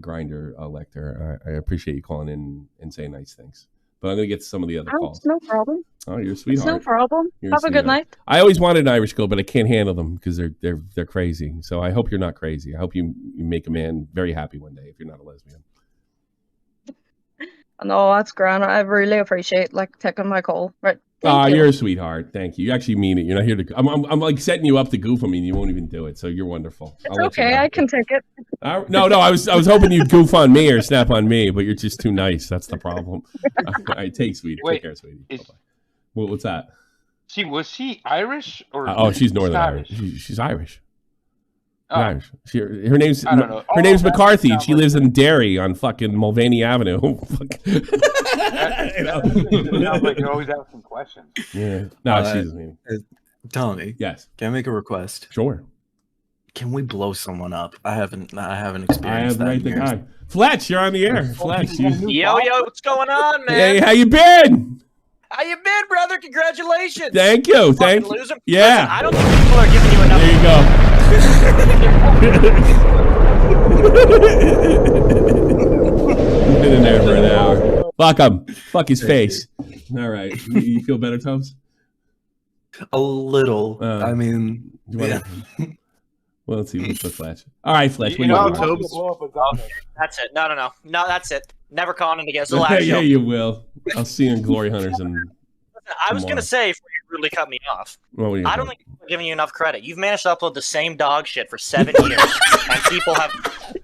Grinder Lecter. I appreciate you calling in and saying nice things. But I'm going to get to some of the other calls. It's no problem. Oh, you're a sweetheart. It's no problem. Have a good night. I always wanted an Irish girl, but I can't handle them because they're crazy. So I hope you're not crazy. I hope you make a man very happy one day if you're not a lesbian. No, that's grand. I really appreciate taking my call. Right. You're a sweetheart. Thank you. You actually mean it. You're not here to. I'm like setting you up to goof on me, and you won't even do it. So you're wonderful. It's okay. I can take it. No. I was hoping you'd goof on me or snap on me, but you're just too nice. That's the problem. All right, take sweetie. Wait, take care, sweetie. What's that? Was she Irish or? She's Northern Irish. She's Irish. Oh. Irish. Her name's I don't know. Her name's McCarthy. She lives in Derry on fucking Mulvaney Avenue. Sounds like you're always asking questions. Yeah. No, she doesn't. Tommy. Yes. Can I make a request? Sure. Can we blow someone up? I haven't experienced that. Right the guy. Fletch, you're on the air. Fletch. Yo, what's going on, man? Hey, how you been? How you been, brother? Congratulations. Thank you. Thank you. Loser. Yeah. Listen, I don't think people are giving you enough. There you go. Been in there for an hour. Fuck him. Fuck his face. All right. You feel better, Tomes? A little. I mean, yeah. Well, let's see. What's the Fletch? All right, Fletch. What do you Oh, that's it. No, that's it. Never calling it again. It's the last Yeah, show. you will. I'll see you in Glory Hunters. And I was going to say, before you rudely cut me off, what do you I don't think people are giving you enough credit. You've managed to upload the same dog shit for 7 years, and people have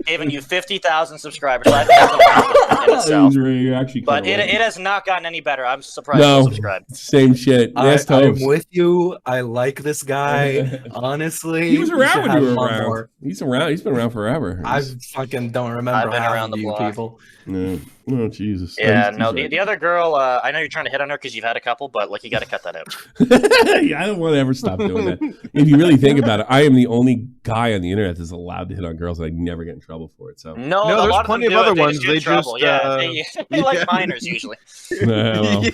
given you 50,000 subscribers. So I think that's an accomplishment in itself. You're actually But it has not gotten any better. I'm surprised you no, subscribed. same shit. Yes, I'm with you. I like this guy. Honestly, He was around when you were have around. more. He's around. He's been around forever. I fucking don't remember. I've been half around of the you block. people. No. Oh, Jesus. Yeah, He's no, right. the other girl, I know you're trying to hit on her because you've had a couple, but you got to cut that out. Yeah, I don't want to ever stop doing that. If you really think about it, I am the only guy on the internet that's allowed to hit on girls, and I never get in trouble for it. So No, a there's lot plenty of of them other do it. ones. They just get in trouble. They like yeah. minors usually. well.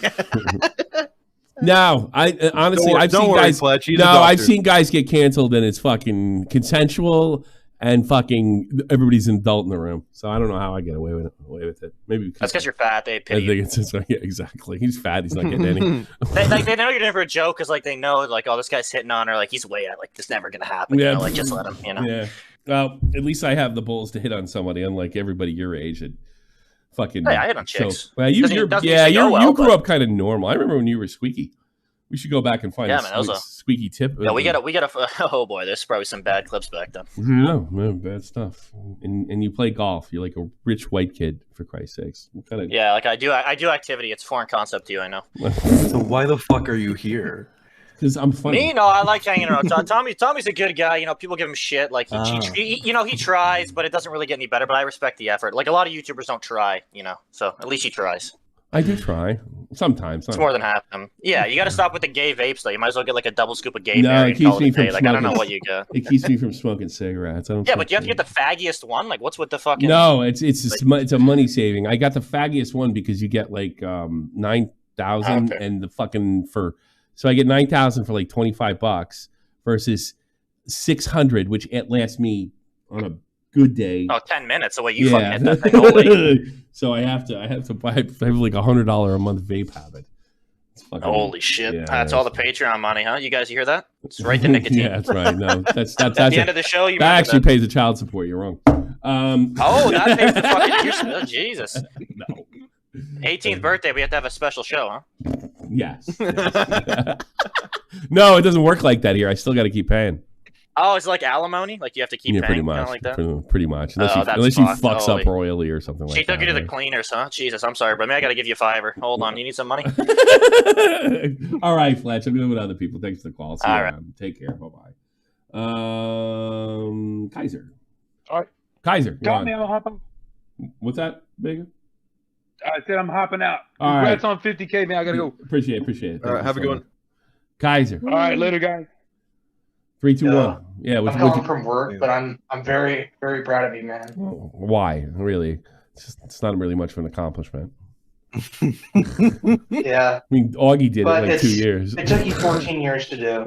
No, I honestly, I've don't seen worry, guys. Fletch, he's a No, I've doctor. seen guys get canceled, and it's fucking consensual, and fucking everybody's an adult in the room. So I don't know how I get away with it. Maybe That's because you're fat. They I pity think you. it's just, yeah, exactly. He's fat. He's not getting any. They know you're doing it for a joke because they know oh, this guy's hitting on her, he's way out, this never gonna happen. Yeah. You know, just let him. You know. Yeah. Well, at least I have the balls to hit on somebody, unlike everybody your age that fucking. Hey, I hit on chicks. Well, Doesn't you well, grew but- up kind of normal. I remember when you were squeaky. We should go back and find Yeah, a man, that was a- squeaky tip. Yeah, we gotta. Oh boy, there's probably some bad clips back then. No, man, bad stuff. And you play golf. You're like a rich white kid, for Christ's sakes. What kind of... Yeah, I do activity. It's a foreign concept to you, I know. So why the fuck are you here? Because I'm funny. Me, no, I like hanging around. Tommy's a good guy. You know, people give him shit. He tries, but it doesn't really get any better. But I respect the effort. A lot of YouTubers don't try. You know, so at least he tries. I do try sometimes. It's more than half of them. Yeah, you got to stop with the gay vapes though. You might as well get a double scoop of gay No, berry it and call keeps me it a from day. smoking. I don't know what you got. It keeps me from smoking cigarettes. I don't. Yeah, smoke but you have to get the faggiest one. What's with the fucking? No, it's a money saving. I got the faggiest one because you get 9,000 and the fucking for. So I get 9,000 for $25 versus 600, which it lasts me on a good day. Oh, 10 minutes the way you fucking hit that thing. Holy. So I have to buy. I have $100 a month vape habit. Holy shit! Yeah, That's all the Patreon money, huh? You guys hear that? It's right to nicotine. Yeah, that's right. No, that's at the end of the show. You that remember actually that. pays the child support. You're wrong. Oh, that pays the fucking. Oh, Jesus. No. 18th birthday, we have to have a special show, huh? Yes. No, it doesn't work like that here. I still got to keep paying. Oh, it's like alimony? You have to keep Yeah, paying? pretty much. Like that? Pretty much. Unless Oh, that's unless she fucked. fucks Holy. up royally or something like that. She took you to the cleaners, huh? Jesus, I'm sorry, but I gotta give you $5. Hold on, you need some money? All right, Fletch. I'm going with other people. Thanks for the call. See you All right. around. Take care. Bye-bye. Kaiser. All right. Kaiser. go Tommy, on. I'm hopping. What's that, Bigger? I said I'm hopping out. All Congrats right. on 50K, man. I gotta go. Appreciate it. All right, have a good one. Kaiser. All right, later, guys. 3, 2, 1. Yeah. I'm calling from work, but I'm very, very proud of you, man. Why? Really? It's not really much of an accomplishment. Yeah. I mean, Augie did But it like 2 it's- years. It took you 14 years to do.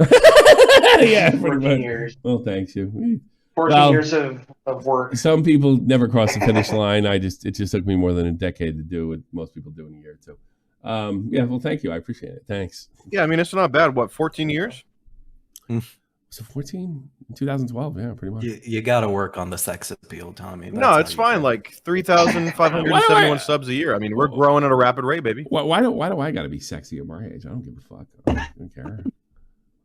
Yeah, pretty 14 much. years. Well, thanks you. 14 years of work. Some people never cross the finish line. It just took me more than a decade to do what most people do in a year or two. Yeah, well, thank you. I appreciate it. Thanks. Yeah, I mean, it's not bad. What, 14 years? So 14? 2012, yeah, pretty much. You got to work on the sex appeal, Tommy. No, it's fine. Like 3,571 subs a year. I mean, we're growing at a rapid rate, baby. Why do I got to be sexy at my age? I don't give a fuck. I don't care.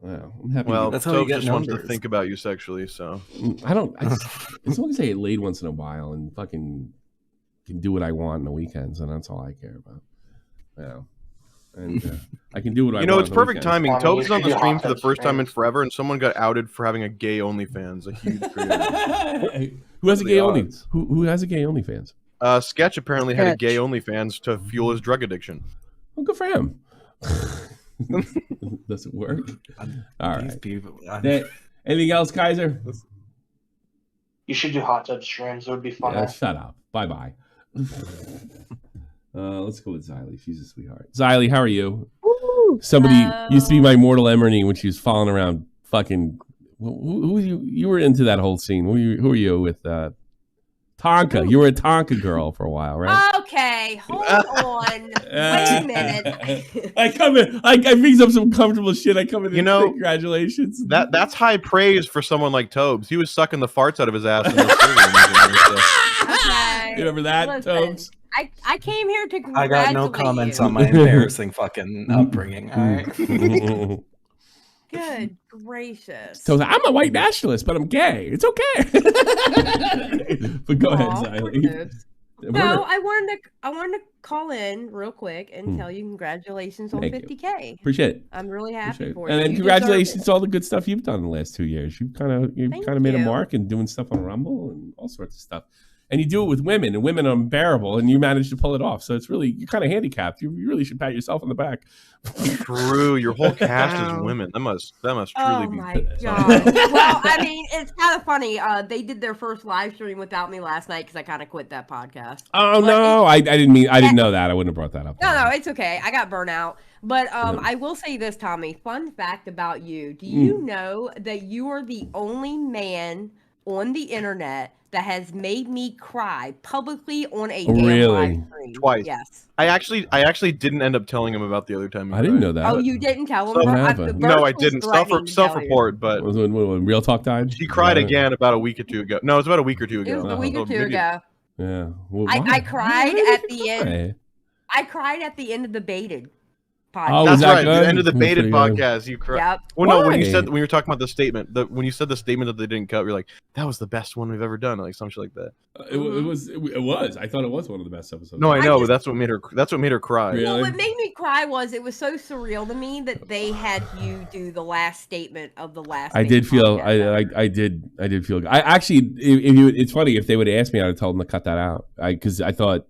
Well, I'm happy. Well, That's how Tobe you get just wants to numbers. think about you sexually, so. I don't. As long as I get laid once in a while and fucking can do what I want on the weekends, and that's all I care about. Yeah. And I can do what I want. You know, it's on the perfect weekends. timing. Tobe's on the stream for the first time in forever, and someone got outed for having a gay OnlyFans. A huge creator. Who has a The gay odds. only? Who has a gay OnlyFans? Sketch apparently had a Sketch. gay OnlyFans to fuel his drug addiction. Well, good for him. Does it work? All right. Anything else, Kaiser? You should do hot tub streams. It would be fun. Yeah, shut up. Bye bye. Let's go with Xylee. She's a sweetheart. Xylee, how are you? Somebody used to be my mortal enemy when she was falling around. Fucking, who you were into that whole scene? Who are you with? Tonka. You were a Tonka girl for a while, right? Okay, hold on. Wait a minute. I come in. I brings up some comfortable shit. I come in. You know, congratulations. That's high praise for someone like Tobes. He was sucking the farts out of his ass in the room. Okay. You remember that, Listen, Tobes? I came here to I congratulate got no comments you. on my embarrassing fucking upbringing. All right. Good gracious. So I'm a white nationalist, but I'm gay. It's okay. But go ahead, Aw, Xylee. No, I wanted to call in real quick and tell you congratulations on Thank you. 50K. Appreciate it. I'm really happy Appreciate it. for And you. then You congratulations deserve to all the good stuff you've done in the last 2 years. You've kind of made a you. mark and doing stuff on Rumble and all sorts of stuff. And you do it with women, and women are unbearable, and you manage to pull it off. So it's really, you're kind of handicapped. You really should pat yourself on the back. True, your whole cast is women. That must truly Oh be. my god! Well, I mean, it's kind of funny. They did their first live stream without me last night because I kind of quit that podcast. Oh no, I didn't know that. I wouldn't have brought that up. No, it's okay. I got burnt out. But I will say this, Tommy. Fun fact about you: do you know that you are the only man on the internet that has made me cry publicly on a damn live stream? Twice. Yes. I actually didn't end up telling him about the other time. I didn't know that. Oh, you didn't tell him? What Bert? happened? No, I Bert was didn't. threatening to tell you. Self-report, but Was it when Real Talk died? she cried again about a week or two ago. No, it was about a week or two It ago. was a week or Oh, two maybe- ago. Yeah. Well, I why? cried Why at did you the end. cry? I cried at the end of the Baited podcast. Oh, That's was that right. good? The end of the That's baited pretty good. podcast, you cried. Yep. Well, no, when you Why? said when you were talking about the statement, when you said the statement that they didn't cut, you're like, "That was the best one we've ever done," like some shit like that. It was. I thought it was one of the best episodes. No, I know, but that's what made her cry. Well, what made me cry was it was so surreal to me that they had you do the last statement of the last. I did feel. I did feel. I actually. It's funny if they would have asked me, I'd have told them to cut that out. Because I thought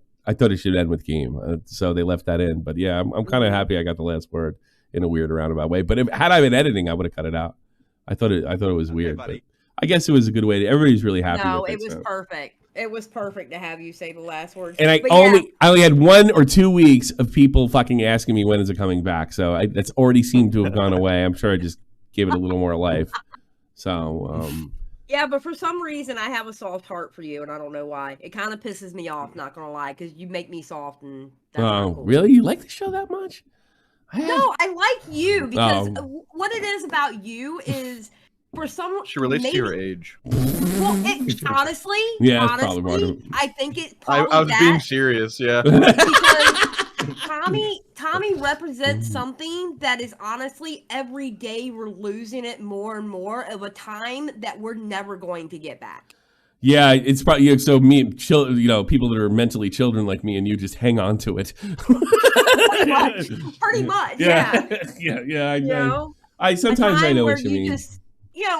it should end with Game, so they left that in. But yeah, I'm kind of happy I got the last word in a weird roundabout way. But had I been editing, I would have cut it out. I thought it was weird, but I guess it was a good way. Everybody's really happy. No, with it was so. perfect. It was perfect to have you say the last words. And I But only had 1 or 2 weeks of people fucking asking me when is it coming back. So that's already seemed to have gone away. I'm sure I just gave it a little more life. So yeah, but for some reason I have a soft heart for you, and I don't know why. It kind of pisses me off, not gonna lie, because you make me soft, and that's not cool. Really? You like the show that much? No, I like you because Oh. what it is about you is for some. She relates to maybe- your age. Well, honestly, Yeah, that's probably part of honestly, it. I think it I probably was being that serious, yeah. because Tommy represents something that is honestly every day we're losing it more and more of a time that we're never going to get back. yeah, it's probably so people that are mentally children like me and you just hang on to it. Pretty much, yeah. yeah. You know? I sometimes I time know where what you mean. just,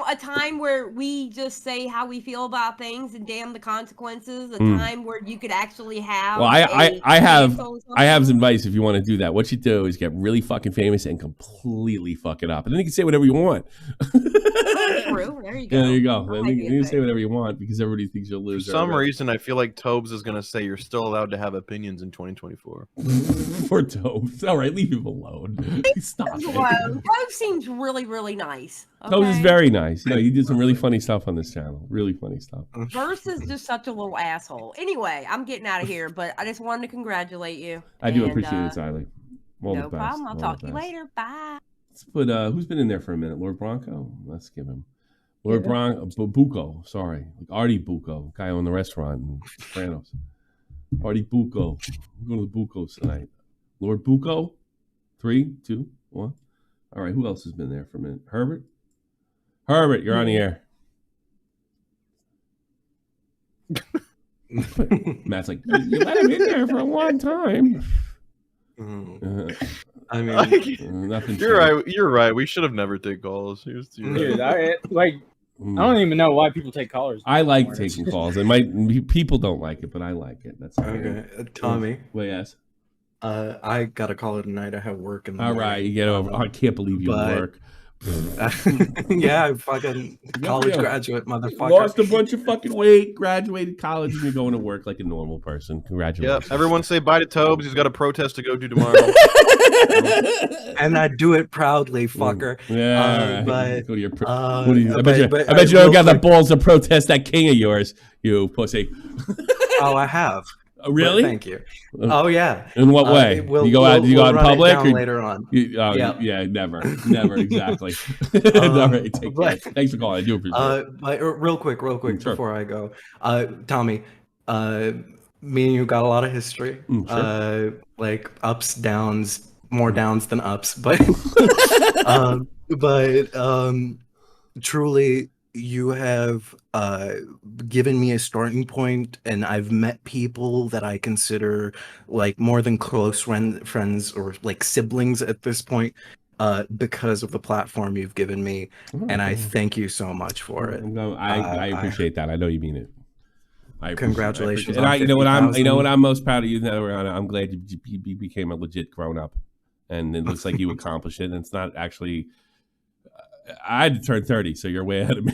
a time where we just say how we feel about things and damn the consequences. A time where you could actually have. Well, a I have stance on I have something. some advice if you want to do that. What you do is get really fucking famous and completely fuck it up, and then you can say whatever you want. true. There you go. Yeah, there you go. That Then might you be a can say thing. whatever you want because everybody thinks you'll For lose. some reason, I feel like Tobes is gonna say you're still allowed to have opinions in 2024. Poor Tobes. All right, leave him alone. Stop it. Toad seems really, really nice. Tobes is okay? very nice. You know, he did some really funny stuff on this channel. Really funny stuff. Verse is just such a little asshole. Anyway, I'm getting out of here, but I just wanted to congratulate you. I do and, appreciate it, Siley. All no the best. problem. I'll All talk the to you best. later. Bye. Let's put who's been in there for a minute? Lord Bronco. Let's give him Lord Bronco. Bucco. Sorry, like Artie Bucco, guy on the restaurant in Sopranos. Artie Bucco. We're going to the Buccos tonight. Lord Bucco. 3, 2, 1. All right. Who else has been there for a minute? Herbert. Herbert, you're on the air. Matt's like, you let him in there for a long time. I mean, nothing. You're right. You're right. We should have never taken calls. Dude, I don't even know why people take callers. I like taking calls. People don't like it, but I like it. That's okay. Tommy. Well, yes. I got a call tonight. I have work in the All morning. right, you get over. I can't believe you work. Yeah, I'm fucking college graduate, motherfucker. Lost a bunch of fucking weight, graduated college, and you're going to work like a normal person. Congratulations. Yep. Everyone say bye to Tobes. He's got a protest to go to tomorrow. And I do it proudly, fucker. Yeah. But go to your I I bet you don't got the balls to protest that king of yours, you pussy. Oh, I have. Really? But thank you. Oh yeah. In what way? You go out in public or later on? Yeah, never, exactly. All right, take care. Thanks for calling. I do appreciate it. But real quick, before I go, Tommy, me and you got a lot of history. Sure. Like ups, downs, more downs than ups, but truly, you have given me a starting point, and I've met people that I consider like more than close friends or like siblings at this point because of the platform you've given me, and I thank you so much for it. No, I appreciate that. I know you mean it. Congratulations! And you know what I'm most proud of you. I'm glad you became a legit grown up, and it looks like you accomplished it. And it's not actually. I had to turn 30, so you're way ahead of me.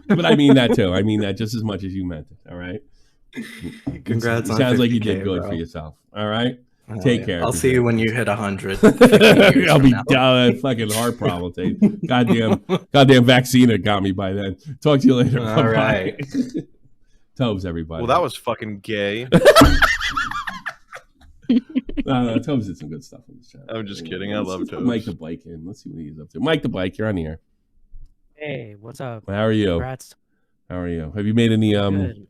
But I mean that too. I mean that just as much as you meant it. All right. Congrats. It sounds like you did good for yourself. All right. Take care. I'll see you when you hit 100. I'll be down. Fucking heart problem. Goddamn vaccine that got me by then. Talk to you later. All right. Tobes, everybody. Well, that was fucking gay. No, Tobes did some good stuff on this channel. I'm just kidding. I love Tobes. Mike the Bike in. Let's see what he's up to. Mike the Bike, you're on the air. Hey, what's up? How are you? Congrats. How are you? Have you made any Good.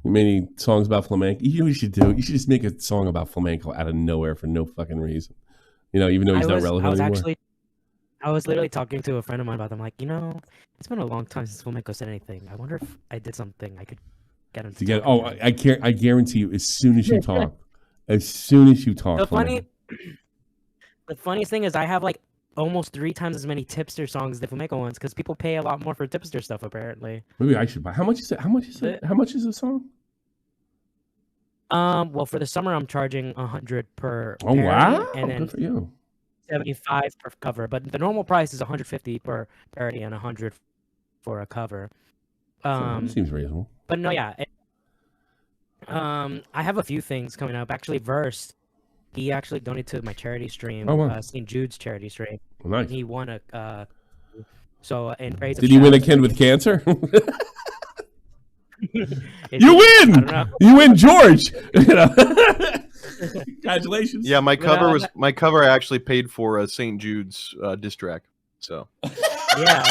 you made any songs about flamenco? You know what you should do? You should just make a song about flamenco out of nowhere for no fucking reason. You know, even though he's not relevant anymore. I was literally talking to a friend of mine about them. Like, it's been a long time since flamenco said anything. I wonder if I did something I could get him to get. Oh, I guarantee you, as soon as you talk, the funniest thing is I have like almost 3 times as many tipster songs as the flamenco ones because people pay a lot more for tipster stuff apparently. Maybe I should buy. How much is it? How much is it? How much is a song? Well, for the summer I'm charging 100 per. Oh wow! And then Good for you. 75 per cover, but the normal price is 150 per parody and 100 for a cover. Seems reasonable. But no, yeah. I have a few things coming up. Actually, Verse, he actually donated to my charity stream, Oh, wow. St. Jude's charity stream. Nice. And he won a. So in praise of Did he win a Shoutouts, kid with cancer? Is You he? I win! don't know. You win, George. Congratulations. Yeah, my cover I actually paid for St. Jude's diss track. So Yeah.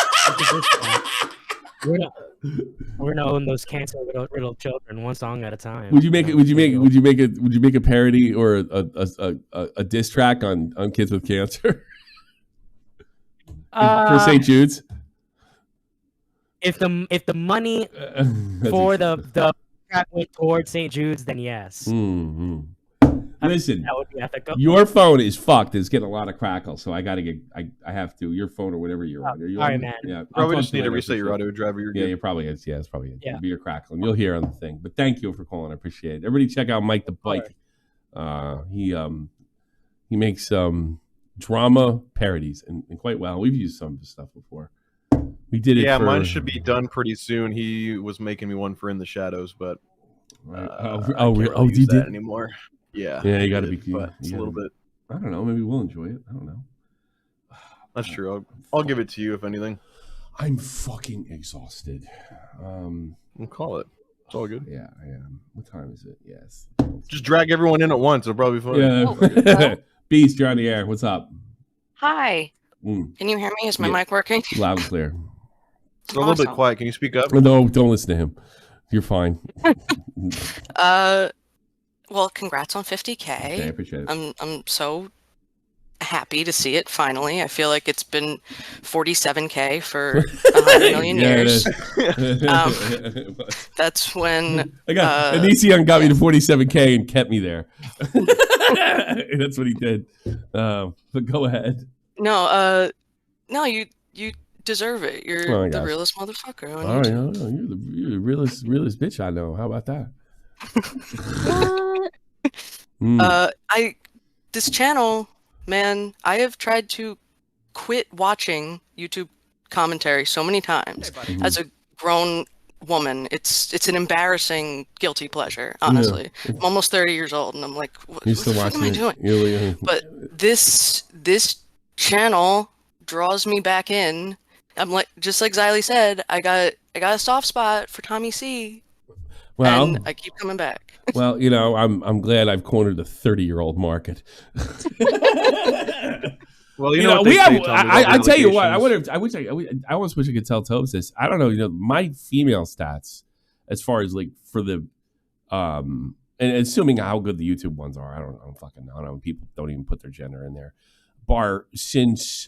We're gonna own those cancer riddled children one song at a time. Would you make a parody or a diss track on kids with cancer for St. Jude's? If the money for the track went towards St. Jude's, then yes. Mm-hmm. Listen, that would be ethical. Your phone is fucked. It's getting a lot of crackle, so I gotta get. I have to. Your phone or whatever you're on. Are you all right, on? man. Yeah, probably just need to reset your auto driver. You're yeah, good. you probably is. Yeah, it's probably it. Yeah. It'll be your crackle, and you'll hear on the thing. But thank you for calling. I appreciate it. Everybody, check out Mike the Bike. He makes drama parodies and quite well. We've used some of his stuff before. We did it. Yeah, for... mine should be done pretty soon. He was making me one for In the Shadows, but I can't really use that anymore. Yeah, Yeah, you got to be. But it's a little bit. I don't know. Maybe we'll enjoy it. I don't know. That's true. I'll give it to you if anything. I'm fucking exhausted. We'll call it. It's all good. Yeah, I am. What time is it? Yes. Just drag everyone in at once. It'll probably be fun. Yeah. Beast, you're on the air. What's up? Hi. Can you hear me? Is my mic working? Loud and clear. It's a little bit quiet. Can you speak up? No, don't listen to him. You're fine. Well, congrats on 50K. Okay, I appreciate it. I'm so happy to see it finally. I feel like it's been 47K for 100 million years. That's when I got Anision got me to 47K and kept me there. That's what he did. But go ahead. No, you deserve it. You're the gosh. realest motherfucker. On All right, YouTube. no, you're the realest bitch I know. How about that? This channel, man, I have tried to quit watching YouTube commentary so many times as a grown woman. It's an embarrassing guilty pleasure, honestly. Yeah. I'm almost 30 years old and I'm like, what You're the still fuck am I watching doing? But this channel draws me back in. I'm like, just like Xylee said, I got a soft spot for Tommy C. Well, and I keep coming back. Well, I'm glad I've cornered the 30-year-old market. Well, I tell you what, I almost wish I could tell Tobes this. I don't know, my female stats, as far as like for the, and assuming how good the YouTube ones are, I don't fucking know. People don't even put their gender in there. Bar since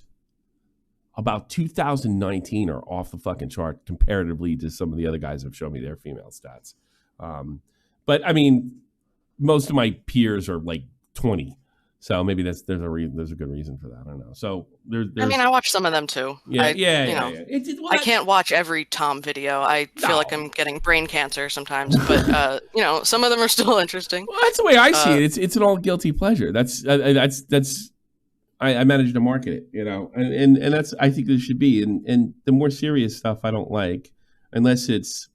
about 2019 are off the fucking chart comparatively to some of the other guys who have shown me their female stats. But I mean, most of my peers are like 20, so maybe there's a good reason for that. I don't know. So there's I mean, I watch some of them too. Yeah. I can't watch every Tom video. I feel like I'm getting brain cancer sometimes, but some of them are still interesting. Well, that's the way I see it. It's an all guilty pleasure. That's I manage to market it, and that's I think there should be. And the more serious stuff I don't like, unless it's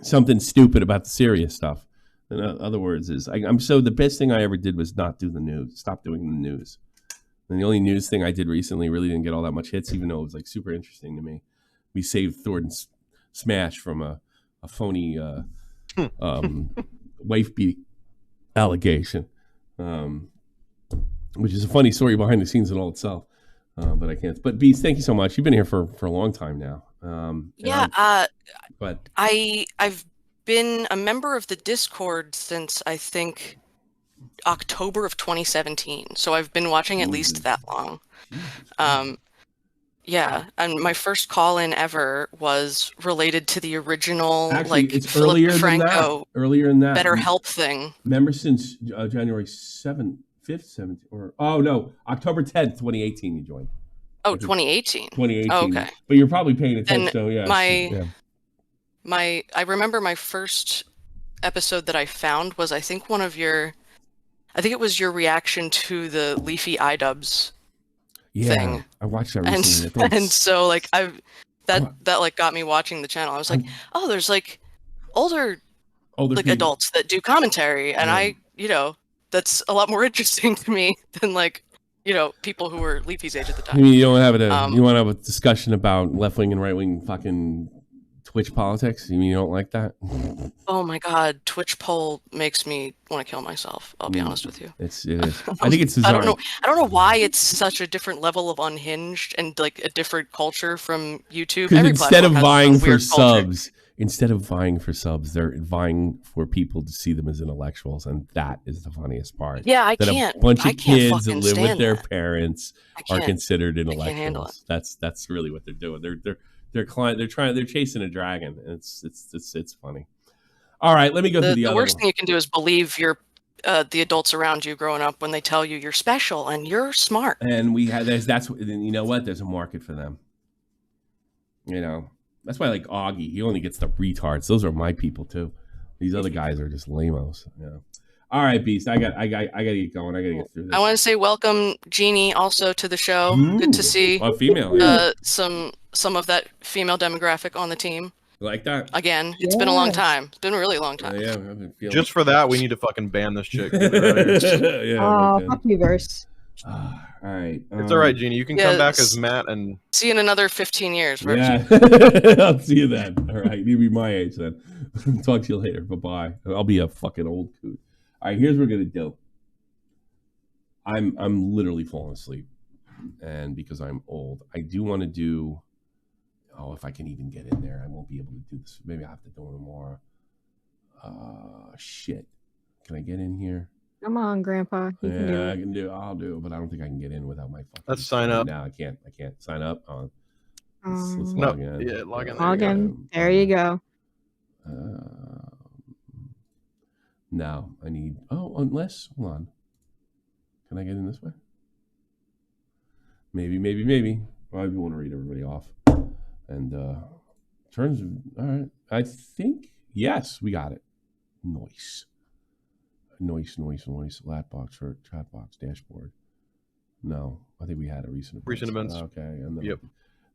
something stupid about the serious stuff. In other words, the best thing I ever did was not do the news. Stop doing the news. And the only news thing I did recently really didn't get all that much hits, even though it was like super interesting to me. We saved Thornton's Smash from a phony wife beating allegation, which is a funny story behind the scenes in all itself. But I can't. But Beast, thank you so much. You've been here for a long time now. But I've been a member of the Discord since I think October of 2017. So I've been watching at least that long. Yeah, and my first call-in ever was related to the original, it's Philip earlier Franco, than that. Earlier than that. BetterHelp thing. Remember since January 7th, 5th, 7th, or October 10th, 2018 you joined. Oh, 2018. 2018. Oh, okay. But you're probably paying attention, And so yeah. I remember my first episode that I found was I think it was your reaction to the Leafy iDubbbz thing. I watched that recently. And so that got me watching the channel. I was like, oh, there's like older people. adults that do commentary, and that's a lot more interesting to me than people who were Leafy's age at the time. I mean, you don't have you want to have a discussion about left wing and right wing fucking Twitch politics? You mean you don't like that? Oh my god, Twitch poll makes me want to kill myself. I'll be honest with you. It is. I think it's designed. I don't know why it's such a different level of unhinged and like a different culture from YouTube. Because instead of vying for culture. subs, they're vying for people to see them as intellectuals, and that is the funniest part. Yeah, A bunch of kids that live with their parents are considered intellectuals. That's really what they're doing. They're chasing a dragon. It's funny. All right, let me go through the other worst thing you can do is believe the adults around you growing up when they tell you you're special and you're smart. And there's a market for them. That's why I like Augie. He only gets the retards. Those are my people too. These other guys are just lamos. All right, Beast. I gotta get going. I gotta get through this. I want to say welcome, Jeannie, also to the show. Good to see female. some of that female demographic on the team. Like that? Again, it's been a long time. It's been a really long time. Yeah, I've been feeling Just for that, we need to fucking ban this chick. Fuck you, verse. All right. It's all right, Jeannie. You can come back as Matt and. See you in another 15 years. Verse. Yeah. I'll see you then. All right. You be my age then. Talk to you later. Bye-bye. I'll be a fucking old coot. All right, here's what we're gonna do. I'm literally falling asleep. And because I'm old, I do want to do. Oh, if I can even get in there, I won't be able to do this. Maybe I have to do it tomorrow. Shit. Can I get in here? Come on, Grandpa. You can do it. I can do it. I'll do it, but I don't think I can get in without my fucking. Let's sign up. No, I can't sign up. Let's No, log in. Yeah, log in. Log in. There you go. No, I need. Oh, unless hold on. Can I get in this way? Maybe. Well, I do want to read everybody off. And turns. All right. I think yes, we got it. Noise. Lat box or chat box dashboard. No, I think we had a recent events. Okay, and then,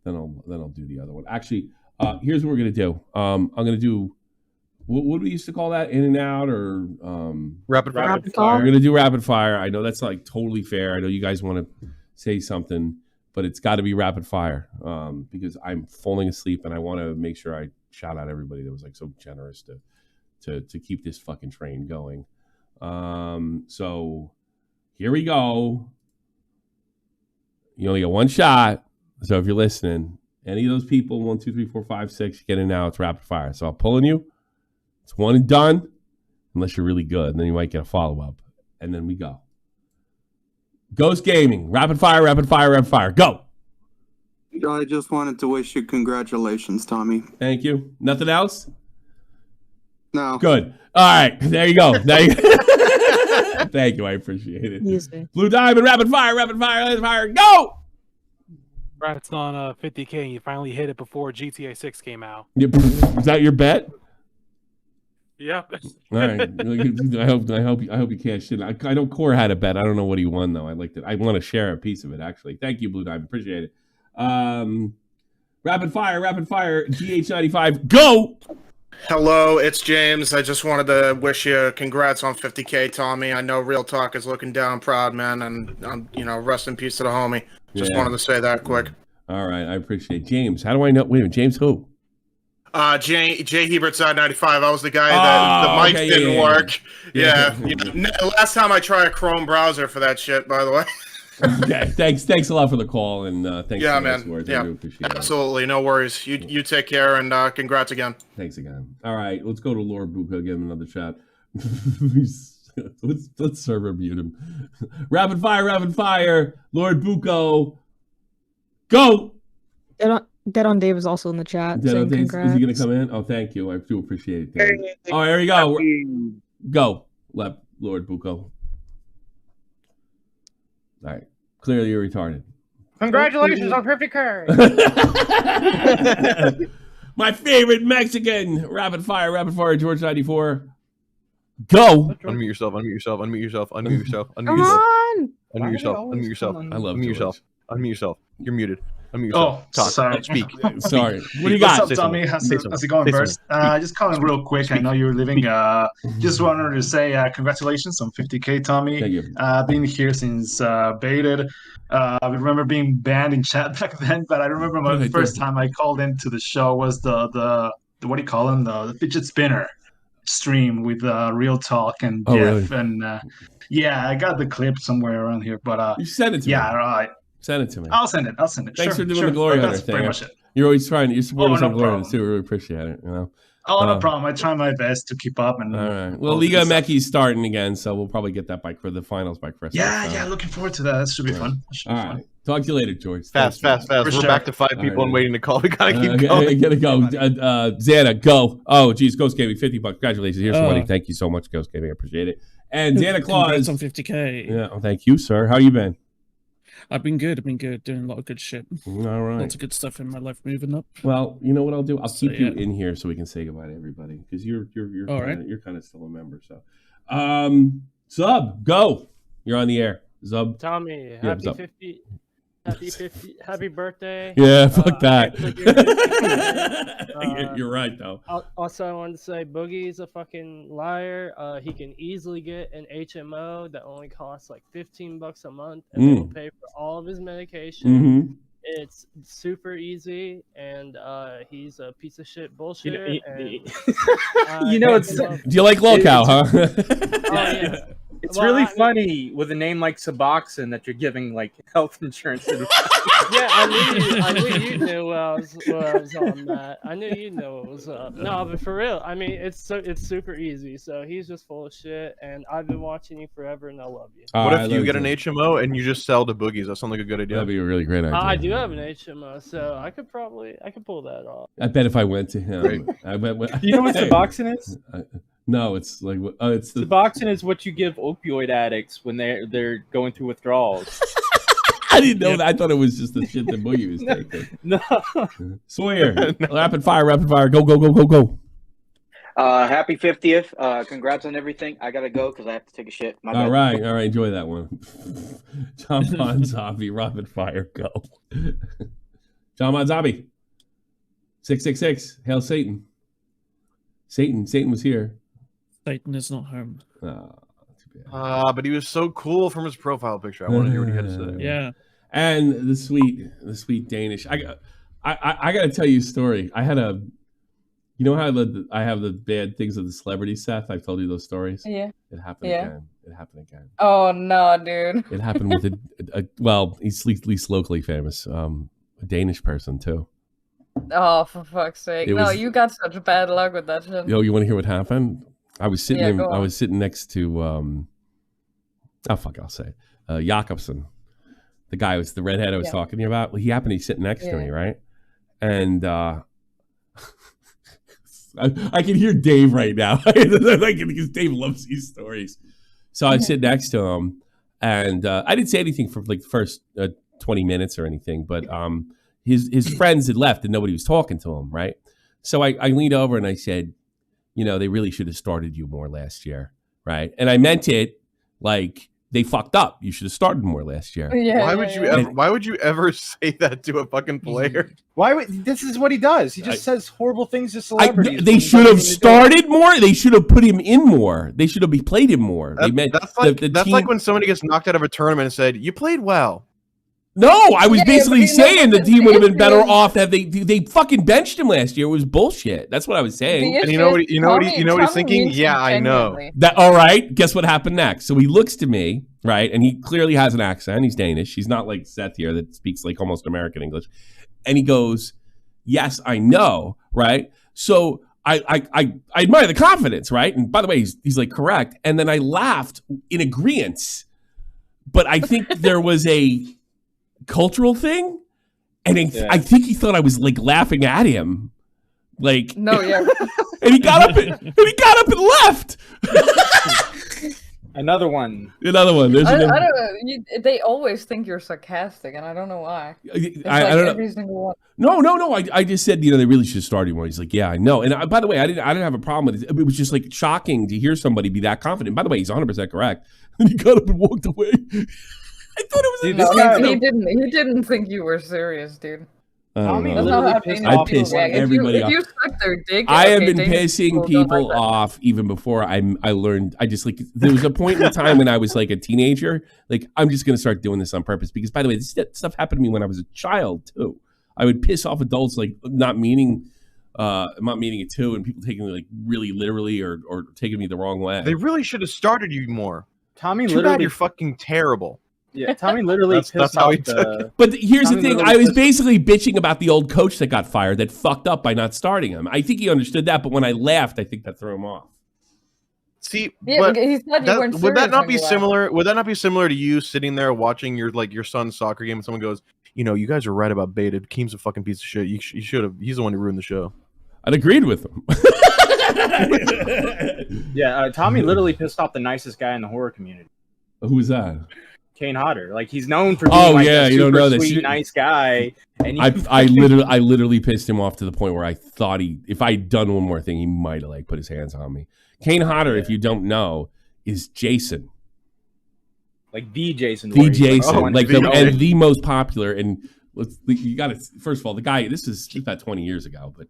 then I'll do the other one. Actually, here's what we're gonna do. I'm gonna do what do we used to call that? In and out or rapid fire. We're gonna do rapid fire. I know that's like totally fair. I know you guys want to say something, but it's got to be rapid fire because I'm falling asleep and I want to make sure I shout out everybody that was like so generous to keep this fucking train going. So here we go. You only get one shot. So if you're listening, any of those people, 1, 2, 3, 4, 5, 6, get in now. It's rapid fire. So I'm pulling you. It's one and done, unless you're really good. And then you might get a follow-up. And then we go. Ghost Gaming. Rapid fire. Go. I just wanted to wish you congratulations, Tommy. Thank you. Nothing else? No. Good. All right. There you go. Thank you. I appreciate it. Easy. Blue Diamond. Rapid fire. Go. Congrats on 50K. And you finally hit it before GTA 6 came out. Is that your bet? Yep. All right. I hope you cash in. I know Core had a bet. I don't know what he won though. I liked it. I want to share a piece of it actually. Thank you, Blue Diamond. Appreciate it. Rapid fire. GH95. Go. Hello, it's James. I just wanted to wish you congrats on 50K, Tommy. I know Real Talk is looking down proud, man, and rest in peace to the homie. Just wanted to say that quick. All right, I appreciate it. James. How do I know? Wait a minute, James who? Jay Hebert side 95. I was the guy that the mic didn't work. Yeah. Last time I tried a Chrome browser for that shit, by the way. Okay, thanks a lot for the call and thanks for the nice words. I do appreciate it. Absolutely, no worries. You take care and congrats again. Thanks again. All right, let's go to Lord Buka. Give him another shot. let's server mute him. Rapid fire. Lord Buko. Go. Dead on Dave is also in the chat. Is Saying he congrats. going to come in? Oh, thank you. I do appreciate it. Dave. Oh, there you go. Go, Lord Buko. All right. Clearly, you're retarded. Congratulations on 50K. My favorite Mexican. Rapid fire, George 94. Go. Unmute yourself. Come on. I love yourself. Unmute yourself. You're muted. Unmute yourself. Talk. Sorry. Speak. Sorry. What do you got? What's up, Tommy? How's it going, Burst? Just calling real quick. I know you're leaving. Just wanted to say congratulations on 50K, Tommy. Thank you. Been here since baited. I remember being banned in chat back then, but I remember my first time I called into the show was the what do you call them? The fidget spinner stream with Real Talk and Jeff. Really? And I got the clip somewhere around here. But you sent it to me. Yeah, right. Send it to me. I'll send it. Thanks Sure, for doing the Glory Hunter That's thing. pretty much it. You're always trying. You're supporting us no on Glory problem. Hunter too. We really appreciate it. No no problem. I try my best to keep up. And all right. Well, Liga Meki's starting again, so we'll probably get that for the finals by Christmas. Yeah. Looking forward to that. That should be fun. All right. Talk to you later, George. Fast. We're back to 5 people and waiting to call. We gotta keep going. I gotta go. Xana, go. Oh, geez, Ghost Gaming, $50. Congratulations. Here's some money. Thank you so much, Ghost Gaming. I appreciate it. And Santa Claus on 50K. Yeah. Oh, thank you, sir. How you been? I've been good. Doing a lot of good shit. All right. Lots of good stuff in my life moving up. Well, you know what I'll do? I'll keep you in here so we can say goodbye to everybody because you're All kinda, right. you're kind of still a member. So, Zub, go. You're on the air. Zub. Tommy, Yeah, happy Zub. Happy birthday. Yeah, fuck that. You're You're right, though. Also, I wanted to say Boogie's a fucking liar. He can easily get an HMO that only costs like $15 a month, and they will pay for all of his medication. It's super easy, and he's a piece of shit bullshit. It's Do you like lolcow, huh? Oh, yeah. It's Well, really I mean- funny with a name like Suboxone that you're giving like health insurance advice. Yeah, I knew you knew what I was on that. I knew you knew what was up. No, but for real, I mean, it's super easy. So he's just full of shit, and I've been watching you forever, and I love you. What I if you love get you. an HMO and you just sell to boogies? That sounds like a good idea. That'd be a really great idea. I do have an HMO, so I could pull that off. I bet if I went to him, I bet. Do you know what Suboxone is? No, it's like it's the Suboxone is what you give opioid addicts when they're going through withdrawals. I didn't know that. I thought it was just the shit that Boogie was taking. No. Sawyer, rapid fire, go, go, go, go, go. Happy 50th. Congrats on everything. I gotta go because I have to take a shit. My bad. All right, enjoy that one. John Bonzabi, rapid fire, go. John Bonzabi, 666. Hail Satan. Satan was here. Satan is not home. But he was so cool from his profile picture. I want to hear what he had to say. Yeah. And the sweet Danish. I got to tell you a story. I had you know how I have the bad things of the celebrity Seth. I've told you those stories. Yeah. It happened again. It happened again. Oh no, dude. It happened with well, he's at least locally famous, a Danish person too. Oh, for fuck's sake! No, you got such bad luck with that shit. Yo, you want to hear what happened? I was sitting. Yeah, go on. I was sitting next to. I'll say it. Jakobsen, the guy was the redhead I was talking to you about. Well, he happened to be sitting next to me, right? And I can hear Dave right now. Because Dave loves these stories. So I sit next to him, and I didn't say anything for like the first 20 minutes or anything, but his friends had left and nobody was talking to him, right? So I leaned over and I said, you know, they really should have started you more last year, right? And I meant it like they fucked up. You should have started more last year. Why would you ever say that to a fucking player? This is what he does. He just says horrible things to celebrities. They should have started more. They should have put him in more. They should have played him more. That's like when somebody gets knocked out of a tournament and said, "You played well." No, I was basically saying the team would have been better off that they fucking benched him last year. It was bullshit. That's what I was saying. And you know what he's thinking? Yeah, I know. All right. Guess what happened next? So he looks to me, right, and he clearly has an accent. He's Danish. He's not like Seth here that speaks like almost American English. And he goes, "Yes, I know." Right. So I admire the confidence, right? And by the way, he's like correct. And then I laughed in agreement, but I think there was a cultural thing, and I think he thought I was like laughing at him, like no, yeah. And he got up and left. Another one. There's I another. don't know. They always think you're sarcastic, and I don't know why. I don't know. Every single one. No. I just said, you know, they really should start more. He's like, yeah, I know. And by the way, I didn't have a problem with it. It was just like shocking to hear somebody be that confident. By the way, he's 100% correct. And he got up and walked away. I thought it was He didn't think you were serious, dude. I pissed everybody off. If you suck their dick, I have been pissing people off even before I learned. I just like there was a point in time when I was like a teenager. Like I'm just gonna start doing this on purpose because, by the way, this stuff happened to me when I was a child too. I would piss off adults like not meaning it too, and people taking me like really literally or taking me the wrong way. They really should have started you more. Tommy, Too bad you're fucking terrible. Yeah, Tommy literally that's how he took it. But here's the thing. I was basically bitching about the old coach that got fired that fucked up by not starting him. I think he understood that, but when I laughed, I think that threw him off. See, yeah, he said you weren't would that serious not when be you similar? Would that not be similar to you sitting there watching your son's soccer game and someone goes, you know, you guys are right about Baited. Keem's a fucking piece of shit. You should have. He's the one who ruined the show. I'd agreed with him. Yeah, Tommy literally pissed off the nicest guy in the horror community. Who's that? Kane Hodder. Like he's known for being a you don't know this. sweet, nice guy. And I literally pissed him off to the point where I thought if I'd done one more thing, he might have like put his hands on me. Kane Hodder, if you don't know, is Jason. Like the Jason. The Voorhees, Jason, oh, like the most popular. And you got to first of all, the guy. This is about 20 years ago, but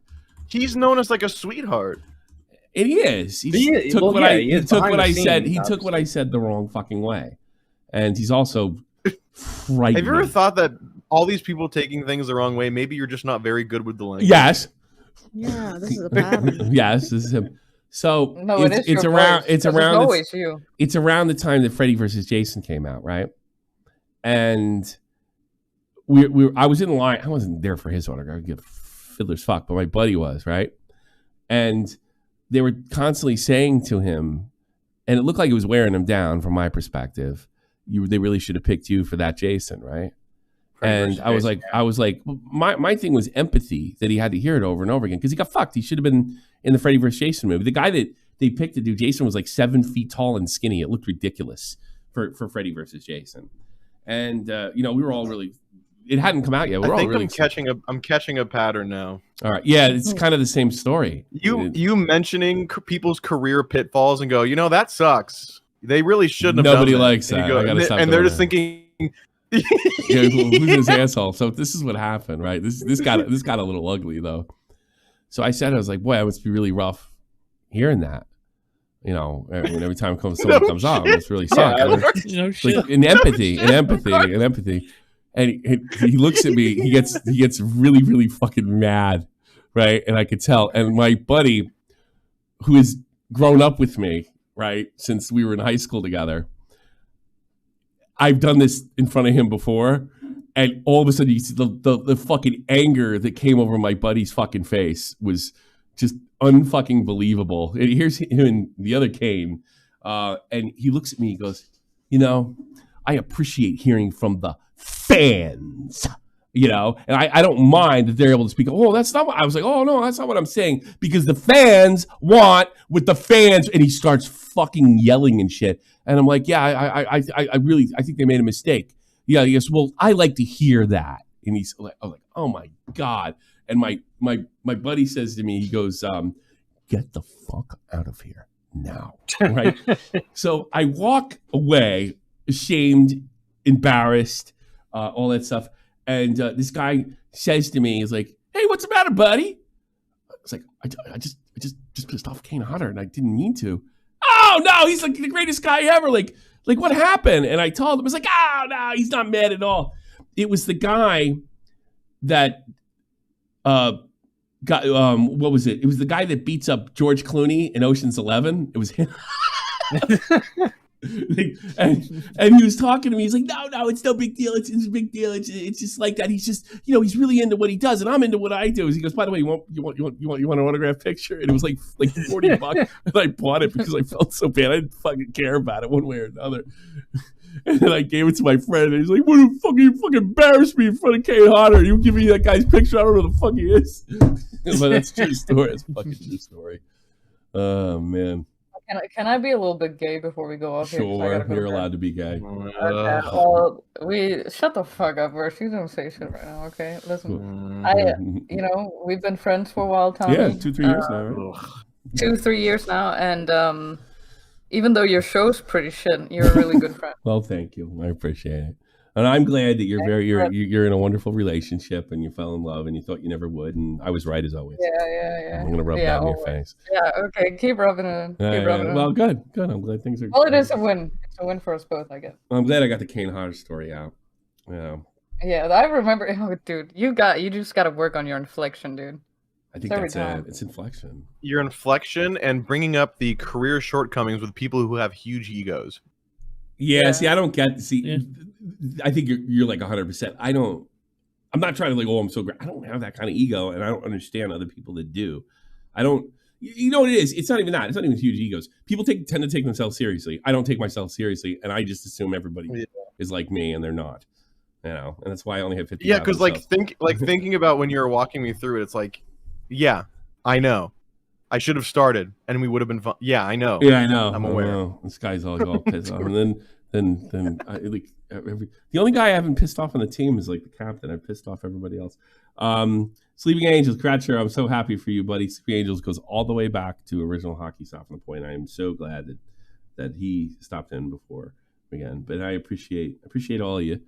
he's known as like a sweetheart. And he is. He took what I said. He took what I said the wrong fucking way, and he's also frightening. Have you ever thought that all these people taking things the wrong way, maybe you're just not very good with the language? Yes. Yeah, this is a pattern. Yes, this is him. So No, it's around. It's around. Always you. It's around the time that Freddy versus Jason came out, right? And I was in line. I wasn't there for his autograph. I give fiddler's fuck, but my buddy was, right? And they were constantly saying to him, and it looked like it was wearing him down from my perspective. They really should have picked you for that Jason, right? And I was like, my thing was empathy that he had to hear it over and over again because he got fucked. He should have been in the Freddy vs. Jason movie. The guy that they picked to do Jason was like 7 feet tall and skinny. It looked ridiculous for Freddy vs. Jason. And we were all really. It hadn't come out yet. I think I'm catching a pattern now. All right, yeah, it's kind of the same story. You mentioning people's career pitfalls and go, that sucks. They really shouldn't have. Nobody done likes that. that. And they're just thinking. Who's this asshole? So this is what happened, right? This got a little ugly though. So I was like, boy, it must be really rough hearing that. Every time someone comes up, it's really sucks. Like, in empathy. And he looks at me. He gets really, really fucking mad, right? And I could tell. And my buddy, who has grown up with me, right, since we were in high school together, I've done this in front of him before, and all of a sudden you see the fucking anger that came over my buddy's fucking face was just unfucking believable. And here's him and the other Kane, and he looks at me. He goes, I appreciate hearing from the fans, and I don't mind that they're able to speak. Oh, that's not what I was like. Oh no, that's not what I'm saying, because the fans want with the fans. And he starts fucking yelling and shit. And I'm like, yeah, I think they made a mistake. Yeah, he goes, well, I like to hear that. And he's like, oh my God. And my buddy says to me, he goes, get the fuck out of here now. Right. So I walk away, ashamed, embarrassed, all that stuff. And this guy says to me, he's like, hey, what's the matter, buddy? I was like, I just pissed off Kane Hodder, and I didn't mean to. Oh no, he's like the greatest guy ever. Like what happened? And I told him, I was like, oh no, he's not mad at all. It was the guy that got what was it? It was the guy that beats up George Clooney in Ocean's 11. It was him. and he was talking to me. He's like, no, it's no big deal. It's a big deal. It's just like that. He's just, he's really into what he does, and I'm into what I do. He goes, by the way, you want an autograph picture? And it was like $40, and I bought it because I felt so bad. I didn't fucking care about it one way or another. And then I gave it to my friend, and he's like, "What the fuck? You fucking embarrassed me in front of Kane Hodder. You give me that guy's picture. I don't know who the fuck he is." But that's a true story. It's a fucking true story. Oh man. Can I be a little bit gay before we go off here? Sure, you're allowed to be gay. Okay, well, shut the fuck up, Verse. You don't say shit right now, okay? Listen, we've been friends for a while, Tommy. Yeah, 2-3 years now, right? 2-3 years now, and even though your show's pretty shit, you're a really good friend. Well, thank you. I appreciate it. And I'm glad that you're in a wonderful relationship, and you fell in love, and you thought you never would, and I was right as always. Yeah. I'm gonna rub that in your face. Yeah, okay. Keep rubbing it in. Well, good. I'm glad things are. Well, it is a win. It's a win for us both, I guess. I'm glad I got the Kane Hodder story out. Yeah. Yeah, I remember. Oh, dude, you just got to work on your inflection, dude. I think that's it. It's inflection. Your inflection and bringing up the career shortcomings with people who have huge egos. Yeah, see, I don't get. I think you're like 100%. I'm not trying to like, I'm so great. I don't have that kind of ego, and I don't understand other people that do. I don't. You know what it is? It's not even that. It's not even huge egos. People tend to take themselves seriously. I don't take myself seriously, and I just assume everybody is like me, and they're not. And that's why I only have 50. Yeah, because thinking about when you were walking me through it, it's like, yeah, I know. I should have started, and we would have been fun. Yeah, I know. Yeah, I know. I'm aware. This guy's all pissed off, and then the only guy I haven't pissed off on the team is like the captain. I pissed off everybody else. Sleeping Angels, Cratcher, I'm so happy for you, buddy. Sleeping Angels goes all the way back to original Hockey Stop on the Point. I am so glad that he stopped in before again. But I appreciate all of you.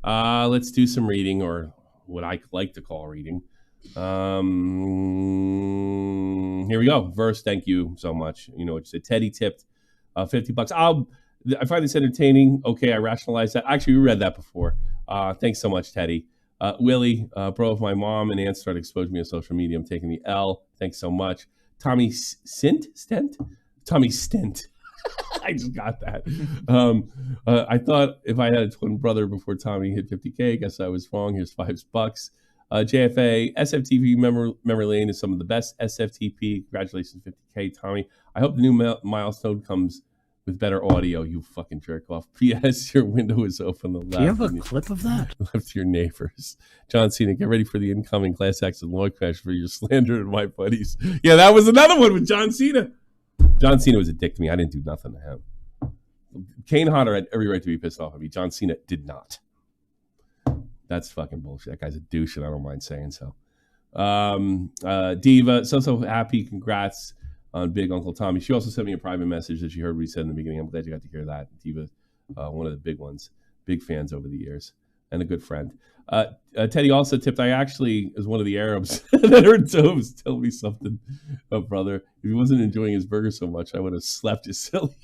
Let's do some reading, or what I like to call reading. Here we go. Verse, thank you so much. You know what you said. Teddy tipped $50. I find this entertaining. Okay, I rationalize that. Actually, we read that before. Thanks so much, Teddy. Willie, bro, if my mom and aunt start exposing me on social media, I'm taking the L. Thanks so much. Tommy Stint? Tommy Stint. I just got that. I thought if I had a twin brother before Tommy hit 50K, I guess I was wrong. Here's $5. JFA, SFTP memory lane is some of the best SFTP. Congratulations, 50K, Tommy. I hope the new milestone comes with better audio, you fucking jerk off. P.S. Your window is open on the left. Do you have a clip of that? Left to your neighbors. John Cena, get ready for the incoming class action law crash for your slander and my buddies. Yeah, that was another one with John Cena. John Cena was a dick to me. I didn't do nothing to him. Kane Hodder had every right to be pissed off at me. John Cena did not. That's fucking bullshit. That guy's a douche, and I don't mind saying so. Diva, so happy. Congrats on Big Uncle Tommy. She also sent me a private message that she heard what he said in the beginning. I'm glad you got to hear that. Diva, one of the big ones. Big fans over the years. And a good friend. Teddy also tipped, I actually, as one of the Arabs that heard Tobes tell me something. Oh, brother, if he wasn't enjoying his burger so much, I would have slapped you silly.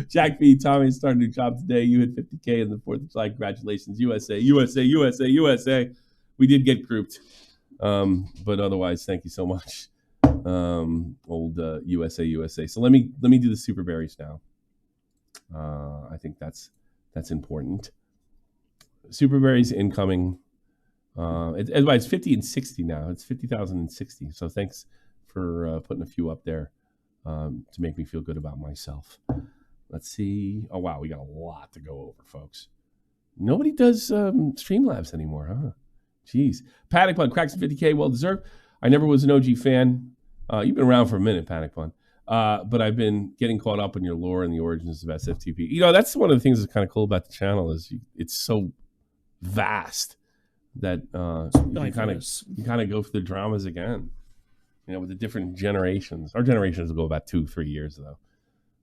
Jack B, Tommy started a new job today. You hit 50K in the 4th of July. Congratulations, USA, USA, USA, USA. We did get grouped. But otherwise, thank you so much. Old USA, USA. So let me do the super berries now. I think that's important. Super berries incoming. It's 50 and 60 now. It's 50,000 and 60. So thanks for putting a few up there to make me feel good about myself. Let's see. Oh wow, we got a lot to go over, folks. Nobody does Streamlabs anymore, huh? Jeez. Panic Pun cracks 50K, well deserved. I never was an OG fan. You've been around for a minute, Panic Pun. But I've been getting caught up in your lore and the origins of SFTP. You know, that's one of the things that's kind of cool about the channel is it's so vast that you kind of go through the dramas again. You know, with the different generations. Our generations will go about 2-3 years though.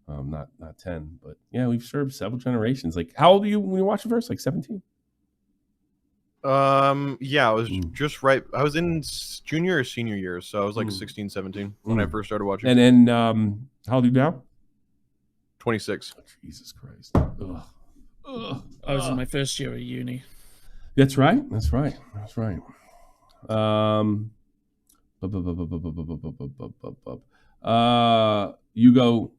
Not 10, but yeah, we've served several generations. Like, how old are you when you watched the first? Like 17? Yeah, I was just right. I was in junior or senior year, so I was like 16, 17 when I first started watching. And then, how old are you now? 26. Oh, Jesus Christ. Ugh. I was in my first year of uni. That's right. You go.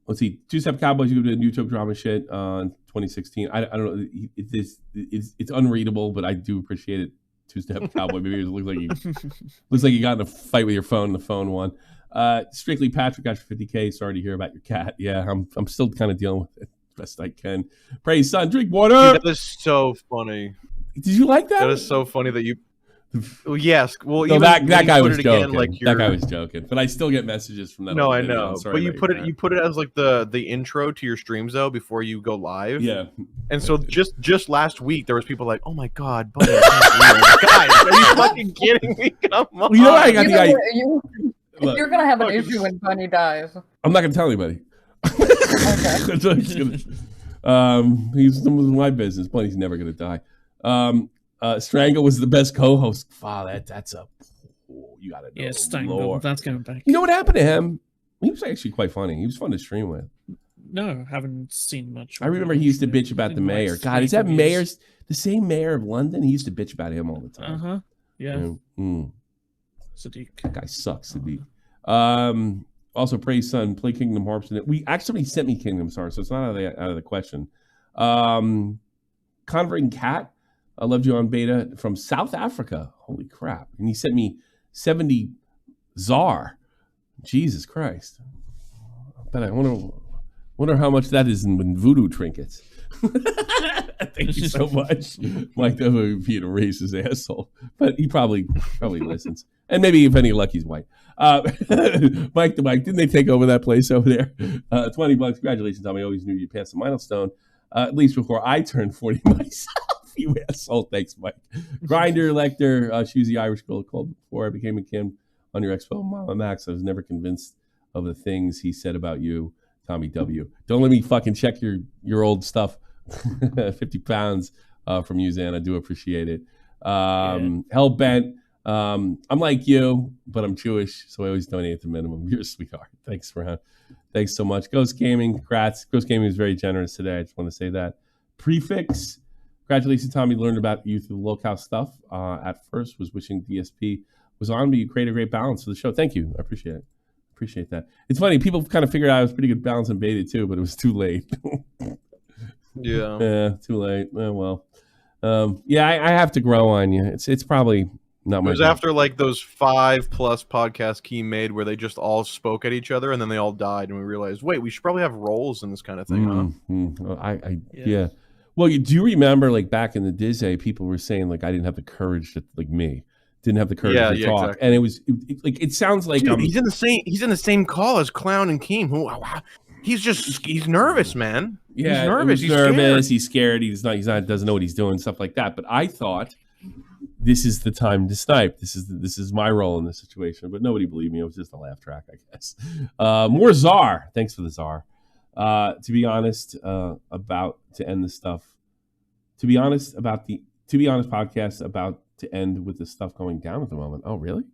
Let's see. Two-Step Cowboys. You go to YouTube drama shit in 2016. I don't know. It's unreadable, but I do appreciate it. Two-Step Cowboy. Maybe it looks like you got in a fight with your phone. And the phone won. Strictly Patrick got your 50K. Sorry to hear about your cat. Yeah, I'm still kind of dealing with it best I can. Praise son. Drink water. Dude, that is so funny. Did you like that? That is so funny that you. Well, yes. Well, no, that guy was joking. Again, that guy was joking, but I still get messages from that. No, I know. But you put it as like the intro to your streams though before you go live. Yeah. And so just last week there was people like, oh my god, buddy, guys, are you fucking kidding me? Come on. Well, you know, I got the idea. You're gonna have an issue when Bunny dies. I'm not gonna tell anybody. Okay. He's my business. Bunny's never gonna die. Strangle was the best co-host. Wow, that's a you gotta know. Yeah, Strangle. That's going back. You know what happened to him? He was actually quite funny. He was fun to stream with. No, haven't seen much. I remember he used to bitch about the mayor. God, is that mayor's the same mayor of London? He used to bitch about him all the time. Yeah. Sadiq. That guy sucks, Sadiq. Also, praise son, play Kingdom Hearts. We actually sent me Kingdom Hearts, so it's not out of the question. Converting Cat. I loved you on beta from South Africa. Holy crap. And he sent me 70 ZAR. Jesus Christ. But I wonder how much that is in voodoo trinkets. Thank you so much. Mike definitely being a racist asshole. But he probably listens. And maybe if any luck, he's white. Mike the Mike, didn't they take over that place over there? $20. Congratulations, Tommy. I always knew you passed the milestone. At least before I turned 40 myself. You asshole. Thanks, Mike. Grinder, Lecter, she was the Irish girl called before I became a Kim on your expo. Mama Max, I was never convinced of the things he said about you. Tommy W. Don't let me fucking check your old stuff. 50 pounds from you, Zan. I do appreciate it. Hellbent. I'm like you, but I'm Jewish, so I always donate at the minimum. You're a sweetheart. Thanks so much. Ghost Gaming, congrats. Ghost Gaming was very generous today. I just want to say that. Prefix. Congratulations, Tommy. Learned about you through the lolcow stuff. At first, was wishing DSP was on, but you created a great balance for the show. Thank you. I appreciate it. Appreciate that. It's funny. People kind of figured out I was pretty good balance and baited too, but it was too late. Yeah, too late. Oh, well. I have to grow on you. It's probably not It much. was after like those 5+ podcasts Key made where they just all spoke at each other and then they all died, and we realized, wait, we should probably have roles in this kind of thing, huh? Yeah. Well, do you remember like back in the Disney, people were saying like I didn't have the courage to didn't have the courage to talk, exactly. and it sounds like Dude, he's in the same call as Clown and Keem. He's nervous, man. Yeah, he's nervous. He's nervous. He's scared. He's not doesn't know what he's doing, stuff like that. But I thought this is the time to snipe. This is my role in this situation. But nobody believed me. It was just a laugh track, I guess. More Czar. Thanks for the Czar. To be honest, about to end this stuff. To be honest podcast about to end with the stuff going down at the moment. Oh, really?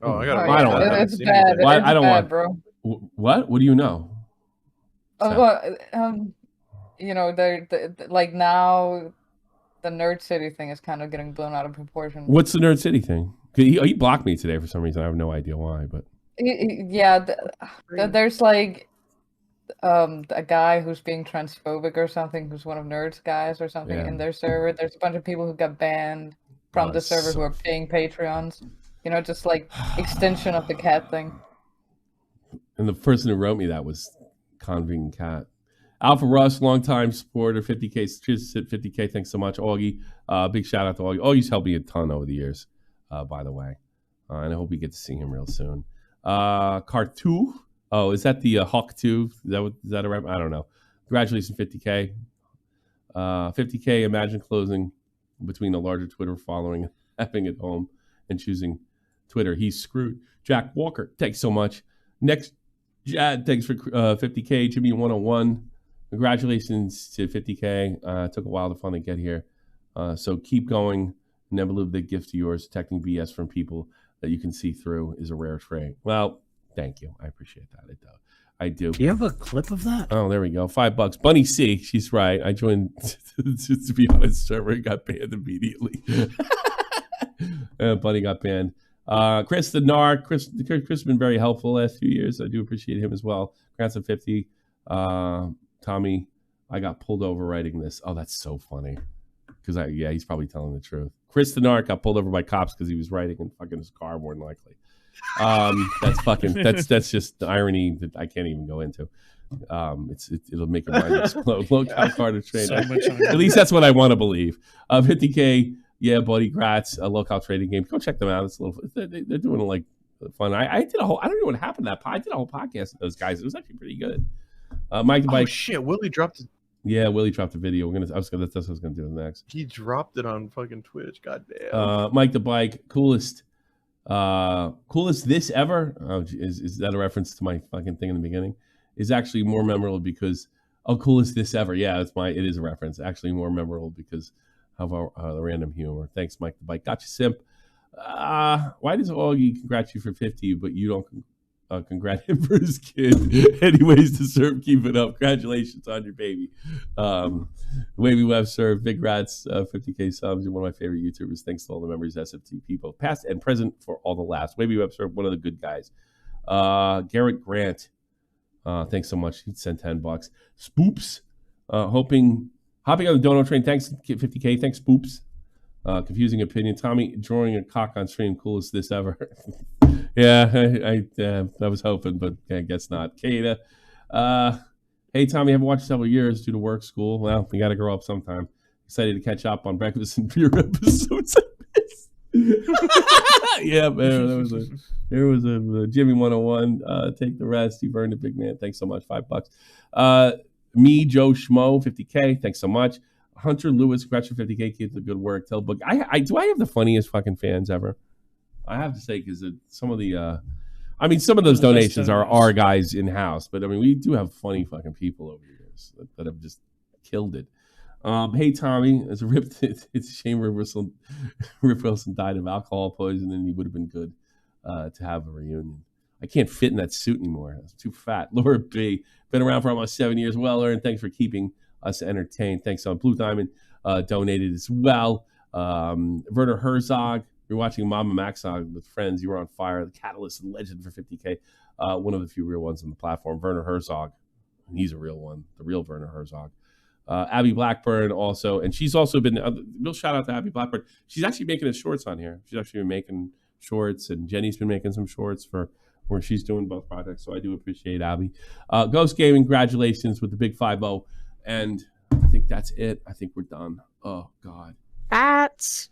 Oh, I got. I don't want. It's bad. I don't want, bro. What? What do you know? They're like now, the Nerd City thing is kind of getting blown out of proportion. What's the Nerd City thing? He blocked me today for some reason. I have no idea why, but There's like a guy who's being transphobic or something, who's one of Nerd's guys or something in their server. There's a bunch of people who got banned from the server who are paying Patreons. Just like extension of the cat thing. And the person who wrote me that was Conving Cat. Alpha Russ, longtime supporter, 50K. Cheers to 50K. Thanks so much, Augie. Big shout out to Augie. Augie's helped me a ton over the years, by the way. And I hope we get to see him real soon. Cartu. Oh, is that the Hawk 2? Is that a rep? I don't know. Congratulations, 50K. 50K, imagine closing between a larger Twitter following, effing at home, and choosing Twitter. He's screwed. Jack Walker, thanks so much. Next, Jad, thanks for 50K. Jimmy 101. Congratulations to 50K. It took a while to finally get here. So keep going. Never live the gift to yours. Detecting BS from people that you can see through is a rare trait. Well, thank you. I appreciate that. I do. Do you have a clip of that? Oh, there we go. $5. Bunny C. She's right. I joined, to be honest, server got banned immediately. Bunny got banned. Chris the Narc. Chris has been very helpful the last few years. I do appreciate him as well. Congrats on 50. Tommy, I got pulled over writing this. Oh, that's so funny. Because he's probably telling the truth. Chris the Narc got pulled over by cops because he was writing in fucking his car, more than likely. That's just the irony that I can't even go into. It'll make your mind explode. Low-cow car to train. So much At least that's what I want to believe. 50K. Yeah, buddy, grats. A low-cow trading game. Go check them out. It's a little. They're doing like fun. I did a whole. I don't know what happened to that. I did a whole podcast with those guys. It was actually pretty good. Mike the Bike. Oh shit! Willie dropped it. Yeah, Willie dropped a video. That's what I was gonna do next. He dropped it on fucking Twitch. God damn. Mike the Bike. Coolest this ever. Oh, is that a reference to my fucking thing in the beginning? Is actually more memorable because coolest this ever. Yeah, it is a reference. Actually more memorable because of the random humor. Thanks, Mike the Bike. Gotcha, simp. Why does Augie congratulate you for 50, but you don't congratulate him for his kid? Anyways, to serve, keep it up. Congratulations on your baby. Wavy Web serve, big rats, 50K subs. You're one of my favorite YouTubers. Thanks to all the members, SFTP, both past and present, for all the laughs. Wavy Web serve, one of the good guys. Garrett Grant, thanks so much. He sent $10. Spoops, hopping on the dono train. Thanks, 50K. Thanks, Spoops. Confusing opinion. Tommy drawing a cock on stream. Coolest this ever. Yeah, I was hoping, but I guess not. Kata. Hey, Tommy, haven't watched several years due to work, school. Well, we got to grow up sometime. Excited to catch up on breakfast and beer episodes like this. Yeah, man. There was a Jimmy 101. Take the rest. You burned it, big man. Thanks so much. $5. Me, Joe Schmo, 50K. Thanks so much. Hunter Lewis, scratch for 50K. Keep the good work. Tell Book. I have the funniest fucking fans ever. I have to say, because some of the I mean, some of those donations are our guys in house, but I mean, we do have funny fucking people over here that have just killed it. Hey Tommy, it's a shame Rip Wilson died of alcohol poisoning. He would have been good to have a reunion. I can't fit in that suit anymore. It's too fat. Laura B, been around for almost 7 years. Well earned. Thanks for keeping us entertained. Thanks on Blue Diamond donated as well. Werner Herzog, you're watching Mama Maxog with friends. You were on fire. The catalyst and legend for 50K. One of the few real ones on the platform. Werner Herzog, he's a real one. The real Werner Herzog. Abby Blackburn also, and she's also been real shout out to Abby Blackburn. She's actually making us shorts on here. She's actually been making shorts, and Jenny's been making some shorts for where she's doing both projects. So I do appreciate Abby. Ghost Gaming, congratulations with the big 5-0. And I think that's it. I think we're done. Oh God. That's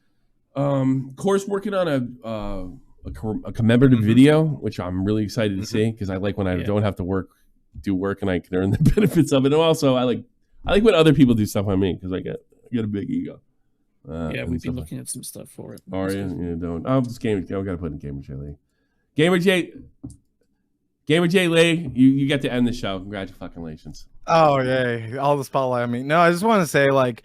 Course working on a commemorative video, which I'm really excited to see because I like when I don't have to do work and I can earn the benefits of it. And also I like when other people do stuff on me because I get a big ego. Yeah, we've been looking at some stuff for it. Are you? You don't. Oh, this game. I got to put in Gamer J Lee. Gamer J Lee, you get to end the show. Congratulations. Oh yay! All the spotlight on me. No, I just want to say, like,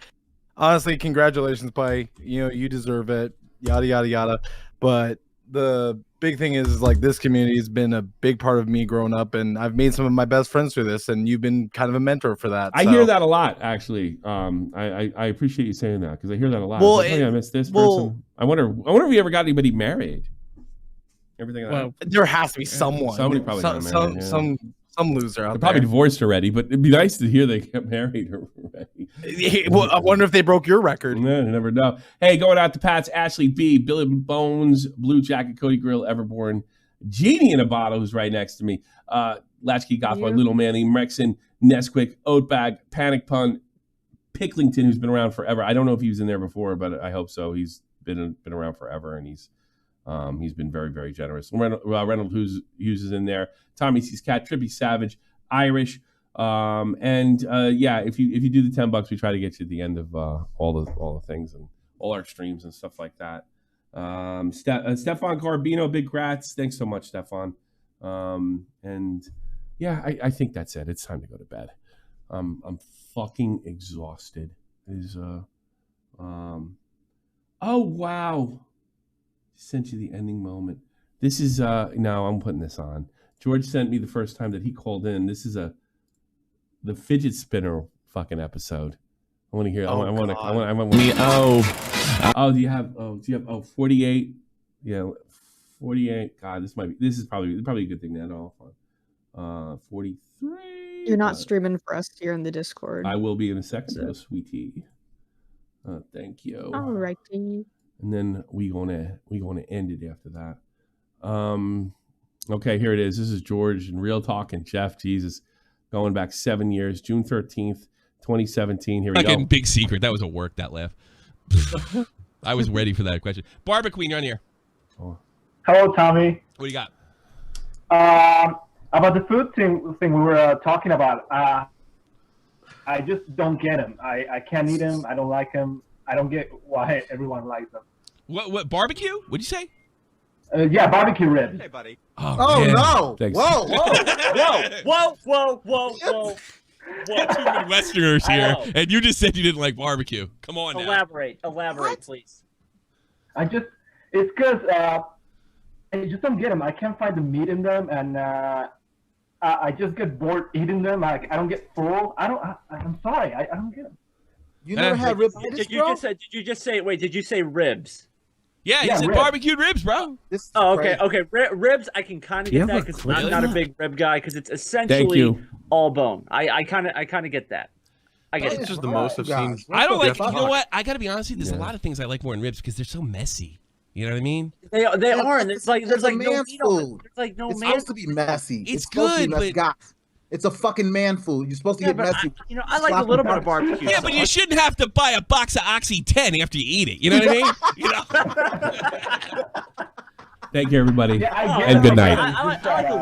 honestly, congratulations, Play. You know, you deserve it. Yada yada yada. But the big thing is like this community has been a big part of me growing up, and I've made some of my best friends through this, and you've been kind of a mentor for that. I hear that a lot, actually. I appreciate you saying that because I hear that a lot. Well, like, I missed this person. I wonder if we ever got anybody married. Everything. Well, there has to be someone. Somebody probably got married. Some loser out They're probably divorced already, but it'd be nice to hear they get married already. Well, I wonder if they broke your record. No, you never know. Hey, going out to Pats, Ashley B, Billy Bones, Blue Jacket, Cody Grill, Everborn, Genie in a Bottle, who's right next to me, Latchkey Gothboy, Little Manny, Mrexon, Nesquik, Oatbag, Panic Pun, Picklington, who's been around forever. I don't know if he was in there before, but I hope so. He's been around forever, and he's been very, very generous. Reynolds Hughes is in there. Tommy C's Cat, Trippy Savage, Irish, and if you do the $10, we try to get you at the end of all the things and all our streams and stuff like that. Stefan Carbino, big grats. Thanks so much, Stefan. I think that's it. It's time to go to bed. I'm fucking exhausted. Oh wow. Sent you the ending moment. This is now I'm putting this on. George sent me the first time that he called in. This is the fidget spinner fucking episode. I want to hear. I want. Do you have 48? Yeah, 48. God, this is probably a good thing to add off on. 43. You're not streaming for us here in the Discord. I will be in a second, though, sweetie. Thank you. All righty. And then we gonna end it after that. Okay, here it is. This is George and Real Talk and Jeff. Jesus, going back 7 years, June 13th, 2017. Here we go. Big secret. That was a work, that laugh. I was ready for that question. Barbara Queen, you're on here. Oh. Hello, Tommy. What do you got? About the food thing we were talking about. I just don't get him. I can't eat him. I don't like him. I don't get why everyone likes them. What barbecue? What'd you say? Yeah, barbecue ribs. Hey, buddy. Oh no! Thanks. Whoa! Whoa! Two Midwesterners here, and you just said you didn't like barbecue. Come on now. Elaborate, please. It's because I just don't get them. I can't find the meat in them, and I just get bored eating them. Like I don't get full. I'm sorry. I don't get them. You never had ribs? Did you just say ribs? Yeah, he said ribs. barbecued ribs, bro. Okay. Ribs, I can kind of get that because I'm not a big rib guy because it's essentially all bone. I kind of get that. I get it. This is the most I've seen. I don't like. You know what? I got to be honest with you. There's a lot of things I like more in ribs because they're so messy. You know what I mean? They are, and there's like no meat on it. There's like no It's man. supposed to be messy. It's supposed to good, be but it's a fucking man food. You're supposed to get messy. I like a little bit of barbecue. Yeah, but you shouldn't have to buy a box of Oxy 10 after you eat it. You know what I mean? Thank you, everybody, Yeah, and good night. I like a